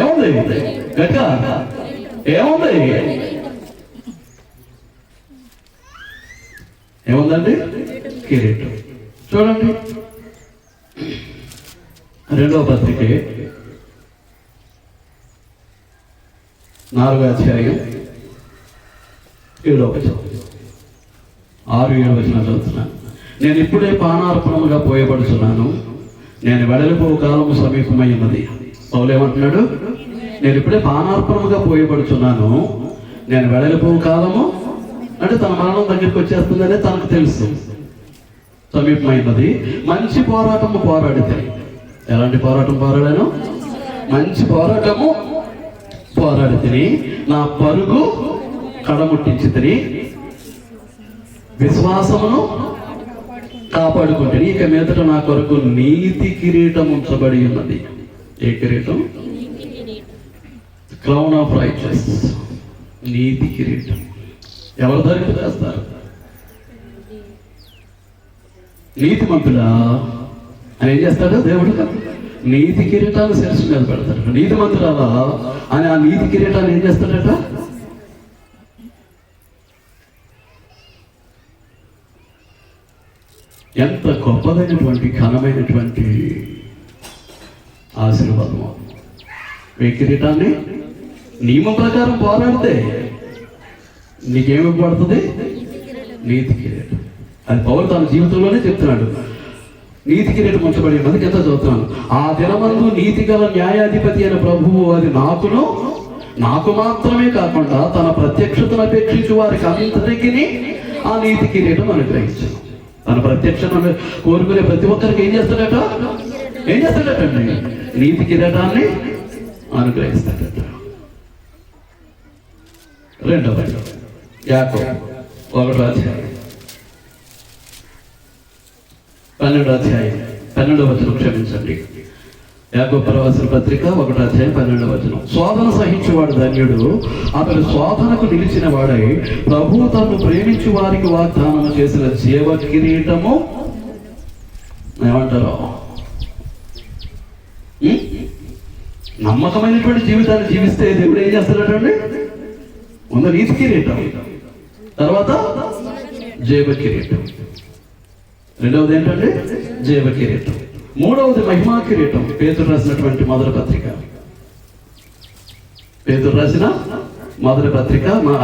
ఏముంది? గట్టిగా ఏముంది? ఏముందండి? కిరీటం. చూడండి 2వ పత్రిక 4వ అధ్యాయం 7వ వచనం. 6-7 వచనాలు చదువుతున్నాను. నేను ఇప్పుడే పానార్పణముగా పోయబడుతున్నాను, నేను వెడలిపో కాలము సమీపమై ఉన్నది. పౌలు ఏమంటున్నాడు? నేను ఇప్పుడే పానార్పణముగా పోయబడుతున్నాను, నేను వెడలిపో కాలము అంటే తన మరణం దగ్గరికి వచ్చేస్తుందనే తనకు తెలుసు, సమీపమైనది. మంచి పోరాటము పోరాడితే. ఎలాంటి పోరాటం పోరాడాను? మంచి పోరాటము పోరాడితే, నా పరుగు కడముట్టించి తిని విశ్వాసమును కాపాడుకుంటే ఇక మీదట నా కొరకు నీతి కిరీటం ఉంచబడి ఉన్నది. ఏ కిరీటం? Crown of righteous. నీతి కిరీటం ఎవరు ధరింపజేస్తారు? నీతిమంతుడా అని ఏం చేస్తాడు దేవుడు? నీతి కిరీటాన్ని శిరస్సు మీద పెడతాడు. నీతిమంతుడా అని ఆ నీతి కిరీటాన్ని ఏం చేస్తాడట? ఎంత గొప్పదైనటువంటి ఘనమైనటువంటి ఆశీర్వాదము. ఈ కిరీటాన్ని నియమం ప్రకారం పోరాడితే నీకేమి పడుతుంది? నీతి కిరీటం. అది పౌలు తన జీవితంలోనే చెప్తున్నాడు. నీతి కిరీటం ఉంచబడి ఉన్నది. కింద చదువుతున్నాను. ఆ దినమందు నీతి గల న్యాయాధిపతి అయిన ప్రభువు అది నాకు మాత్రమే కాకుండా తన ప్రత్యక్షతను అపేక్షించి వారికి అందరికీ ఆ నీతి కిరీటం అనుగ్రహించాను. తన ప్రత్యక్షతను కోరుకునే ప్రతి ఒక్కరికి ఏం చేస్తాడట? అండి నీతి కిరీటాన్ని అనుగ్రహిస్తాడట. 2వ యాకోబు 1వ అధ్యాయం 12వ అధ్యాయం 12వ వచనం. క్షమించండి. యాకోబు రాసిన పత్రిక 1వ అధ్యాయం 12వ వచనం. శోధన సహించేవాడు ధన్యుడు, అతడు శోధనకు నిలిచిన వాడై ప్రభువు తను ప్రేమించు వారికి వాగ్దానం చేసిన జీవ కిరీటము ఏమంటారు? నమ్మకమైనటువంటి జీవితాన్ని జీవిస్తే దేవుడు ఏం చేస్తాడటండి? ముందు నీతి కిరీటం, తర్వాత జీవ కిరీటం. 2వది ఏంటంటే జీవ కిరీటం. 3వది మహిమా కిరీటం. పేతురు రాసినటువంటి మొదటి పత్రిక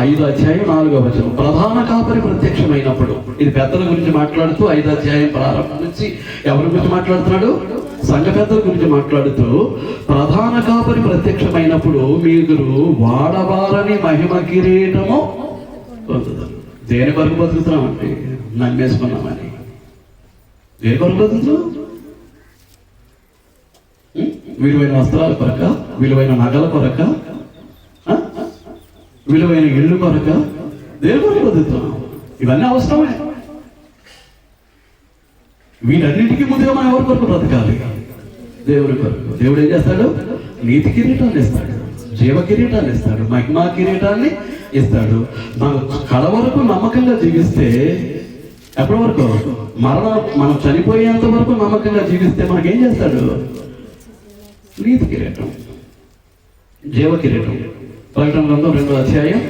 5వ అధ్యాయం 4వ వచనం. ప్రధాన కాపరి ప్రత్యక్షమైనప్పుడు, ఇది పెద్దల గురించి మాట్లాడుతూ 5వ అధ్యాయం ప్రారంభం నుంచి ఎవరి గురించి మాట్లాడుతున్నాడు? సంఘ పెద్దల గురించి మాట్లాడుతూ, ప్రధాన కాపరి ప్రత్యక్షమైనప్పుడు మీరు వాడబారని మహిమ కిరీటము పొందుతారు. దేని వరకు బతుకుతున్నామంటే నమ్మేసుకున్నామని. ఏ కొరకు బ్రతుకుతున్నావు? విలువైన వస్త్రాల కొరక, విలువైన నగల కొరక, విలువైన ఇళ్ళు కొరక, దేని కొరకు బ్రతుకుతున్నావు? ఇవన్నీ అవసరమే. వీటన్నింటికీ ముందుగా మనం ఎవరి కొరకు బ్రతకాలి? దేవుని కొరకు. దేవుడు ఏం చేస్తాడు? నీతి కిరీటాన్ని ఇస్తాడు, జీవ కిరీటాన్ని ఇస్తాడు, మహిమా కిరీటాన్ని ఇస్తాడు. మనం కడ వరకు నమ్మకంగా జీవిస్తే, ఎప్పటి వరకు? మనం చనిపోయేంత వరకు నమ్మకంగా జీవిస్తే మనకేం చేస్తాడు? నీతి కిరీటం, జీవ కిరీటం. ప్రకటన గ్రంథం 2వ అధ్యాయం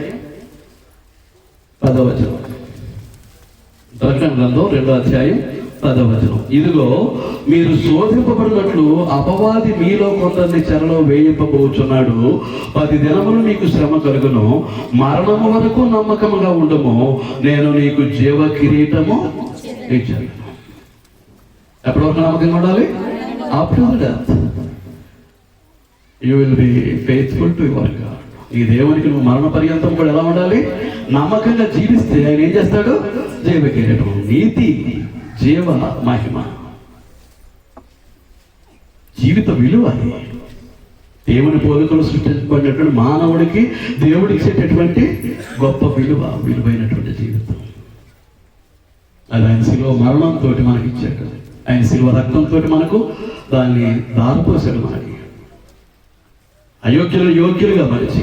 10వ వచనం. ప్రకటన గ్రంథం 2వ అధ్యాయం 10వ వచనం. ఇదిగో మీరు శోధింపబడినట్లు అపవాది మీలో కొందరిని చెరలో వేయింపబోచున్నాడు. 10 దినములు నీకు శ్రమ కలుగును, మరణము వరకు నమ్మకముగా ఉండము, నేను నీకు జీవ కిరీటము ఇచ్చాను. ఎప్పటి వరకు నమ్మకంగా ఉండాలి? After death you will be faithful to your God. ఈ దేవునికి నువ్వు మరణ పర్యంతం కూడా ఎలా ఉండాలి? నమ్మకంగా జీవిస్తే ఆయన ఏం చేస్తాడు? జీవ కిరీటం, నీతి, జీవ మహిమ, జీవిత విలువ. అది దేవుని పోలికలు సృష్టించబడినటువంటి మానవుడికి దేవుడు ఇచ్చేటటువంటి గొప్ప విలువ, విలువైనటువంటి జీవితం. అది ఆయన శిలువ మరణంతో మనకి ఇచ్చాడు, ఆయన శిలువ రక్తంతో మనకు దాన్ని దారిపోసాడు. మనకి అయోగ్యులు యోగ్యులుగా మనిషి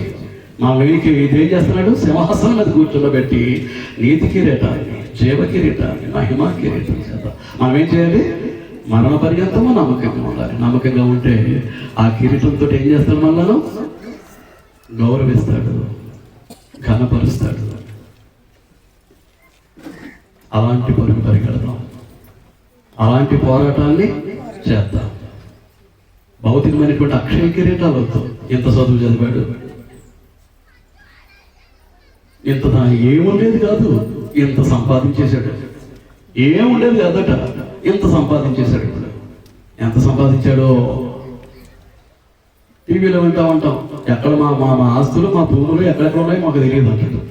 మా వీరికి ఇదేం చేస్తున్నాడు? సింహాసనం మీద కూర్చోబెట్టి నీతి కిరీటాన్ని, జీవ కిరీటాన్ని, మహిమా కిరీటం చేత మనం ఏం చేయాలి? మరణ పర్యంతము నమ్మకంగా ఉండాలి. నమ్మకంగా ఉంటే ఆ కిరీటంతో ఏం చేస్తాడు? మనలను గౌరవిస్తాడు, ఘనపరుస్తాడు. అలాంటి పరుగు పరిగెడదాం, అలాంటి పోరాటాన్ని చేద్దాం. భౌతికమైనటువంటి అక్షయ కిరీటాలు వద్దు. ఎంత చదువు చదివాడు, ఇంత ఏముండేది కాదు, ఇంత సంపాదించేశాడు. ఏముండేది కాదట, ఇంత సంపాదించేశాడు. ఇప్పుడు ఎంత సంపాదించాడో టీవీలో వింటా ఉంటాం. ఎక్కడ మా మా ఆస్తులు, మా భూములు ఎక్కడెక్కడ ఉన్నాయి మాకు తెలియదు అంటాడు.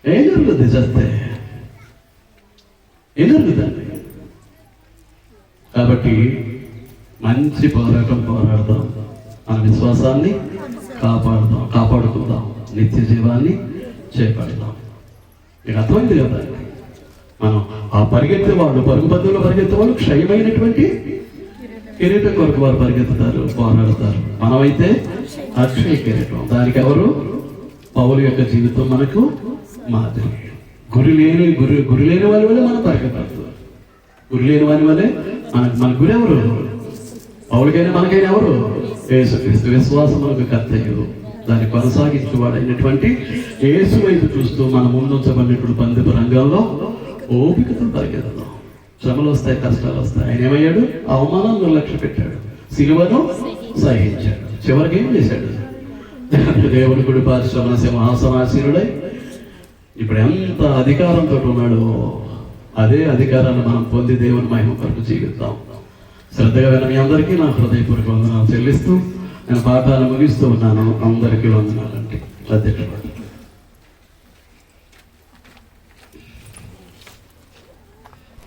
ఏం జరుగుతుంది? చేస్తే ఏం జరుగుతుందండి? కాబట్టి మంచి పోరాటం పోరాడదాం, మన విశ్వాసాన్ని కాపాడుకుందాం, నిత్య జీవాన్ని చేపడదాం. మీకు అర్థమైంది కదా? మనం ఆ పరిగెత్తే వాళ్ళు, పరుగు పద్ధతిలో పరిగెత్తే వాళ్ళు క్షయమైనటువంటి కిరీటం కొరకు వారు పరిగెత్తుతారు, పోరాడతారు. మనమైతే అక్షయ కిరీటం. దానికి ఎవరు? పౌలు యొక్క జీవితం మనకు మాదిరి. గురి లేని వారి వల్లే మనం పరిగెత్తారు. గురి లేని వారి వల్లే మన గురి ఎవరు? పౌలకైనా మనకైనా ఎవరు? యేసుక్రీస్తు. విశ్వాసం మనకు కర్తయ్యు, దాన్ని కొనసాగించేవాడు అయినటువంటి యేసు వైపు చూస్తూ మన ముందుంచబడినటువంటి పందెపు రంగంలో ఓపికతో పరిగెడదాం. శ్రమలు వస్తాయి, కష్టాలు వస్తాయి. ఆయన ఏమయ్యాడు? అవమానాన్ని నిర్లక్ష్య పెట్టాడు, సిలువను సహించాడు. చివరికి ఏం చేశాడు? దేవుని గుడి పారిశ్రమ సింహాసనాసీనుడై ఇప్పుడు ఎంత అధికారంతో ఉన్నాడో అదే అధికారాన్ని మనం పొంది దేవుని మహిమ కొరకు జీవిద్దాం. శ్రద్ధగా విన్న మీ అందరికీ నా హృదయపూర్వక వందనాలు చెల్లిస్తూ నేను పాఠాలు ముగిస్తూ ఉన్నాను. అందరికీ వందనాలండి. అధ్యక్షుడు.